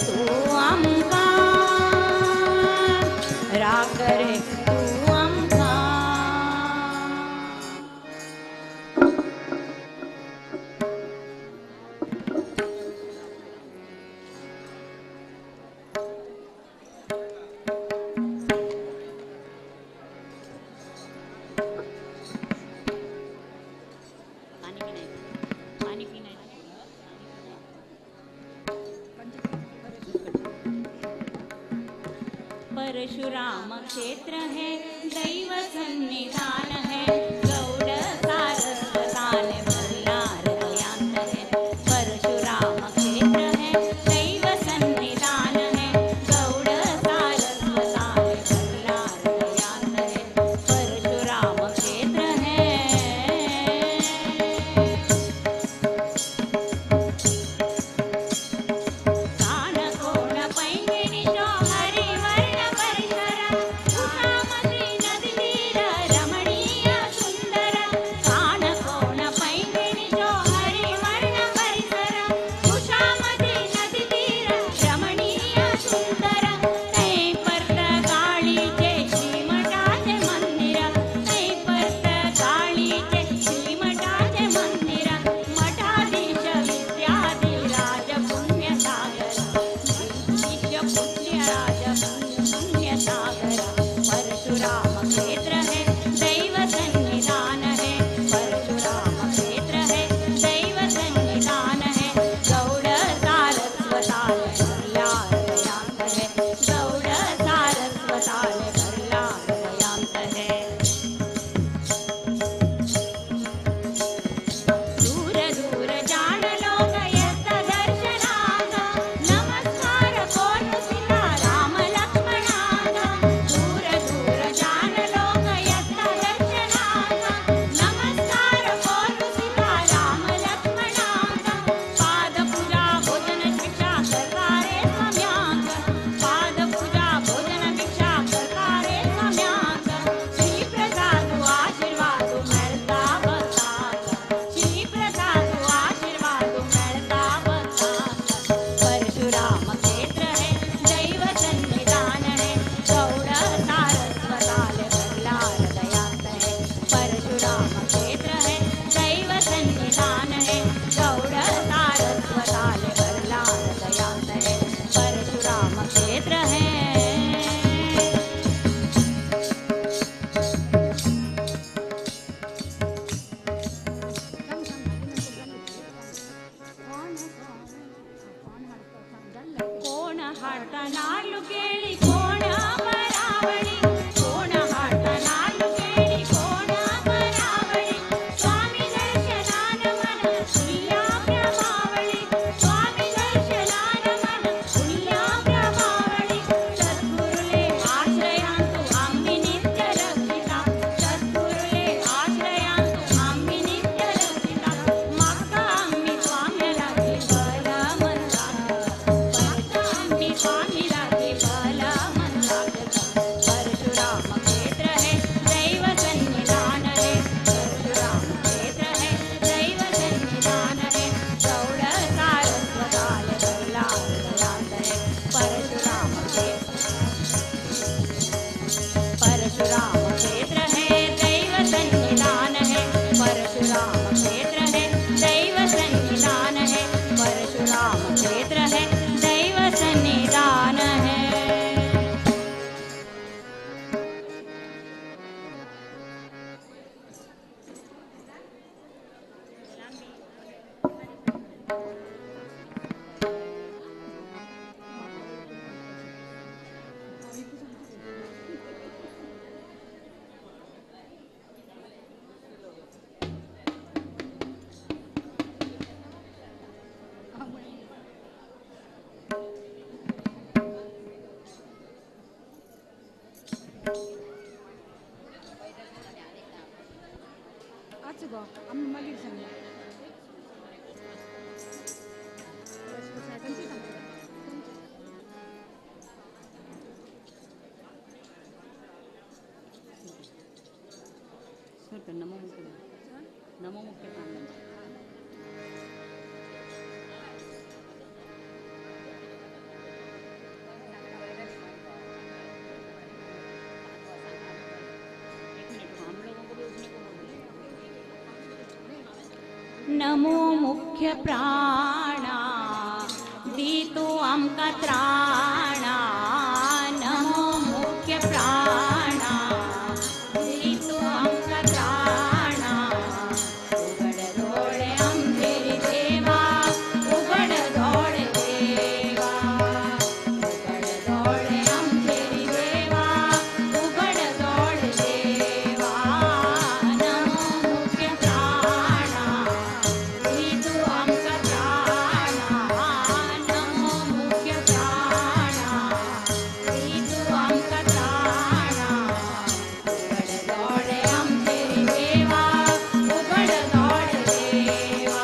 तू आमका राख रे तू आमका परशुराम क्षेत्र है दैव सन्निधान है गौड़ सारस्वतान बल्लार दयांत है परशुराम क्षेत्र है दैव सन्निधान है गौड़ सारस्वतान बल्लार दयांत है परशुराम क्षेत्र है कान कोण पैंगिणी जो हरिवर्ण परिसर उषामती नदी तीर रमणीय सुंदर कान कोण पैंगिणी जो हरिवर्ण परिसर उषामती नदी तीर रमणीय सुंदर तै पर्त काळीचे श्रीमठाचे मंदिर तै पर्त काळीचे श्रीमठाचे मंदिर मठाधीश विद्याधिराज पुण्यसागर विश्व पुण्यराज पुण्यसागर परशुराम क्षेत्र है दैव सन्निधान है परशुराम क्षेत्र है दैव सन्निधान है गौड़ सारस्वताल बल्लार दयांत है गौड़ सारस्वताल बल्लार दयांत है दूर दूर जाण लोक येत दर्शनाक नमस्कार कोण सीता राम लक्ष्मणाक दूर दूर जाण लोक येत दर्शनाक नमस्कार कोण सीता राम लक्ष्मणाक पादपूजा भोजन भिक्षा करतारे स्वाम्याक पादपूजा भोजन भिक्षा करतारे स्वाम्याक श्रीप्रसाद आशीर्वाद मेळता भक्ताक श्रीप्रसाद आशीर्वाद मेळता भक्ताक परशुराम क्षेत्र है दैव सन्निधान है गौड़ सारस्वताल बल्लार दयांत है परशुराम क्षेत्र है दैव सन्निधान है गौड़ सारस्वताल बल्लार दयांत है परशुराम क्षेत्र है कोण हाडता नाल्लू केळी कोण बरावळी कोण हाडता नाल्लू केळी कोण बरावळी स्वामी दर्शनान मन फुल्या प्रभावळी स्वामी दर्शनान मन फुल्या प्रभावळी सद्गुरुले आश्रयांतु आम्ही नित्य रक्षिता सद्गुरुले आश्रयांतु आम्ही नित्य रक्षिता मागता आम्ही स्वाम्याला बल मन लागतं मागता आम्ही स्वामीला बल मन लागतं परशुराम क्षेत्र है दैव सन्निधान है परशुराम क्षेत्र है दैव सन्निधान है गौड़ सारस्वताल बल्लार दयांत है परशुराम क्षेत्र है दैव सन्निधान है परशुराम क्षेत्र है दैव सन्निधान है परशुराम क्षेत्र है दैव सन्निधान है आज गो आम्ही मागीर सांगया नमो मुख्य प्राण नमो मुख्य प्राणा दितो आमका त्राणा नमो मुख्य प्राणा दितो आमका त्राणा उघड डोळे आमचेरी देवा उघड डोळे देवा उघड डोळे आमचेरी देवा उघड डोळे देवा नमो मुख्य प्राणा दितो आमका त्राणा नमो मुख्य प्राणा दितो आमका त्राणा उघड डोळे आमचेरी देवा उघड डोळे देवा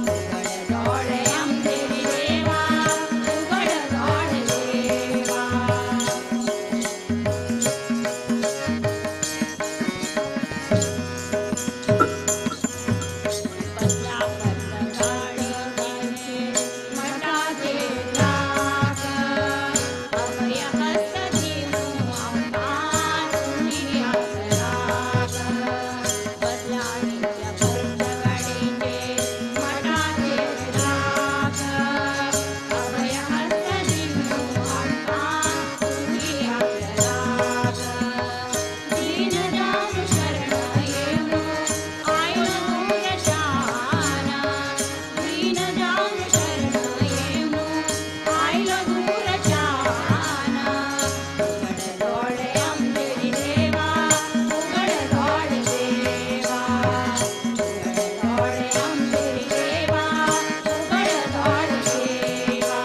उघड डोळे आमचेरी देवा उघड डोळे देवा बसला पत्रगाडी मठाचे जाग अभय हस्त देऊ आम्हा तुम्ही आसराग बसला नित्य पत्रगाडीचे मठाचे जाग अभय हस्त देऊ आम्हा तुम्ही आसराग दीन जाऊ शरण येऊ आयला दूर जाना दीन जाऊ शरण येऊ आयला दूर जाना उघड डोळे आमचेरी देवा उघड डोळे देवा उघड डोळे आमचेरी देवा उघड डोळे देवा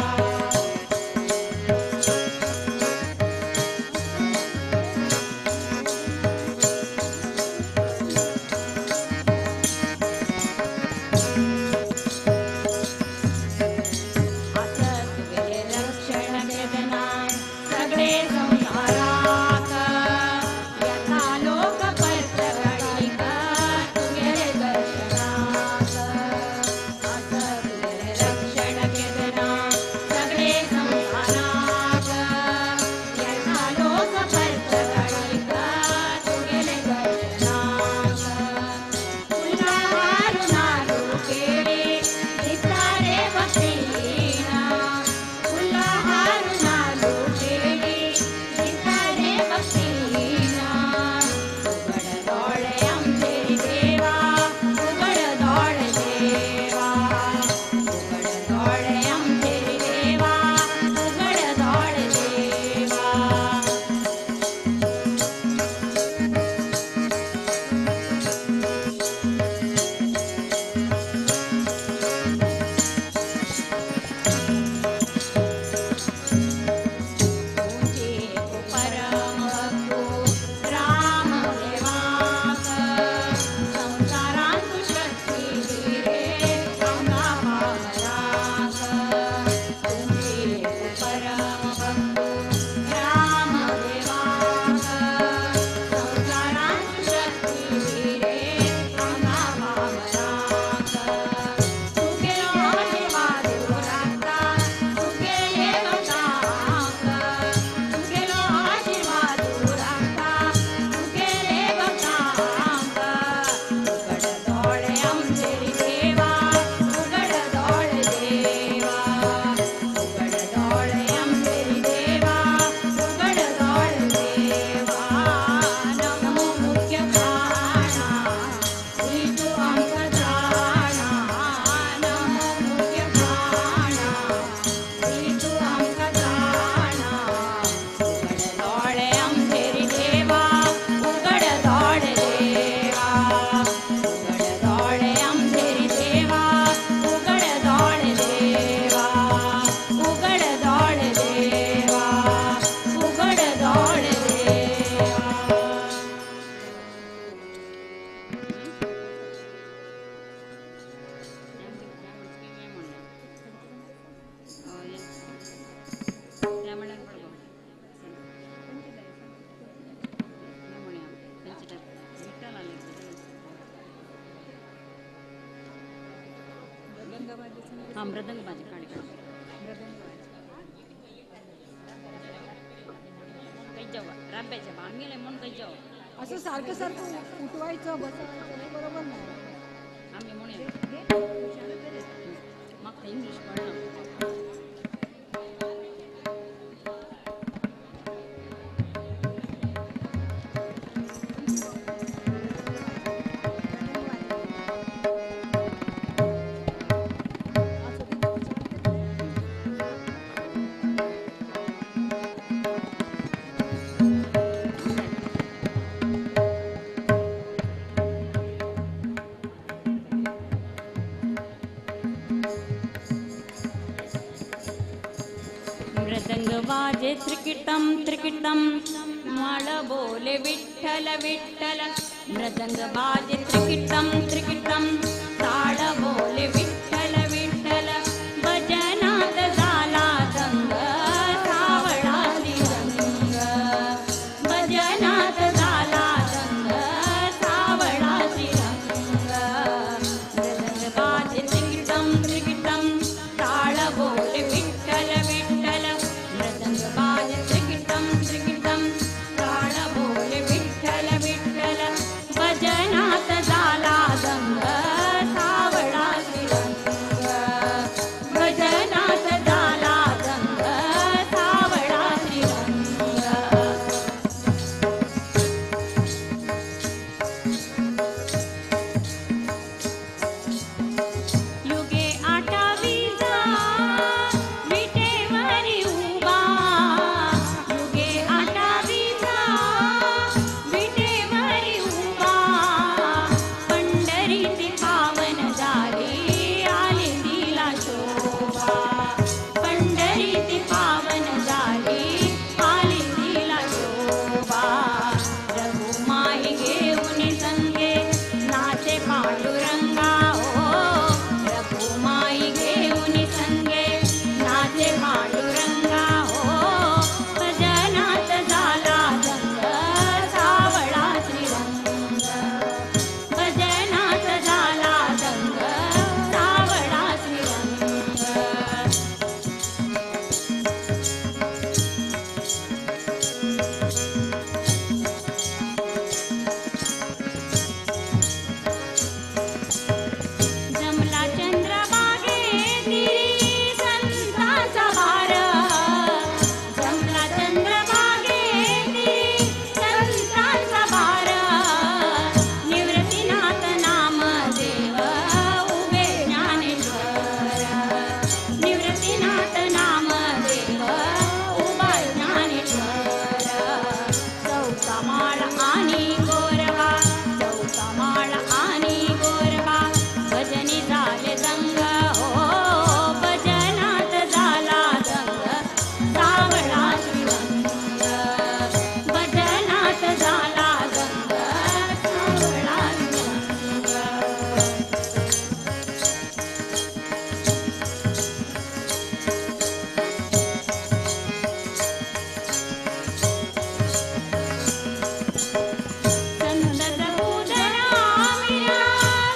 असत तुझे रक्षण वेदना सगळे संसाराक यथा लोक परतगडिक तुझे दर्शनाक असत तुझे रक्षण वेदना सगळे संसाराक यथा लोक परतगडिक तुझे दर्शनाक तुला हारुनारू केले दिसारे बसीना तुला हारुनारू केले दिसारे बसीना उघड डोळे आमचेरी देवा उघड डोळे देवा उघड डोळे आमचेरी देवा उघड डोळे देवा तुझे परम भक्तो राम देवाक संसारांत शक्ती दिले आम्हा भावनाक तुझे परम भक्तो राम देवाक संसारांत शक्ती दिले आम्हा भावनाक तुझे आशीर्वाद राखता तुझे भक्तांक तुझे आशीर्वाद राखता तुझे भक्तांक उघड डोळे आमचेरी देवा उघड डोळे देवा उघड डोळे आमचेरी देवा उघड डोळे देवा नमो मुख्य प्राणा दितो आमका त्राणा नमो मुख्य प्राणा दितो आमका त्राणा उघड डोळे आमचेरी देवा उघड डोळे देवा उघड डोळे आमचेरी देवा उघड डोळे देवा उघड डोळे देवा उघड डोळे देवा हाँ मृदंग बाजी काढी काही जाऊ राब्याच्या आम्ही म्हणून काही जाऊ असं सारखं सारखं उठवायचं बसायचं हे बरोबर नाही आम्ही म्हणूया मग इंग्लिश पडणार मृदंग वाजे त्रिकिटम त्रिकिटम माळ बोले विठ्ठल विठ्ठल मृदंग वाजे त्रिकिटम त्रिकिटम ताळ बोले विठ्ठल विठ्ठल भजनात झाला दंग सावळा श्रीरंग भजनात झाला दंग सावळा श्रीरंग मृदंग वाजे त्रिकिटम त्रिकिटम ताळ बोले विठ्ठल विठ्ठल मृदंग वाजे त्रिकिटम त्रिकिटम ताळ बोले विठ्ठल विठ्ठल भजनात झाला दंग सावळा श्रीरंग भजनात झाला दंग सावळा श्रीरंग युगे आठावीचा विटेवरी उभा युगे आठावीचा विटेवरी उभा पंढरीचे पावन झाले आले तिला शोभा पंढरीचे पावन झाले आले तिला शोभा रघुमाई घेऊन संगे नाचे पांडुरंगा हो रघुमाई घेऊन संगे नाचे पांडुरंगा हो भजनात झाला दंग सावळा श्रीरंग भजनात झाला दंग सावळा श्रीरंग जमला चंद्रभागे तिरी संताचा वार जमला चंद्रभागे तिरी संताचा वार निवृत्तीनाथ नाम देव उभे ज्ञानेश्वर निवृत्तीनाथ नाम देव उभा ज्ञानेश्वर चौथा माळ आणि गोरवा चौथा माळ आणि गोरवा भजनी झाले दंग हो भजनात झाला दंग सावळा श्रीरंग भजनात झाला दंग सावळा श्रीरंग संत पूजना मीरा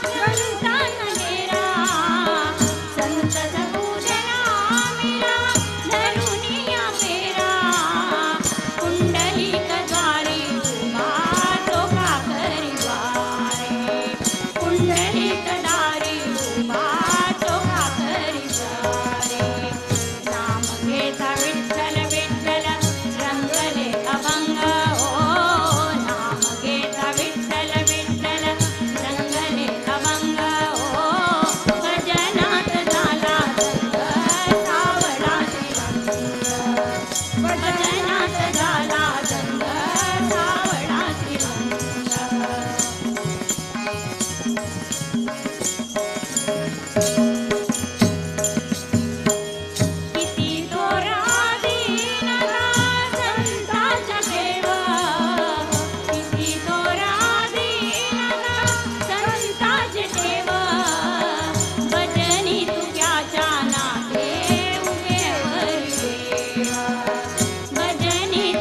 संतान गेरा संत पूजना मीरा धरुनिया पेरा कुंडलिक द्वारी उभा चोखा करी द्वारे कुंडलिक दारी उभा चोखा करी द्वारे नाम घेता विठ्ठल विठ्ठल रंगले अभंग हो नाम घेता विठ्ठल विठ्ठल रंगले अभंग हो भजनात झाला दंग सावळा श्रीरंग भजनात झाला दंग सावळा श्रीरंग किती तोरा दीनता संताच्या ठेव किती तोरा दीनता संताचे ठेव भजनी तुक्याच्या नाते उभे हरी देव भजनी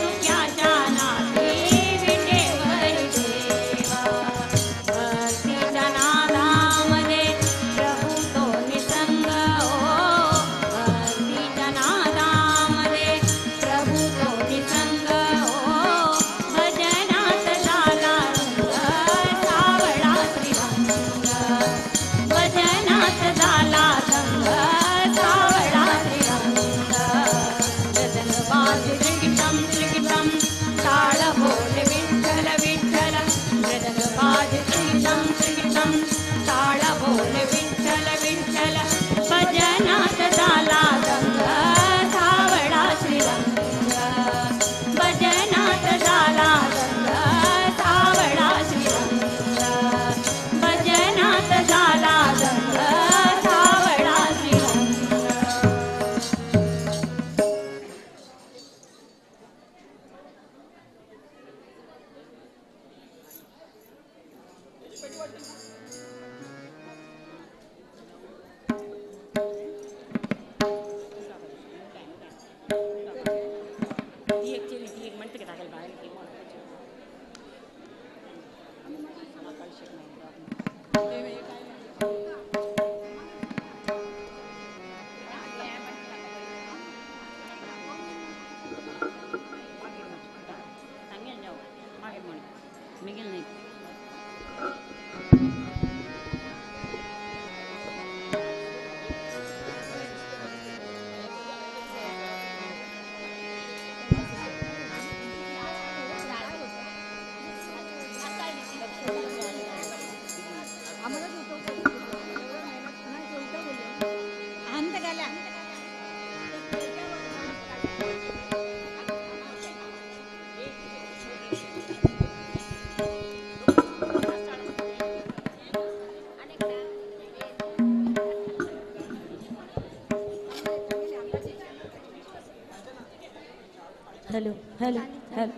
माझे त्रिकिटम त्रिकिटम टाळ बोले विठ्ठल विठ्ठल मृदंग माझे त्रिकिटम त्रिकिटम टाळ बोले विठ्ठल विठ्ठल भजनात झाला रंग सावळा श्रीरंग भजनात झाला रंग सावळा श्रीरंग भजनात झाला रंग सावळा श्रीरंग आम्हाला झोपवतो. नाही, ते उलटं बोलले. अंत गेल्या. हॅलो हॅलो हॅलो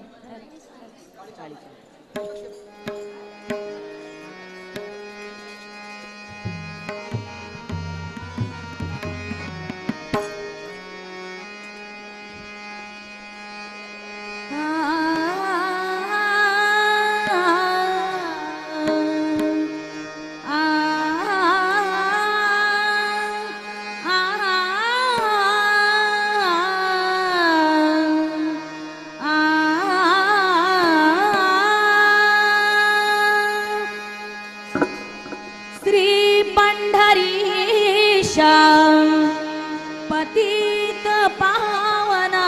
श्री पंढरीशा पतित पावना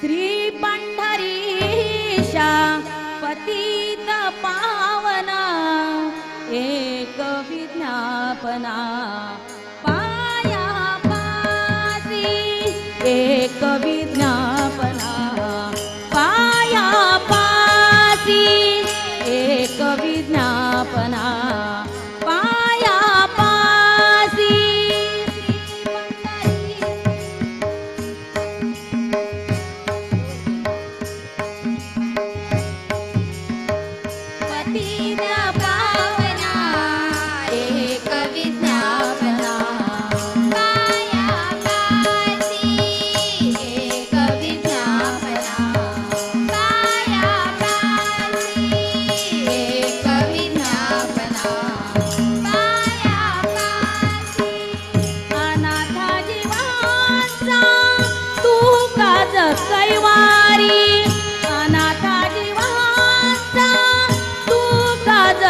श्री पंढरीशा पतित पावना एक विज्ञापना पाया पासी एक विज्ञापना पाया पासी एक विज्ञापना पाया पासी पतित पावना एक विज्ञापना पाया पासी एक विज्ञापना पाया पासी एक विज्ञापना पाया पासी अनाथा जीवांचा तू काज कैवारी अनाथा जीवांचा तू काज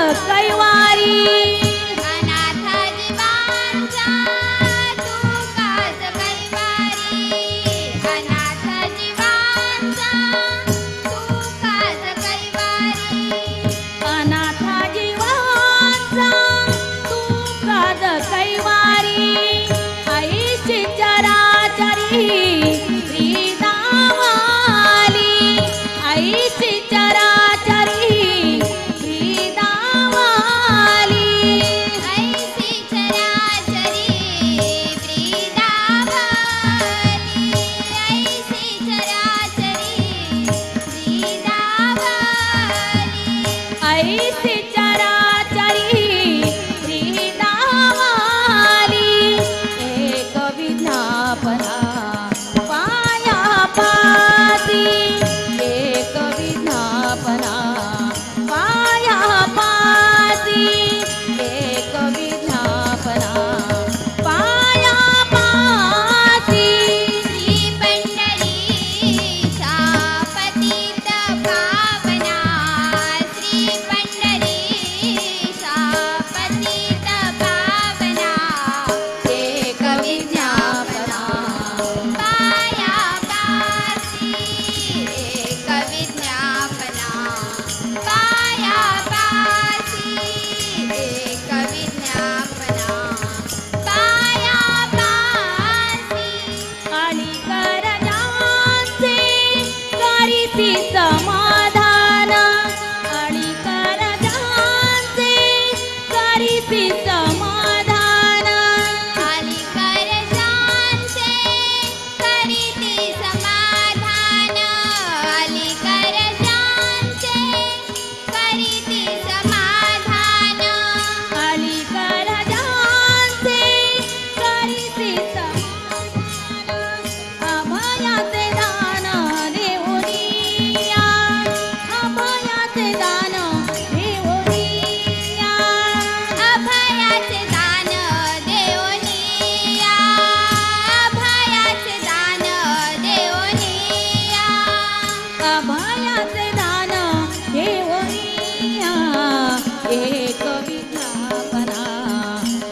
एक विज्ञापना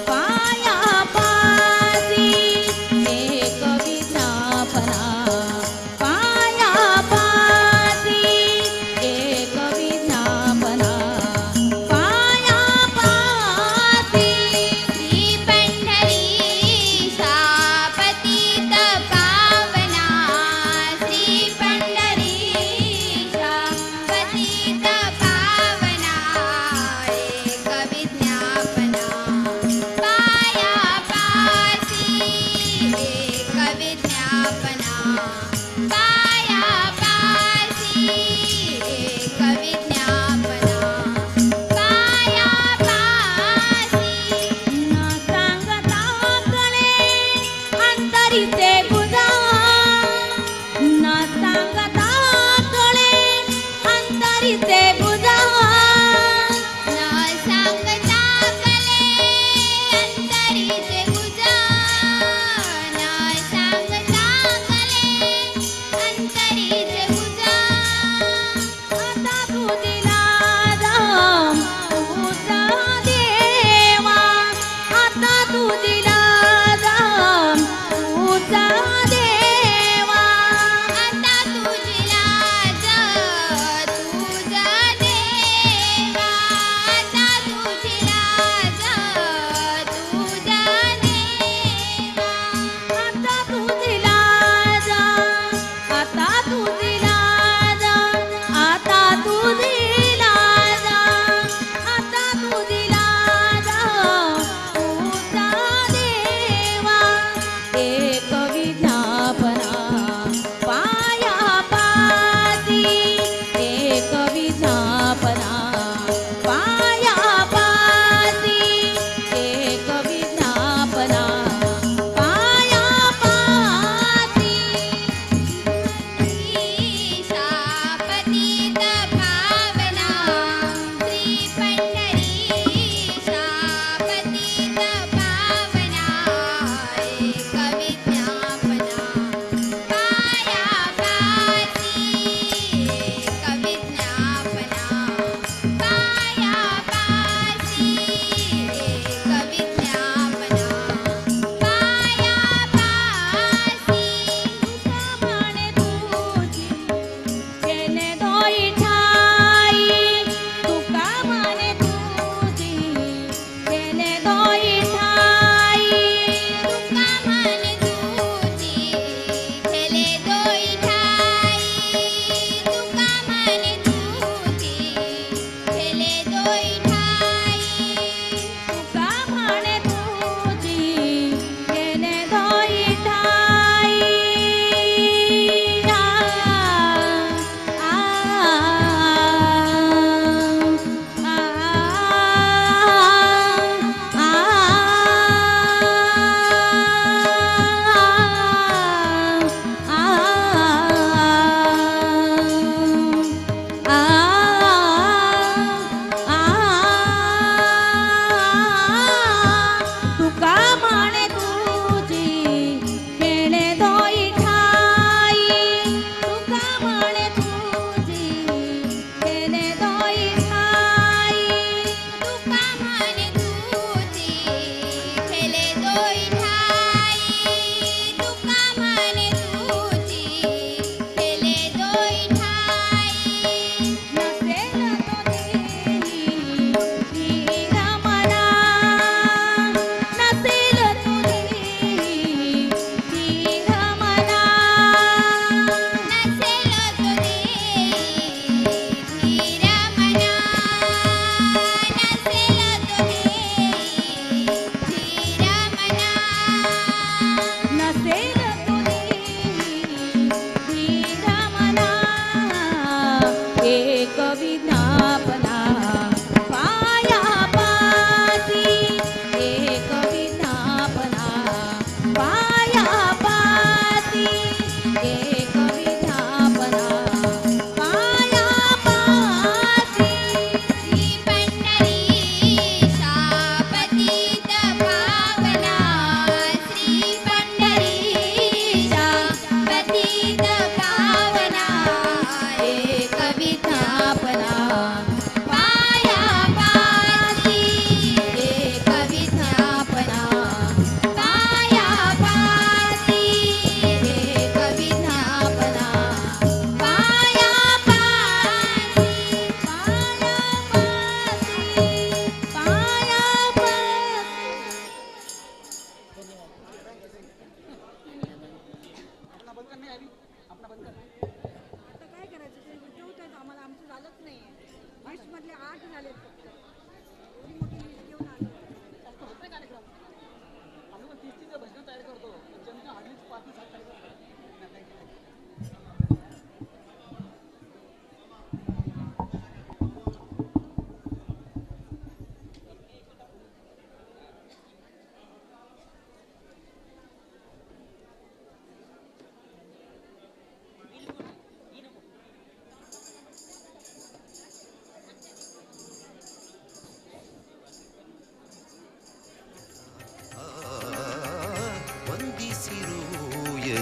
पाया पासी एक विज्ञापना पाया पासी एक विज्ञापना पाया पासी श्री पंढरीशा पतित पावना श्री पंढरीशा पतित पावना रे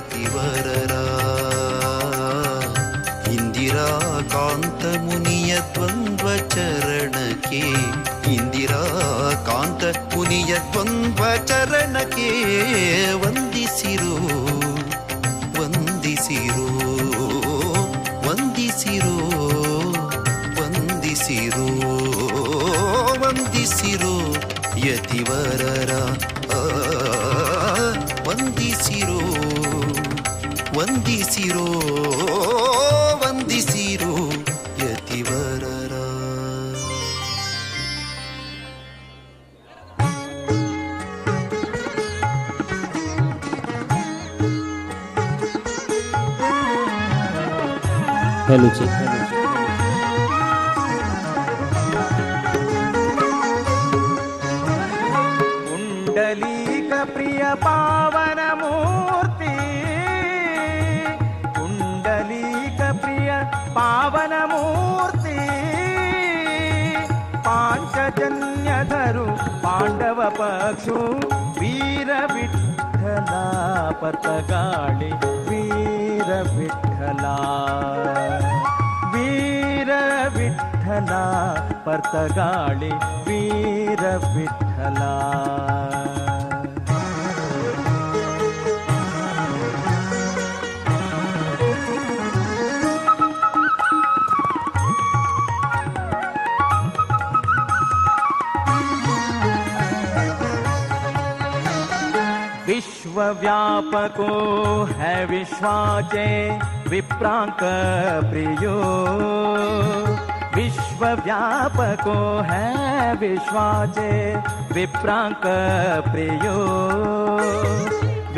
ಯತಿವರರ ಇಂದಿರಾ ಕಾಂತ ಮುನಿಯ ದ್ವಂದ್ವ ಚರಣಕ್ಕೆ ಇಂದಿರಾ ಕಾಂತ ಮುನಿಯ ದ್ವಂದ್ವ ಚರಣಕ್ಕೆ ವಂದಿಸಿರೋ ವಂದಿಸಿರೋ ವಂದಿಸಿರೋ ವಂದಿಸಿರೋ ವಂದಿಸಿರೋ ಯತಿವರರ ವಂದಿಸಿರೋ ವಂದಿಸಿರೋ ವಂದಿಸಿರೋ ಯತಿವರರ. हेलो जी पुंडलीक प्रिय पावन मूर्ति पुंडलीक प्रिय पावन मूर्ति पांचजन्यधरु पांडव पक्षु वीर विठ्ठला पतगाळि वीर विठ्ठला वीर विठ्ठला पतगाळि वीर विठ्ठला. विश्वव्यापको है विश्वाचे विप्रांक प्रियो विश्वव्यापको है विश्वाचे विप्रांक प्रियो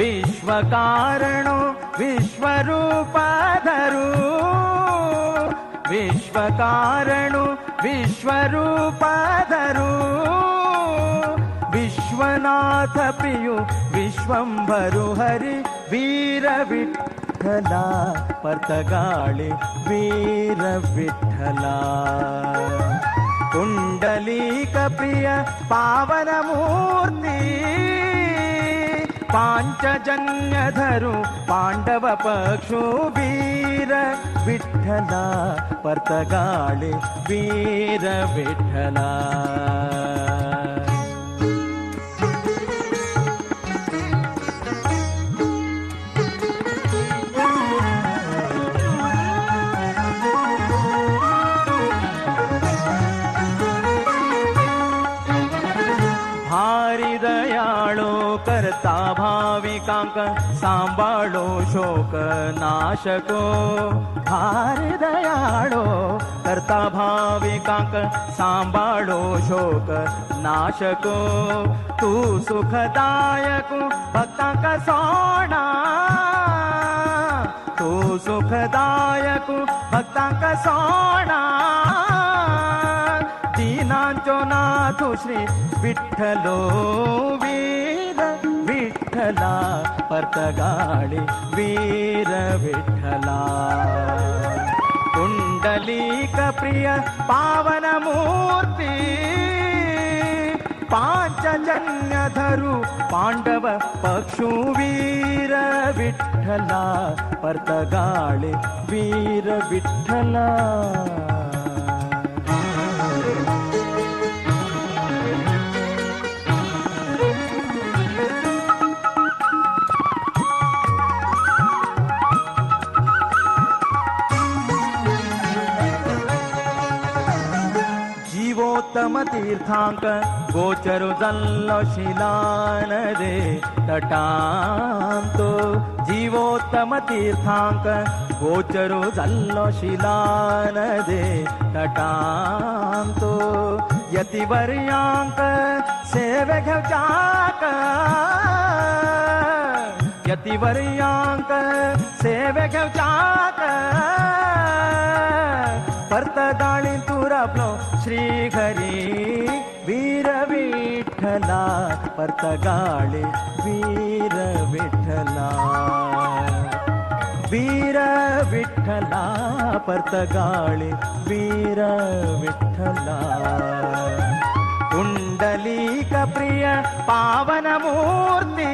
विश्वकारणो विश्वरूपाधरो विश्वकारणो विश्वरूपाधरो विश्वनाथ प्रियो विश्वंभरो हरि वीर विठ्ठला पतगाळि वीर विठ्ठला. कुंडलीक प्रिय पावन मूर्ति पांचजन्यधरु पांडव पक्षु वीर विठ्ठला पतगाळि वीर विठ्ठला. भारी दयाळो करता भाविकांक सांभाळो शोक नाशको भारी दयाळो करता भाविकांक सांभाळो शोक नाशको तू सुखदायक भक्तांक सोडा तू सुखदायक भक्तांक सोडा दीनांचो नाथो श्री विठ्ठलो वीर विठ्ठला पतगाळि वीर विठ्ठला. कुंडलीक प्रिय पावन मूर्ति पांचजन्यधरु पांडव पक्षु वीर विठ्ठला पतगाळि वीर विठ्ठला. जीवोत्तम तीर्थांक गोचरो जल्लो शिलानदे तटांतो जीवोत्तम तीर्थांक गोचरो जल्लो शिलानदे तटांतो यतिवर्यांक सेवे घेवच्याक यतिवर्यांक सेवे घेवच्याक परतगाळी तुरापलो श्री हरी वीर विठ्ठला परतगाळी वीर विठ्ठला वीर विठ्ठला परतगाळी वीर विठ्ठला. कुंडलीक प्रिय पावन मूर्ति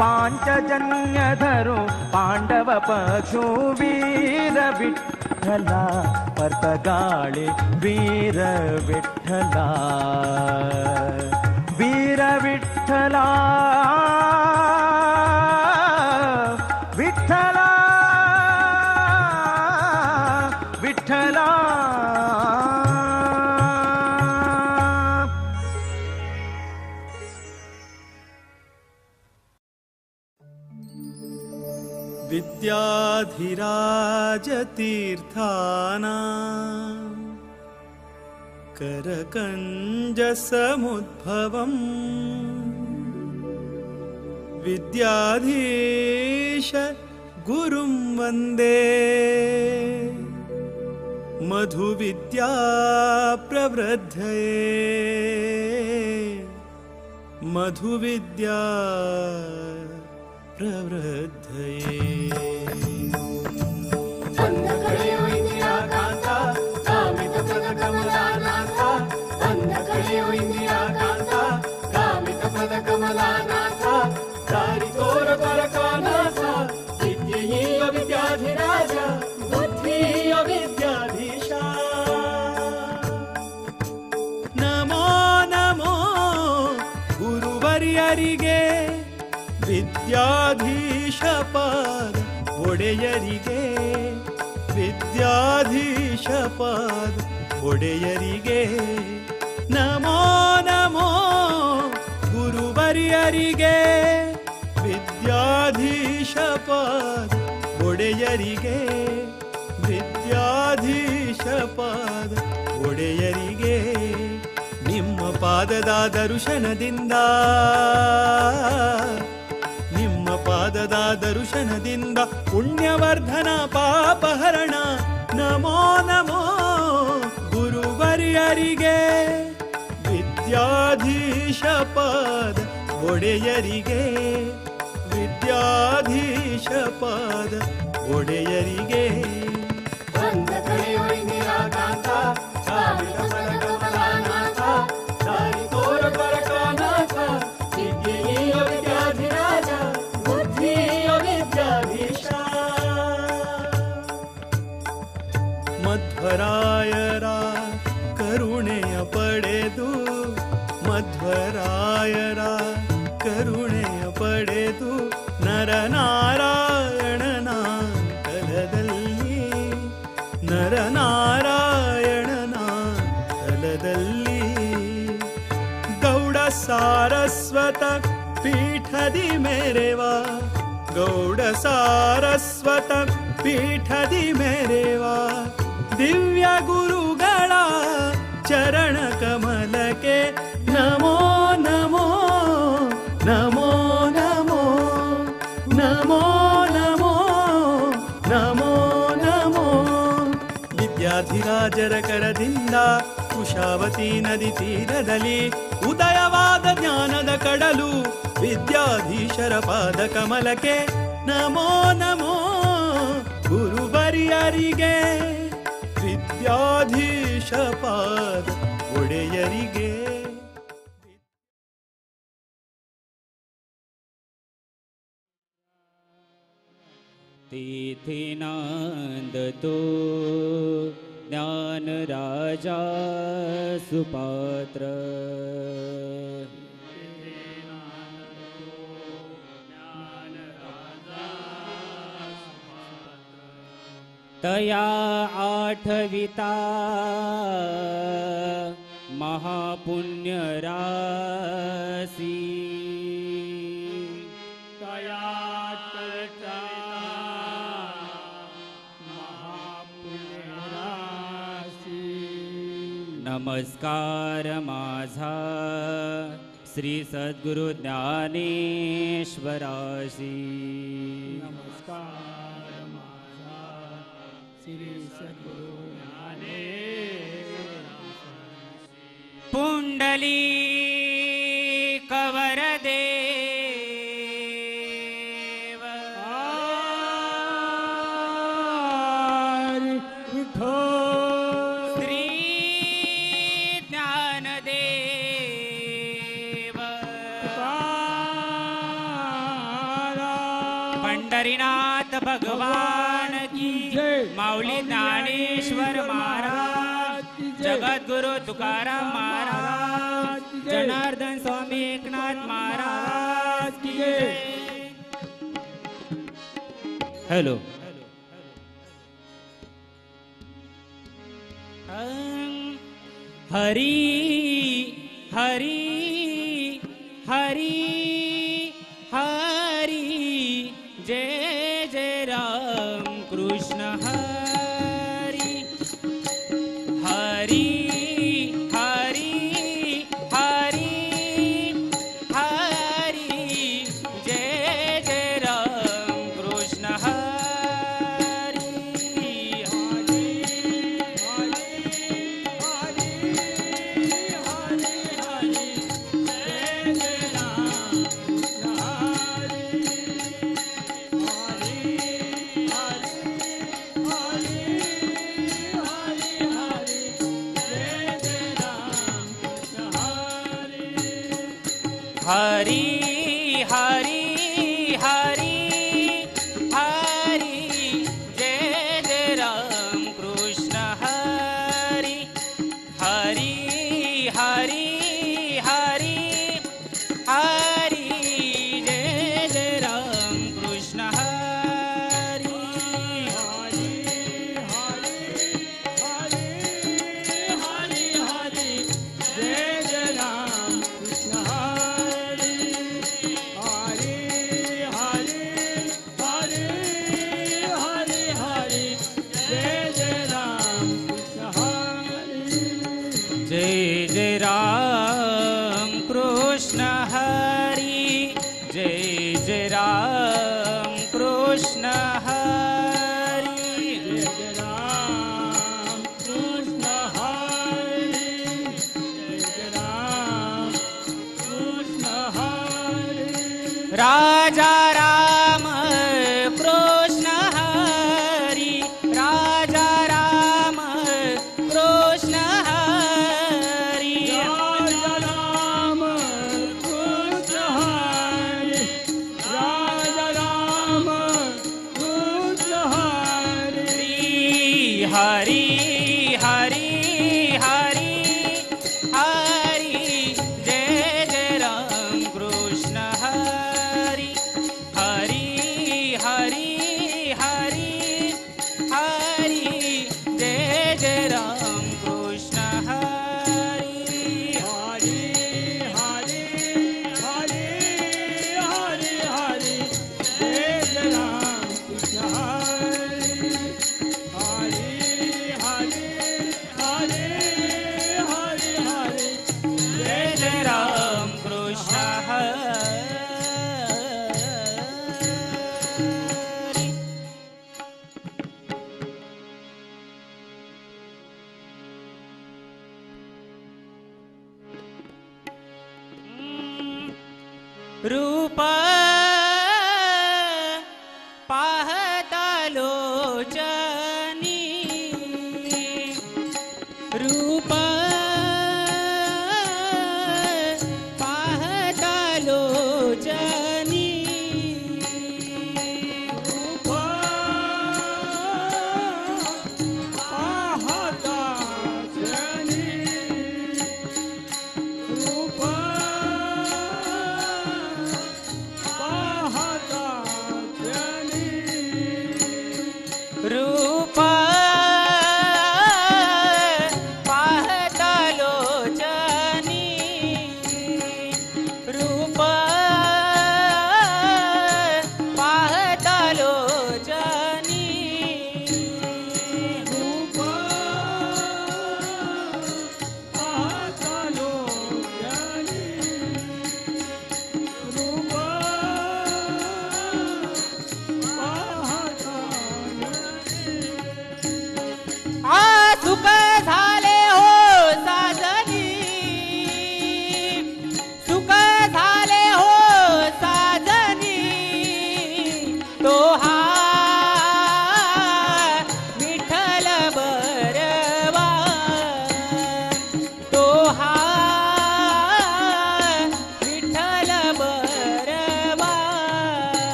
पांचजन्यधरो पांडव पक्षो वीर विठ्ठला परतगाळे वीर विठ्ठला वीर विठ्ठला विठ्ठला विठ्ठला विद्याधिराजतीर्थानां करकञ्जसमुद्भवम् विद्याधीश गुरुं वन्दे मधुविद्या प्रवृद्धये मधुविद्या प्रवृद्धये ನಮೋ ನಮೋ ಗುರುವರ್ಯರಿಗೆ ವಿದ್ಯಾಧೀಶ ಪಾದ ಒಡೆಯರಿಗೆ ವಿದ್ಯಾಧೀಶ ಪಾದ ಒಡೆಯರಿಗೆ ನಮೋ ನಮೋ ಗುರುವರ್ಯರಿಗೆ ವಿದ್ಯಾಧೀಶ ಪಾದ ಒಡೆಯರಿಗೆ ವಿದ್ಯಾಧೀಶ ಪಾದ ಒಡೆಯರಿಗೆ ನಿಮ್ಮ ಪಾದದ ದರ್ಶನದಿಂದ ನಿಮ್ಮ ಪಾದದ ದರ್ಶನದಿಂದ ಪುಣ್ಯವರ್ಧನ ಪಾಪಹರಣ ನಮೋ ನಮೋ ಗುರುವರ್ಯರಿಗೆ ವಿದ್ಯಾಧೀಶ ಪಾದ ಒಡೆಯರಿಗೆ ವಿದ್ಯಾಧೀಶ ಪಾದ ಒಡೆಯರಿಗೆ ಮಧ್ವರಾಯರ ಕರುಣೆಯ ಪಡೆದು ಮಧ್ವರಾಯರ ಕರುಣೆಯ ಪಡೆದು ನರನಾರಾಯಣನ ಕಲದಲ್ಲಿ ನರನಾರಾಯಣನ ಕಲದಲ್ಲಿ ಗೌಡ ಸಾರಸ್ವತ ಪೀಠದಿ ಮೆರೆವ ಗೌಡ ಸಾರಸ್ವತ ಪೀಠದಿ ಮೆರೆವ ದಿವ್ಯ ಗುರುಗಳ ಚರಣ ಕಮಲಕ್ಕೆ ನಮೋ ನಮೋ ನಮೋ ನಮೋ ನಮೋ ನಮೋ ನಮೋ ನಮೋ ವಿದ್ಯಾಧಿರಾಜರ ಕರದಿಂದ ಕುಶಾವತಿ ನದಿ ತೀರದಲ್ಲಿ ಉದಯವಾದ ಜ್ಞಾನದ ಕಡಲು ವಿದ್ಯಾಧೀಶರ ಪಾದ ಕಮಲಕ್ಕೆ ನಮೋ ನಮೋ ಗುರುವರ್ಯರಿಗೆ ವಿದ್ಯಾಧೀಶ ಪಾದ ಒಡೆಯರಿಗೆ तिथिनांद तो ज्ञान राजा सुपात्र तया आठविता महापुण्य राशि नमस्कार माझा श्री सद्गुरु ज्ञानेश्वराशी नमस्कार माझा श्री सद्गुरु ज्ञानेश्वराशी पुंडली कवरदे तुकाराम महाराज की जय, जनार्दन स्वामी एकनाथ महाराज की जय। हेलो हरि हरि हरि हरि जय जय राम कृष्ण हरि हरि हरि हरि हरि जय जय राम कृष्ण हरि हरि हरि हरि हरि जय जय राम कृष्ण हरि हरि हरि हरि हरि जय जय राम कृष्ण हरि हरि हरि हरि हरि जय जय राम कृष्ण जय जय राम कृष्ण हरि जय जय राम कृष्ण हरि जय जय राम कृष्ण हरि जय जय राम कृष्ण हरि राजा राम कृष्ण हरि राजा राम कृष्ण हरि हरि हरि हरि जय जय राम कृष्ण हरि हरि हरि हरि हरि जय जय राम कृष्ण हरि हरि हरि हरि हरि हरि जय जय राम कृष्ण हरि जय जय राम कृष्ण हरि रूप पाहता लोचनी रूप पाहता लोचनी रूप पाहता लोचनी रूप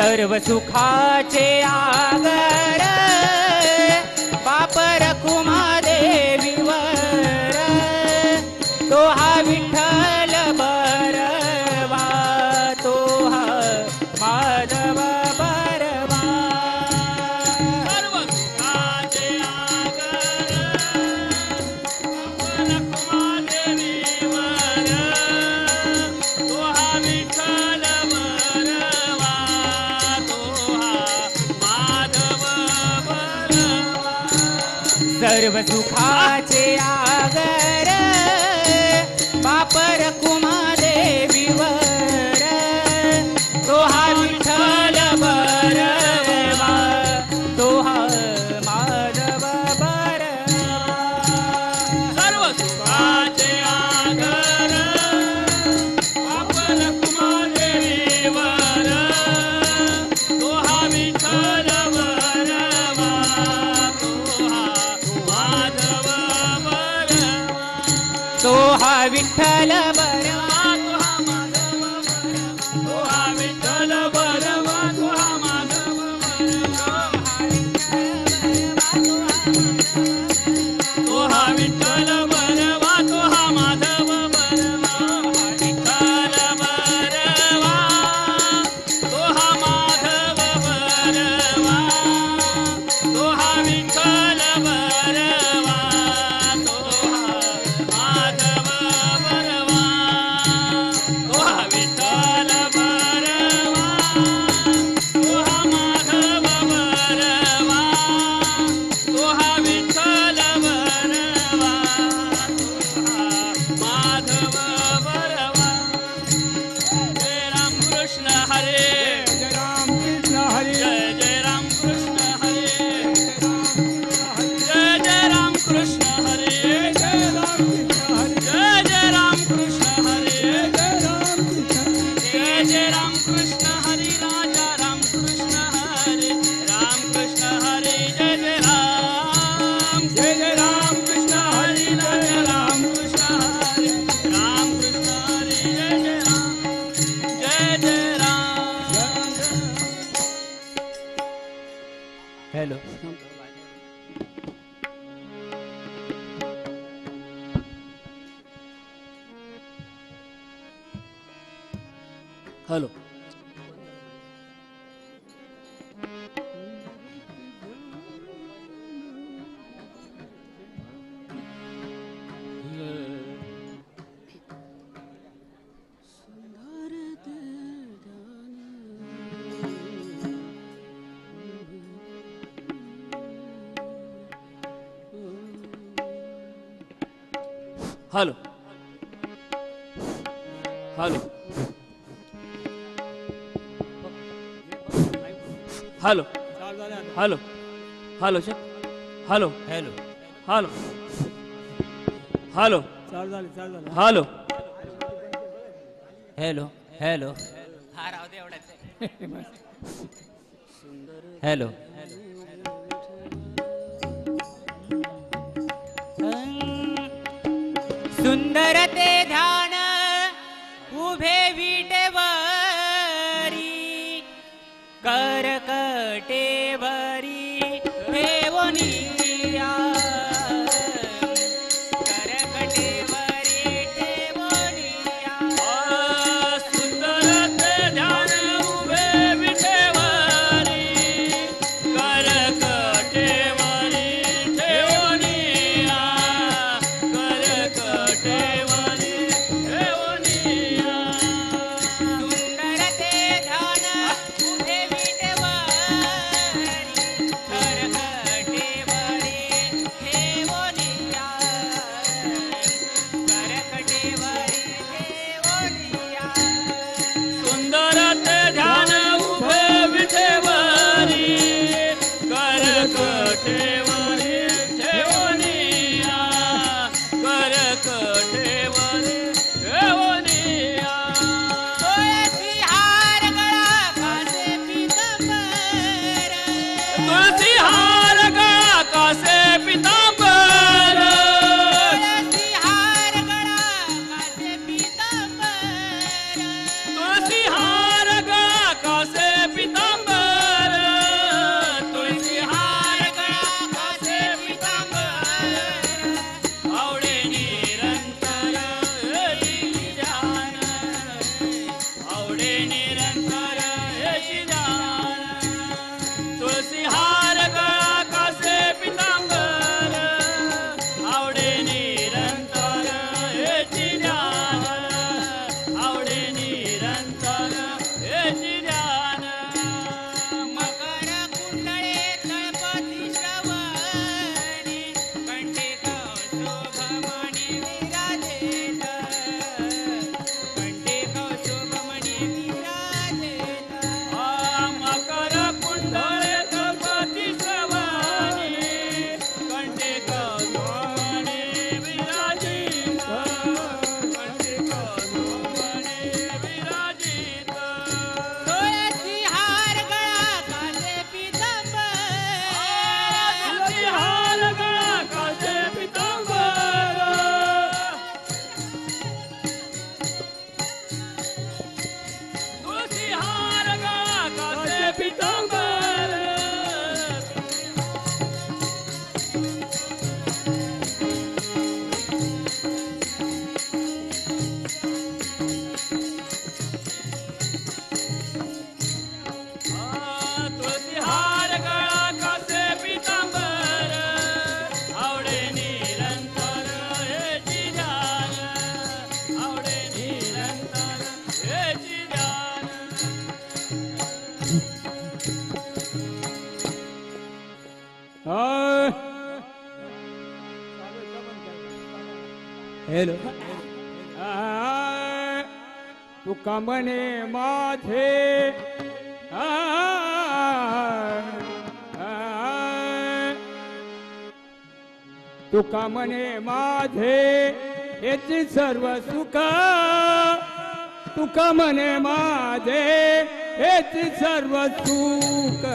सर्व सुखाचे आगर बाप रखुमा देवीवर तो हा विठ्ठल बरवा तो हा माधव बरवा सर्व सुखाचे आगर बाप रखुमा देवीवर तो हा विठ्ठल बरवा तो हा माधव बरवा सर्व सुखाचे आगर बाप रखुमा देवीवर तो हा विठ्ठल बरवा तो हा माधव बरवा सर्व सुखाचे आगर बाप रखुमा देवीवर तो हा विठ्ठल बरवा तो हा माधव बरवा तो हा विठ्ठल बरवा तो हा माधव बरवा तो हा विठ्ठल बरवा तो हा माधव बरवा तो हा विठ्ठल बरवा तो हा माधव बरवा विठ्ठल बरवा तो हा माधव बरवा तो हा विठ्ठल बरवा तो हा माधव बरवा तो हा विठ्ठल बरवा तो हा माधव बरवा तो हा विठ्ठल बरवा तो हा माधव बरवा जय राम कृष्ण हरे जय राम कृष्ण हरे जय राम कृष्ण हरे जय राम कृष्ण हरे जय राम कृष्ण हरे जय राम कृष्ण हरे राजा राम कृष्ण हरे राम कृष्ण हरे जय राम कृष्ण हरे राजा राम कृष्ण हरे राम कृष्ण हरे जय Ram hello hello hello hello hello hello hello sir hello hello hello hello hello hello hello हा राहू दे एवढाच हेलो सुंदर ते ध्यान उभे विटेवरी करकटेवरी ठेवनिया करकटेवरी ठेवनिया सुंदर ते ध्यान उभे विटेवरी करकटेवरी ठेवनिया करकटेवरी ठेवनिया हेलो तुका म्हणे माझे तुका म्हणे माझे याची सर्व सुख तुका म्हणे माझे याची सर्व सुख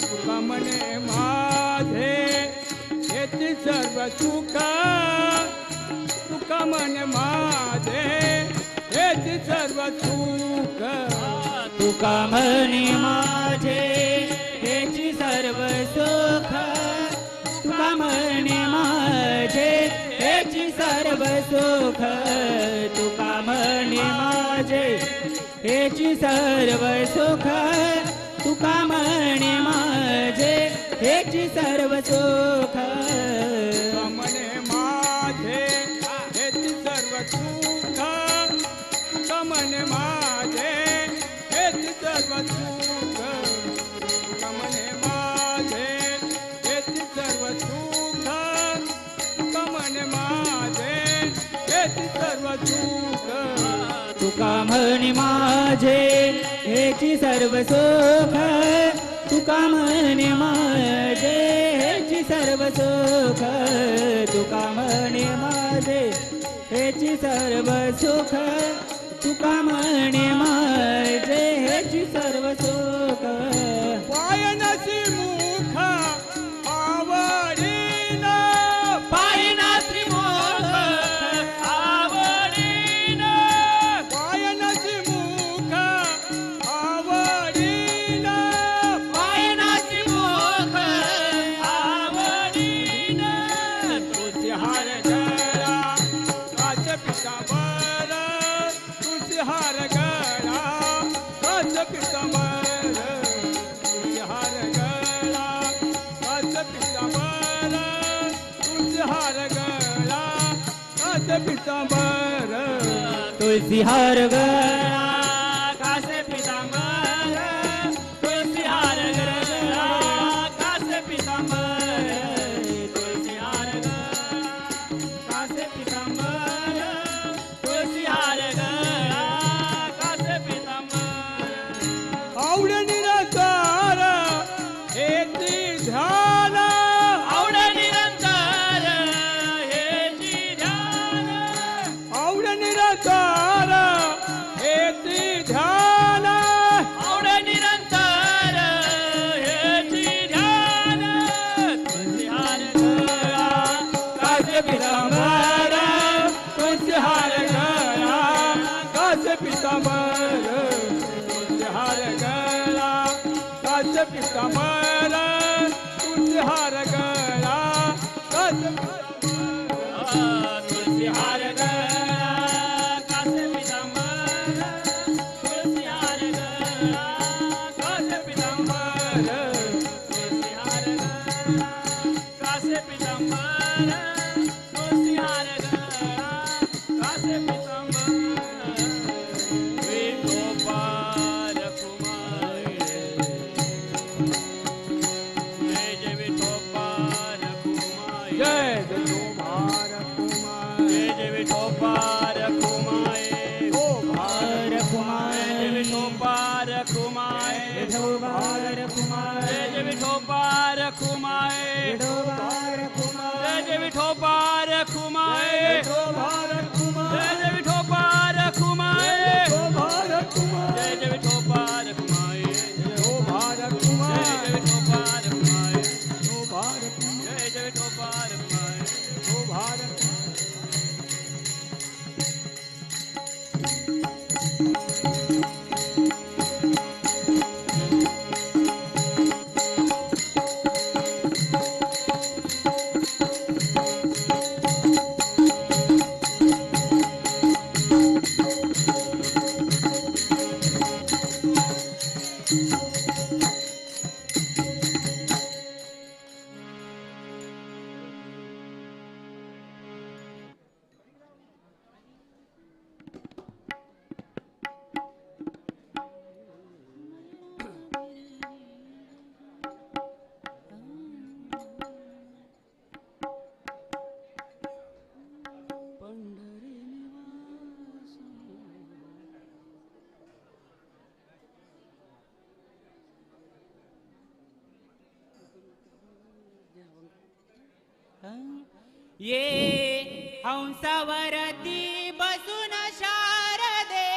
तुका म्हणे माझे याची सर्व सुख तुका म्हणे माझे याची सर्व सुख तुका म्हणे माझे हेची सर्व सुख तुका म्हणे माझे हेची सर्व सुख तुका म्हणे माझे हेची सर्व सुख तुका म्हणे माझे हेची सर्व सुख म्हणे माझे हेची सर्व सुख तुका म्हणे माझे हेची सर्व सुख तुका म्हणे माझे हेची सर्व सुख तुका म्हणे माझे हेची सर्व सुख तुका म्हणे माझे हेची सर्व सुख तुका म्हणे माझे हेची सर्व सुख तुका म्हणे माझे हेची सर्व सुख तुका म्हणे माझे हेची सर्व सुख पायनाची मुख आवडीन पायनाची मुख आवडीन पायनाची मुख आवडीन पायनाची मुख आवडीन तुझी हार गळा काच पितांबर तुझी हार गळा काच पितांबर तुझी हार गळा काच पितांबर तुझी हार गळा काच पितांबर तुलसी हार गळा कासे पितांबर तुलसी हार गळा कासे पितांबर तुलसी हार गळा कासे पितांबर तुलसी हार गळा कासे पितांबर आवड निरंतर हेची ध्यान आवड निरंतर हेची ध्यान आवड निरंतर हेची ध्यान आवड निरंतर हेची ध्यान तुलसी हार गळा काच पितांबर तुझे हार गळा काच पितांबर तुझे हार गळा काच पितांबर तुझे हार गळा काच तुलसी हार गळा कासे पितांबर तुलसी हार गळा कासे पितांबर तुलसी हार गळा कासे पितांबर तुलसी हार गळा कासे पितांबर विठोबार कुमार जय जय विठोबार कुमार जय तुम्हार कुमार जय जय विठोबार कुमार ओ भार जय विठोबार कुमार विठोबार कुमार जय जय विठोबार कुमार विठोबार कुमार जय जय विठोबार कुमार विठोबार कुमार जय जय विठोबार कुमार विठोबार कुमार जय जय विठोबार कुमार विठोबार जय कुमार जय विठोबार कुमार विठोबार कुमार जय जय विठोबार कुमार विठोबार ये हंसावरती बसून शारदे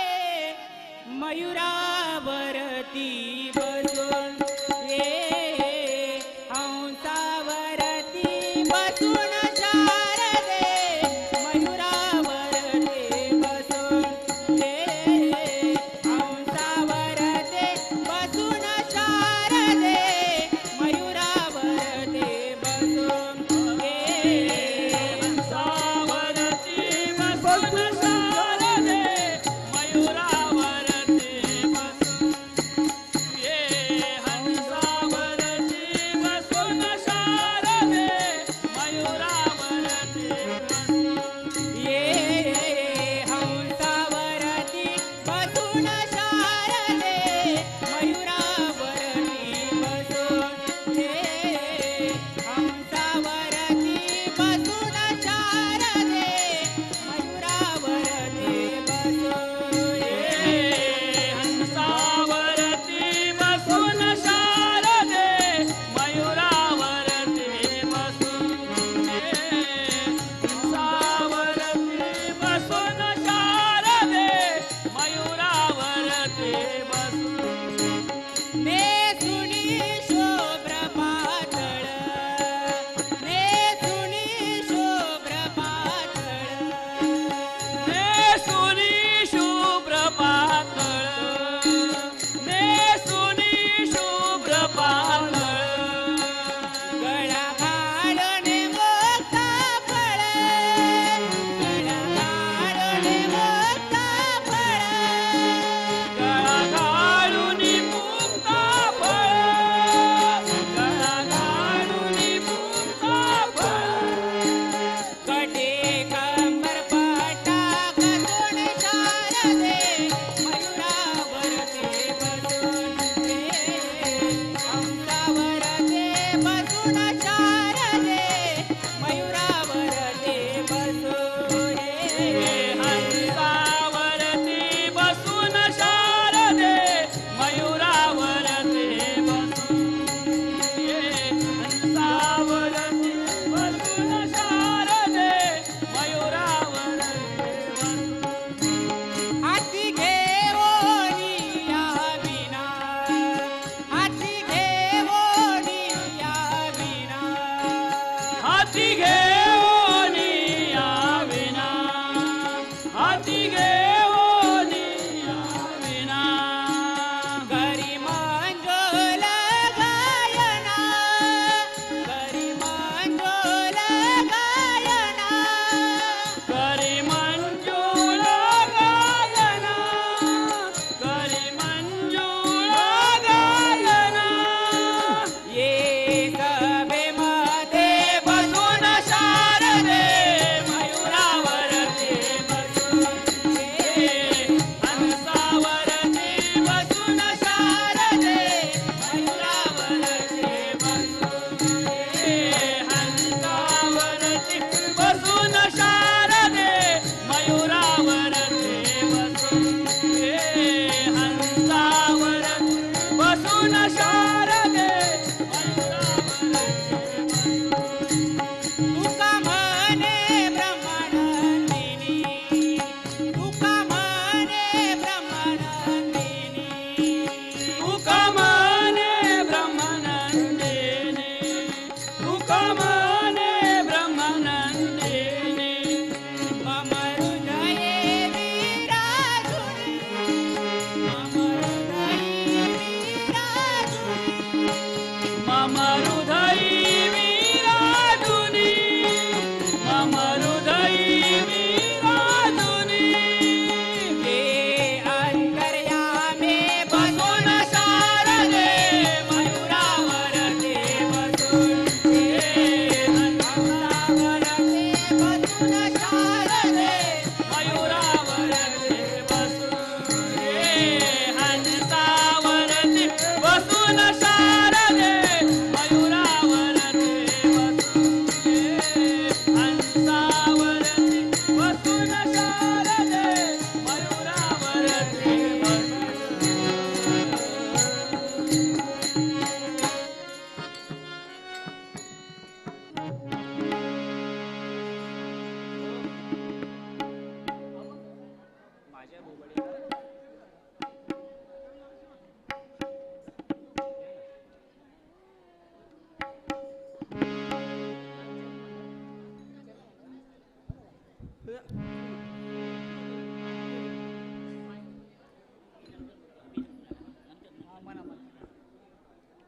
मयुरावरती बसून ये हंसावरती बसून शारदे मयुरावरती बसून ये हंसावरती बसून शारदे मयुरावरती बसून ये हंसावरती बसून शारदे मयुरावरती बसून ये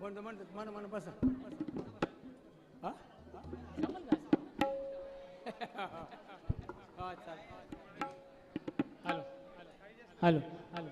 म्हणतो म्हणतो मन मन बसा हा हा चाल हॅलो हॅलो हॅलो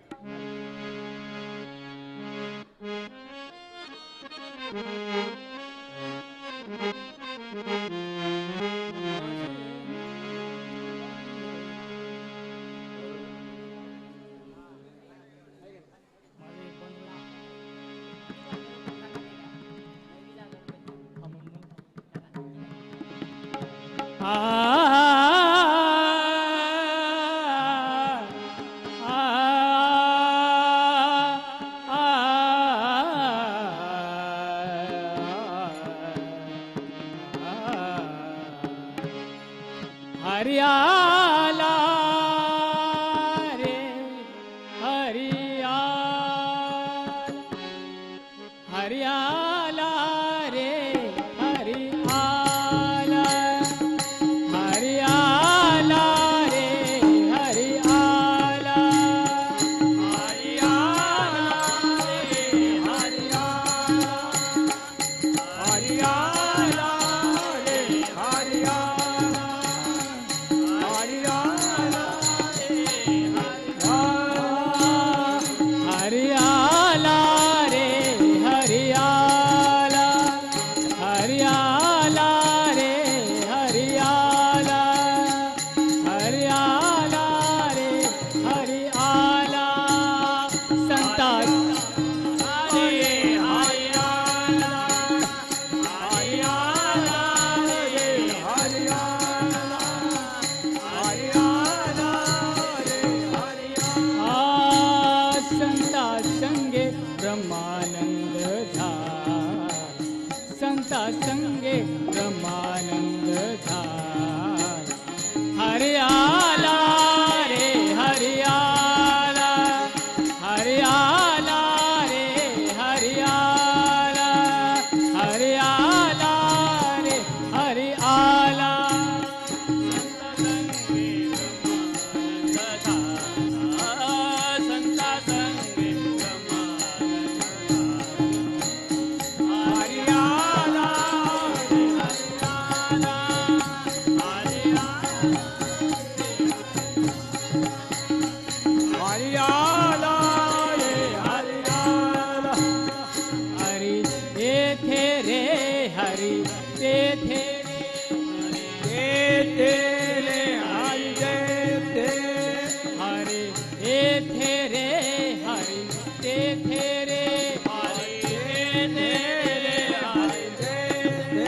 हरियाला रे हरियाला हरियाला रे हरियाला हरियाला रे हरियाला हरियाला रे हरियाला हरियाला रे हरियाला हरियाला रे हरियाला हरियाला रे हरियाला हरियाला रे हरियाला संता रे हरियाला हरियाला रे हरियाला हरियाला रे हरियाला संता संगे ब्रह्मानंद झाला संता संगे ब्रह्मानंद झाला हरियाला रे हरियाला हरियाला रे हरियाला हरियाला रे हरियाला संता संगे हरियाला हरियाला रे हरियाला हरि तेथे रे हरि तेथे रे हरि तेथे हरि तेथे रे हरि तेथे रे हरि तेथे रे हरि तेथे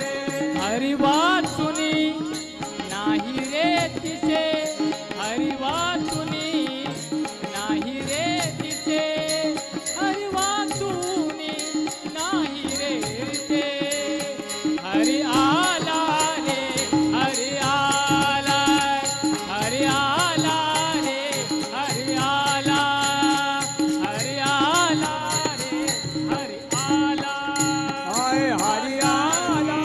हरि वाचुनी नाही रे तिचे हरि वाचुनी नाही रे तिचे हरि वाचुनी नाही रे तिचे हरि आला रे हरि आला हरि आला रे हरि आला हरि आला रे हरि आला हाय हरि आला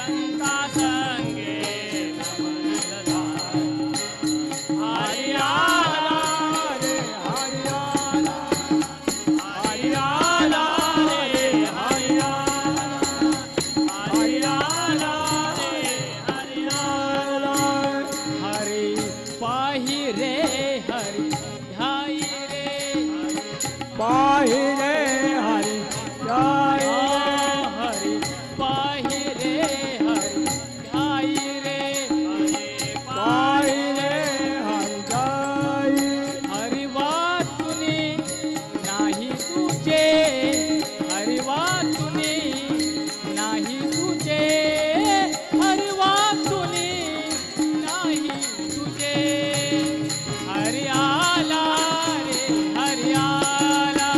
संता संगे हरियाला रे हरियाला हरियाला रे हरियाला हरियाला रे हरियाला हरि पाहि रे हरि ध्याई रे पाहि रे हरि ध्याई हरि पाहि रे हरि ध्याई रे पाहि रे हरि ध्याई हरि वाचुनी नाही तुझे हरि वाचुनी नाही तुझे हरि वाचुनी नाही तुझे हरि आला रे हरि आला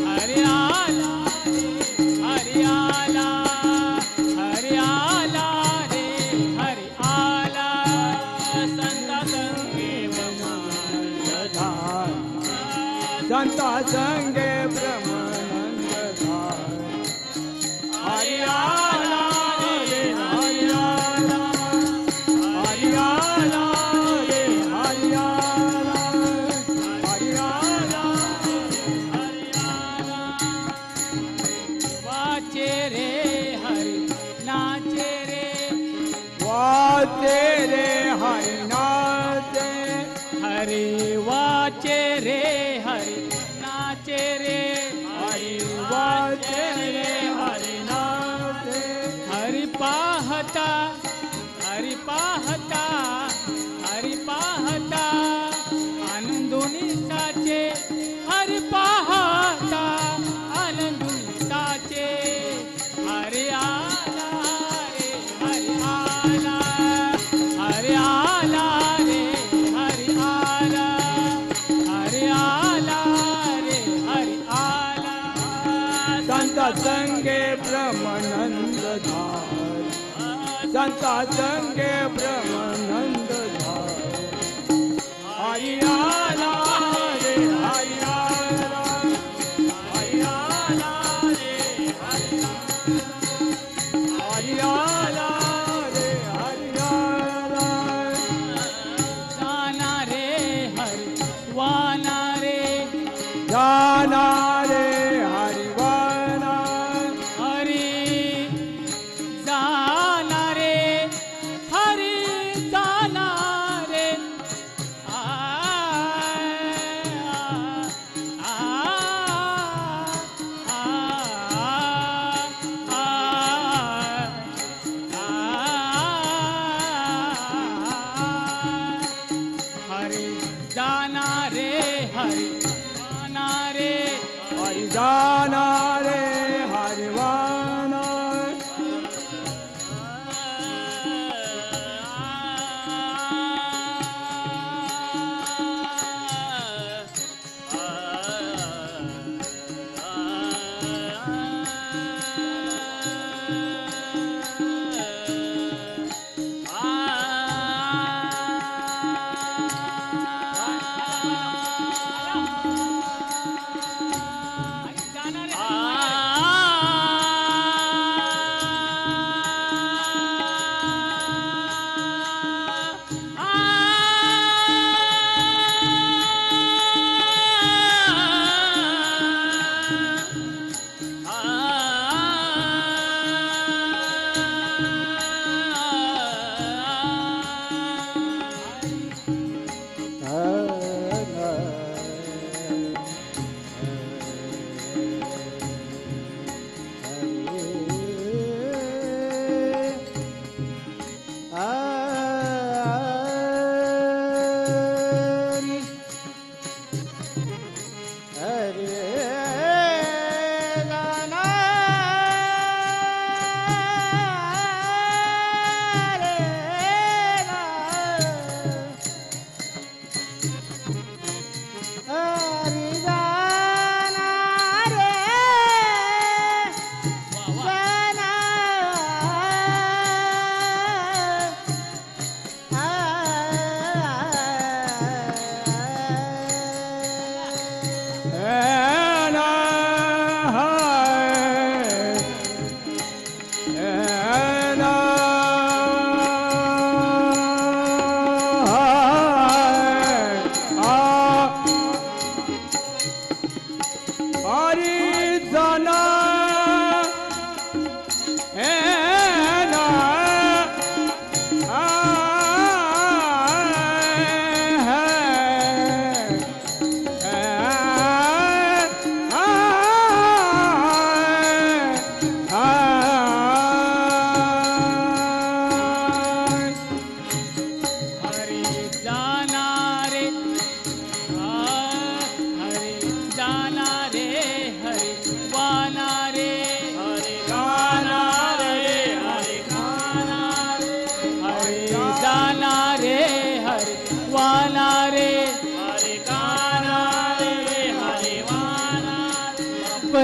हरि आला रे हरि आला हरि आला रे हरि आला संता संगे ब्रह्मानंद झाला संता संगे ब्रह्मानंद झाला हरियाला रे हरियाला हरियाला रे हरियाला हरियाला हरियाला हरि वाचे रे हरि नाचे रे हरि वाचे रे हरि नाचे हरि पाहता हरि पाहता हरि पाहता आनंदोनी साचे हरि पाहता आनंदोनी साचे हरि आला रे हरि आला हरि आला रे हरि आला हरि आला रे हरि आला संता संगे ब्रह्मानंद धार संता संगे ब्रह्मानंद धार हरि आला रे हरि आला हरि आला रे हरि आला रे हरि आला जाना रे हरि वाना रे जाना रे हरि वाना हरि जाना रे हरि जाना रे आ आ आ हरि जाना रे हरि जाना रे हरि जाना रे हरि वाना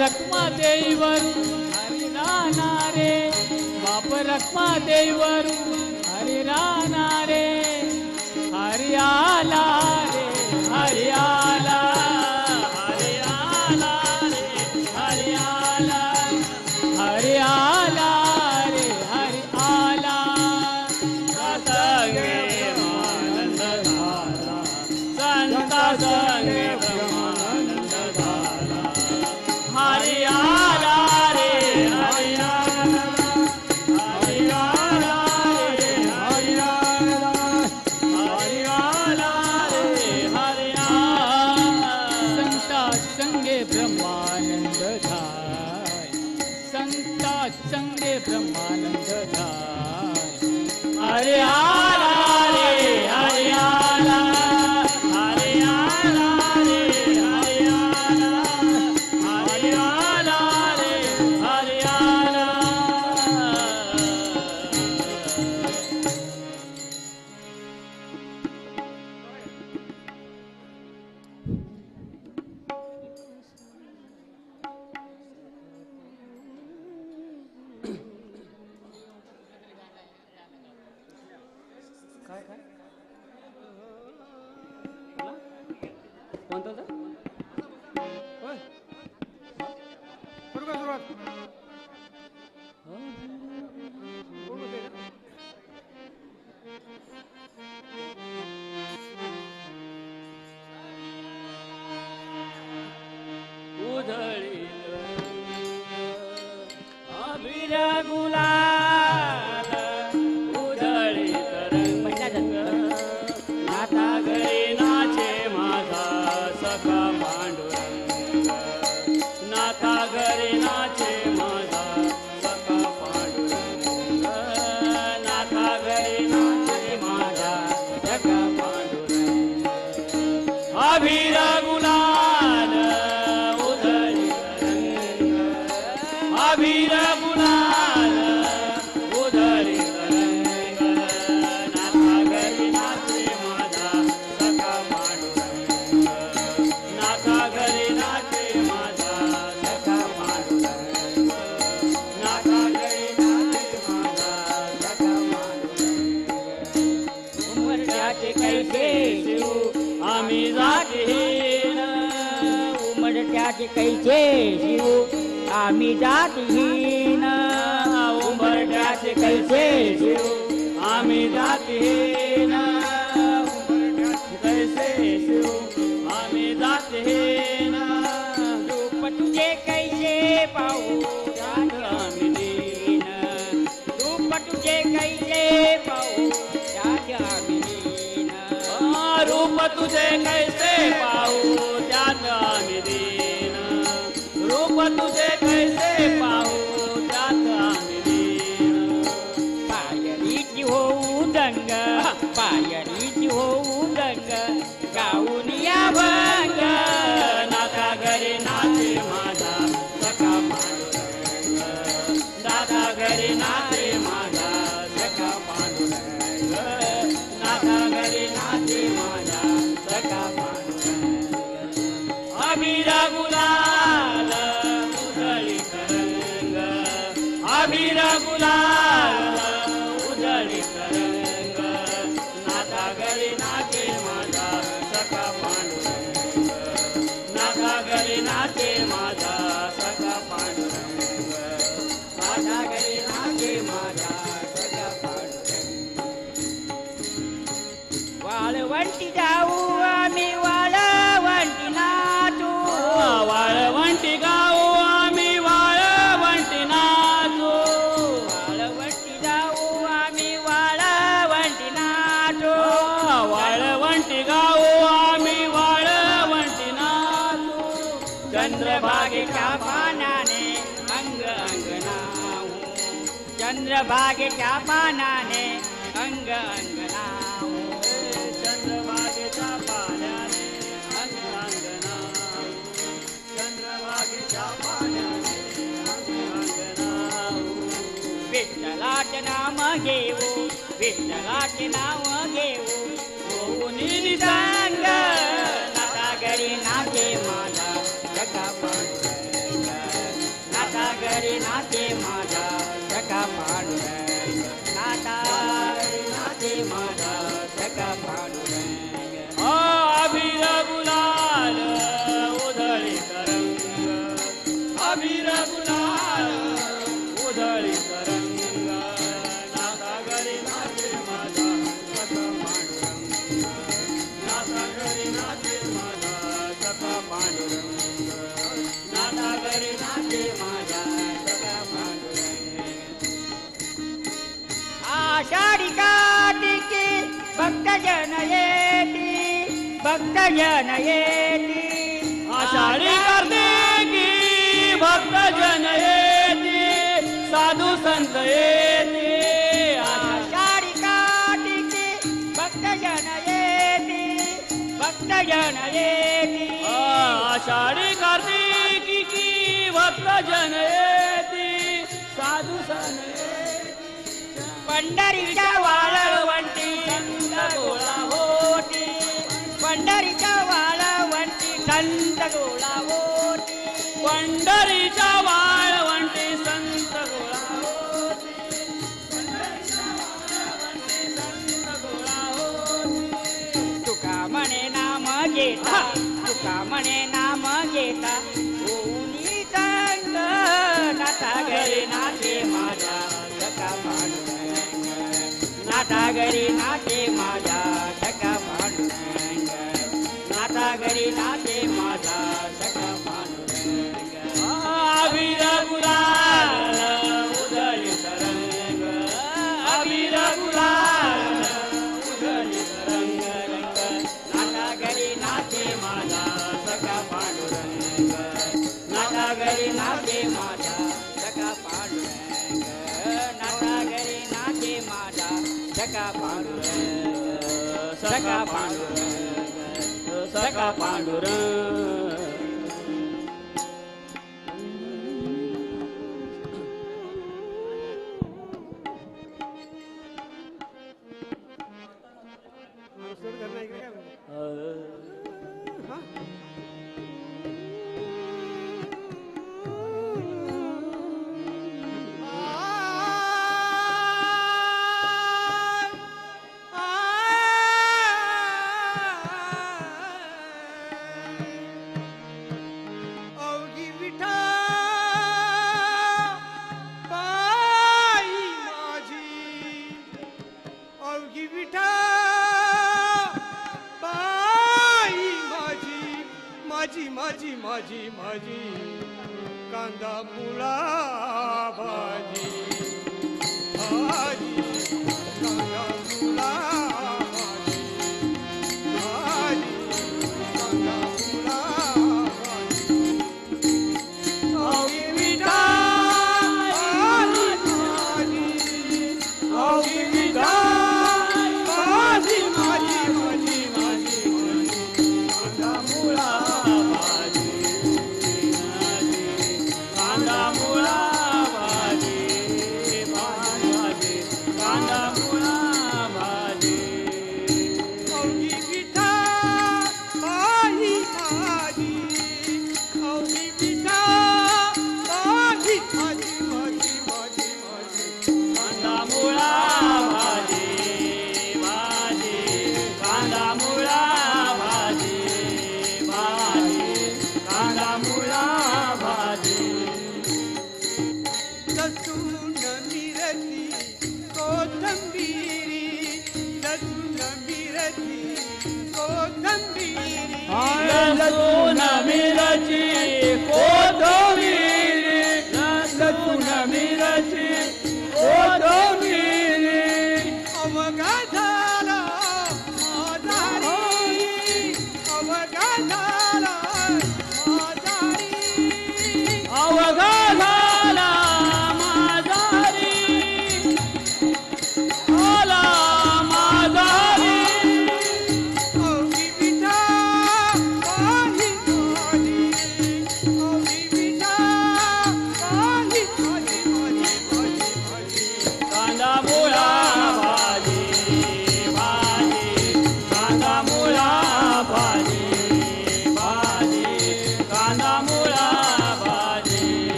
रखमा देईवरू हरी राना रे बाप रखमा देईवरू हरी राना रे हरी आला रे हरी आला हरी आला रे हरी आला हरी आला रे हरी आला संगे आनंद धारा संता संगे ब्रह्मानंद धारा हरि आला रे हरि आला हरि आला रे हरि आला हरि आला रे कोणतं होतं? होय. करू का सुरुवात? कोण होते का? उधळीत अभिर गुलाल उधळीत रंग नाता घरी नाचे माझा सखा पांडुरंग नाथा घरी नाचे माझा सखा पांडुरंग नाथा घरी नाचे माझा सखा पांडुरंग अभिर गुलाल उधळीत रंग अभिर गुलाल उधळीत रंग नाथा घरी नाचे माझा सखा पांडुरंग नाथा घरी नाचे माझा सखा पांडुरंग नाथा घरी नाचे माझा सखा पांडुरंग उमरट्याचे कैसे शिव आम्ही जातीहीन उमरट्याचे कैसे शिव आम्ही जातीहीन उमरट्याचे कैसे शिव आम्ही जातीहीन उमरट्याचे कैसे शिव आम्ही जातीहीन रूप तुझे कैसे पाहू त्यात आम्ही दीन रूप तुझे कैसे पाहू त्यात आम्ही दीन रूप तुझे कैसे पाहू त्यात आम्ही दीन रूप तुझे कैसे पाहू त्यात आम्ही दीन पायरीची होऊ दंग पायरीची होऊ दंग गाऊन या भंग नाथा घरी नाचे माझा सखा पांडुरंग नाथा घरी नाचे माझा सखा पांडुरंग नाथा घरी नाचे माझा सखा पांडुरंग अभिर गुलाल उधळीत रंग अभिर गुलाल उधळीत रंग नाथा घरी नाचे माझा सखा पांडुरंग नाथा घरी नाचे माझा सखा पांडुरंग नाथा घरी नाचे माझा सखा पांडुरंग वाळवंटी जाऊ आम्ही वाळवंटी नाचू वाळवंटी गाऊ आम्ही वाळवंटी नाचू वाळवंटी जाऊ आम्ही वाळवंटी नाचू वाळवंटी गाऊ आम्ही वाळवंटी नाचू चंद्रभागेच्या पानाने अंग अंगणाहू चंद्रभागेच्या पानाने अंग अंगणाहू चंद्रभागेच्या पाण्याने अंग अंगणाहू चंद्रभागेच्या पाण्याने अंग अंगणाहू विठ्ठलाचे नाम घेऊ विठ्ठलाचे नाव घेऊ होऊन निसंग नाथा घरी नाचे माझा सखा पांडुरंग नाथा घरी नाचे माझा सखा पांडुरंग नाथा घरी नाचे माझा सखा पांडुरंग अभिर गुलाल उधळीत रंग अभिर गुलाल उधळीत रंग नाथा घरी नाचे माझा सखा पांडुरंग नाथा घरी नाचे माझा सखा पांडुरंग नाथा घरी नाचे माझा सखा पांडुरंग आषाढी कार्तिकी भक्तजन येती भक्तजन येती आषाढी कार्तिकी भक्तजन येती साधू संत येती आषाढी कार्तिकी भक्तजन येती भक्तजन येती आषाढी कार्तिकी भक्तजन येती साधू संत पंढरीच्या वाळवंटी संत गोळा होती पंढरीच्या वाळवंटी संत गोळा होती पंढरीच्या वाळवंटी संत गोळा होती पंढरीच्या वाळवंटी संत गोळा होती तुका म्हणे नाम घेता का म्हणे नाम घेता ओनी संत नाता घरी नाते माझा सखा पांडुरंग नाता घरी नाते माझा सखा पांडुरंग नाता घरी नाते माझा सखा पांडुरंग अबीर गुलाल उधळी तरंग अबीर गुलाल उधळी तरंग नाता घरी नाते माझा सखा पांडुरंग नाता घरी नाते माझा सखा पांडुरंग नाता घरी नाते माझा सखा पांडुरंग सखा पांडुरंग सखा पांडुरंग माणूस करणार इकडे काय बरं? हा? अवघी विठा बाई माझी अवघी विठा बाई माझी माझी माझी माझी कांदा मुळा भाजी भाजी कांदा मुळा भाजी भाजी कांदा मुळा भाजी अवघी विठा माझी अवघी विठा माझी माझी माझी माझी कांदा मुळा भाजी कांदा मुळा भाजी भाजी कांदा मुळा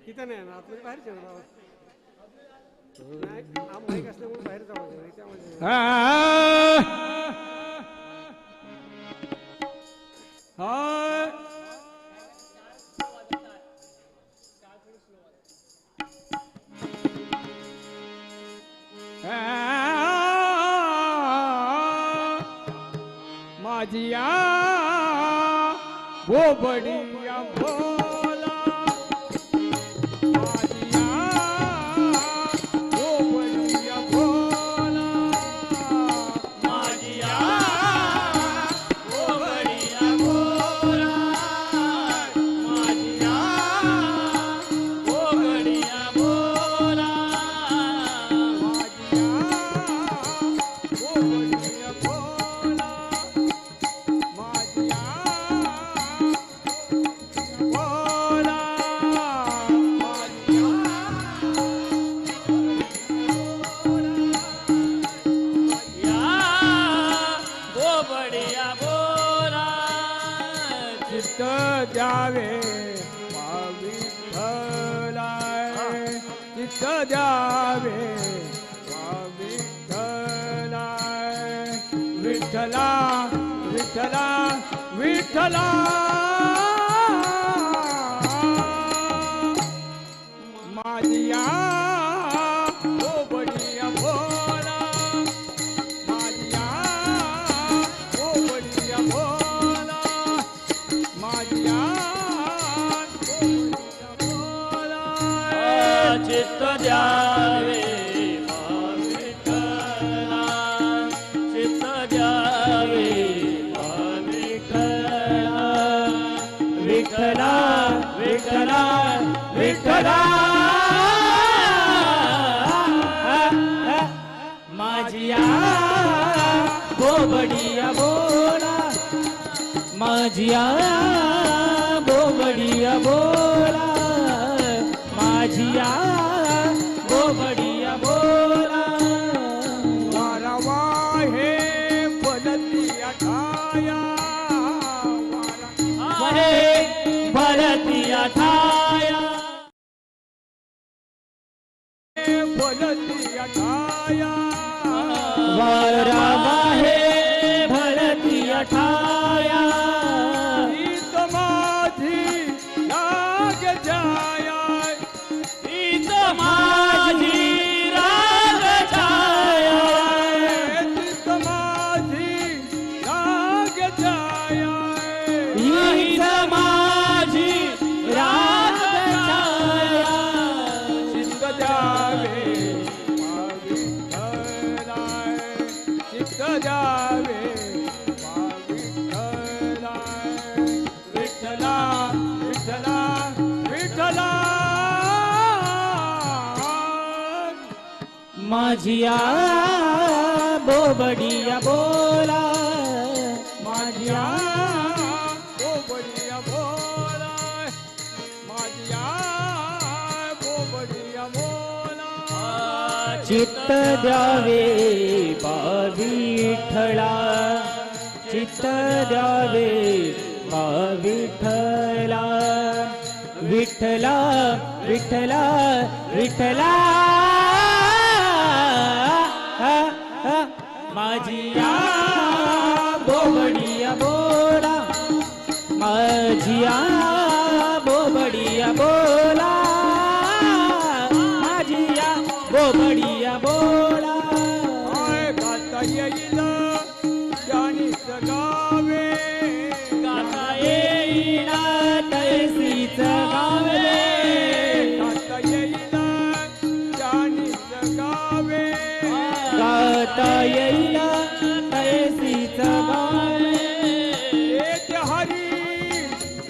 इथं नाही ना आतमध्ये बाहेर चढ नाही हा माईक असल्यामुळे बाहेर जावं नाही त्यामध्ये माझिया वो बढ़िया भोला माझिया वो बढ़िया भोला माझिया वो बढ़िया भोला माझिया वो बढ़िया भोला माझिया वो बढ़िया भोला माझिया भोला या वो बढ़िया भोला चित्त द्यावे विठ्ठलाय चित्त द्यावे विठ्ठलाय विठ्ठला विठ्ठला विठ्ठला माझिया ओ बडिया भोला माझिया ओ बडिया भोला माझिया ओ बडिया भोला चित्त द्यावे विठ्ठला चित्त द्यावे विठ्ठला विठ्ठला विठ्ठला माझिया वो बढ़िया भोला माझिया वो बढ़िया भोला माझिया वो बढ़िया भोला वारवा हे बोलती अठाया अरे भरतिया ठाया बोलती अठाया वारवा हे भरतिया ठाया गीत माझी लाग जाया ईत माझी राग छाया गीत माझी लाग जाया ईत माझी राग छाया चित्त द्यावे विठ्ठलाय चित्त द्यावे विठ्ठलाय विठ्ठला विठ्ठला विठ्ठला माझिया वो बढ़िया भोला माझिया ओ बडिया भोला माझिया ओ बडिया भोला चित्त द्यावे विठ्ठला चित्त द्यावे विठ्ठला विठ्ठला विठ्ठला विठ्ठला माझिया वो बढ़िया भोला माझिया वो बढ़िया भोला माझिया वो बढ़िया भोला आय गाता येईल जाणीच गावे गाता येईल तैसीच गावे गाता येईल जाणीच गावे गाता येईल तैसीच गावे एक हरी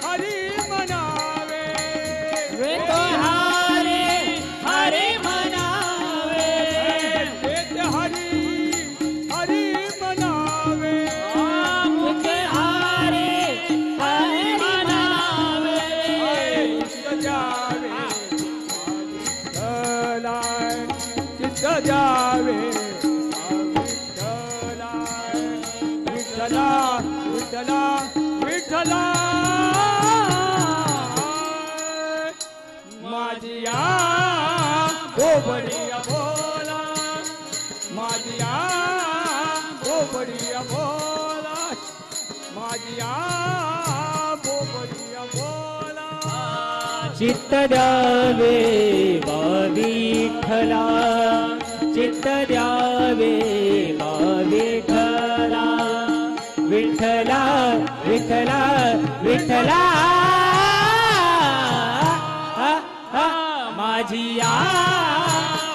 हरी मनावे वे तो हा विठ्ठला माझिया बोबडिया बोला माझिया बोबडिया बोला माझिया बोबडिया बोला चित्त द्यावे वा विठ्ठला चित्त द्यावे वा विठ्ठला विठ्ठला विठ्ठला विठ्ठला माझिया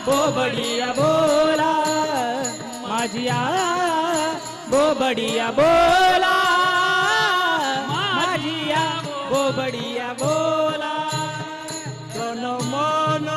बोबडिया बोला माझिया बोबडिया बोला माझिया बोबडिया बोला तन मन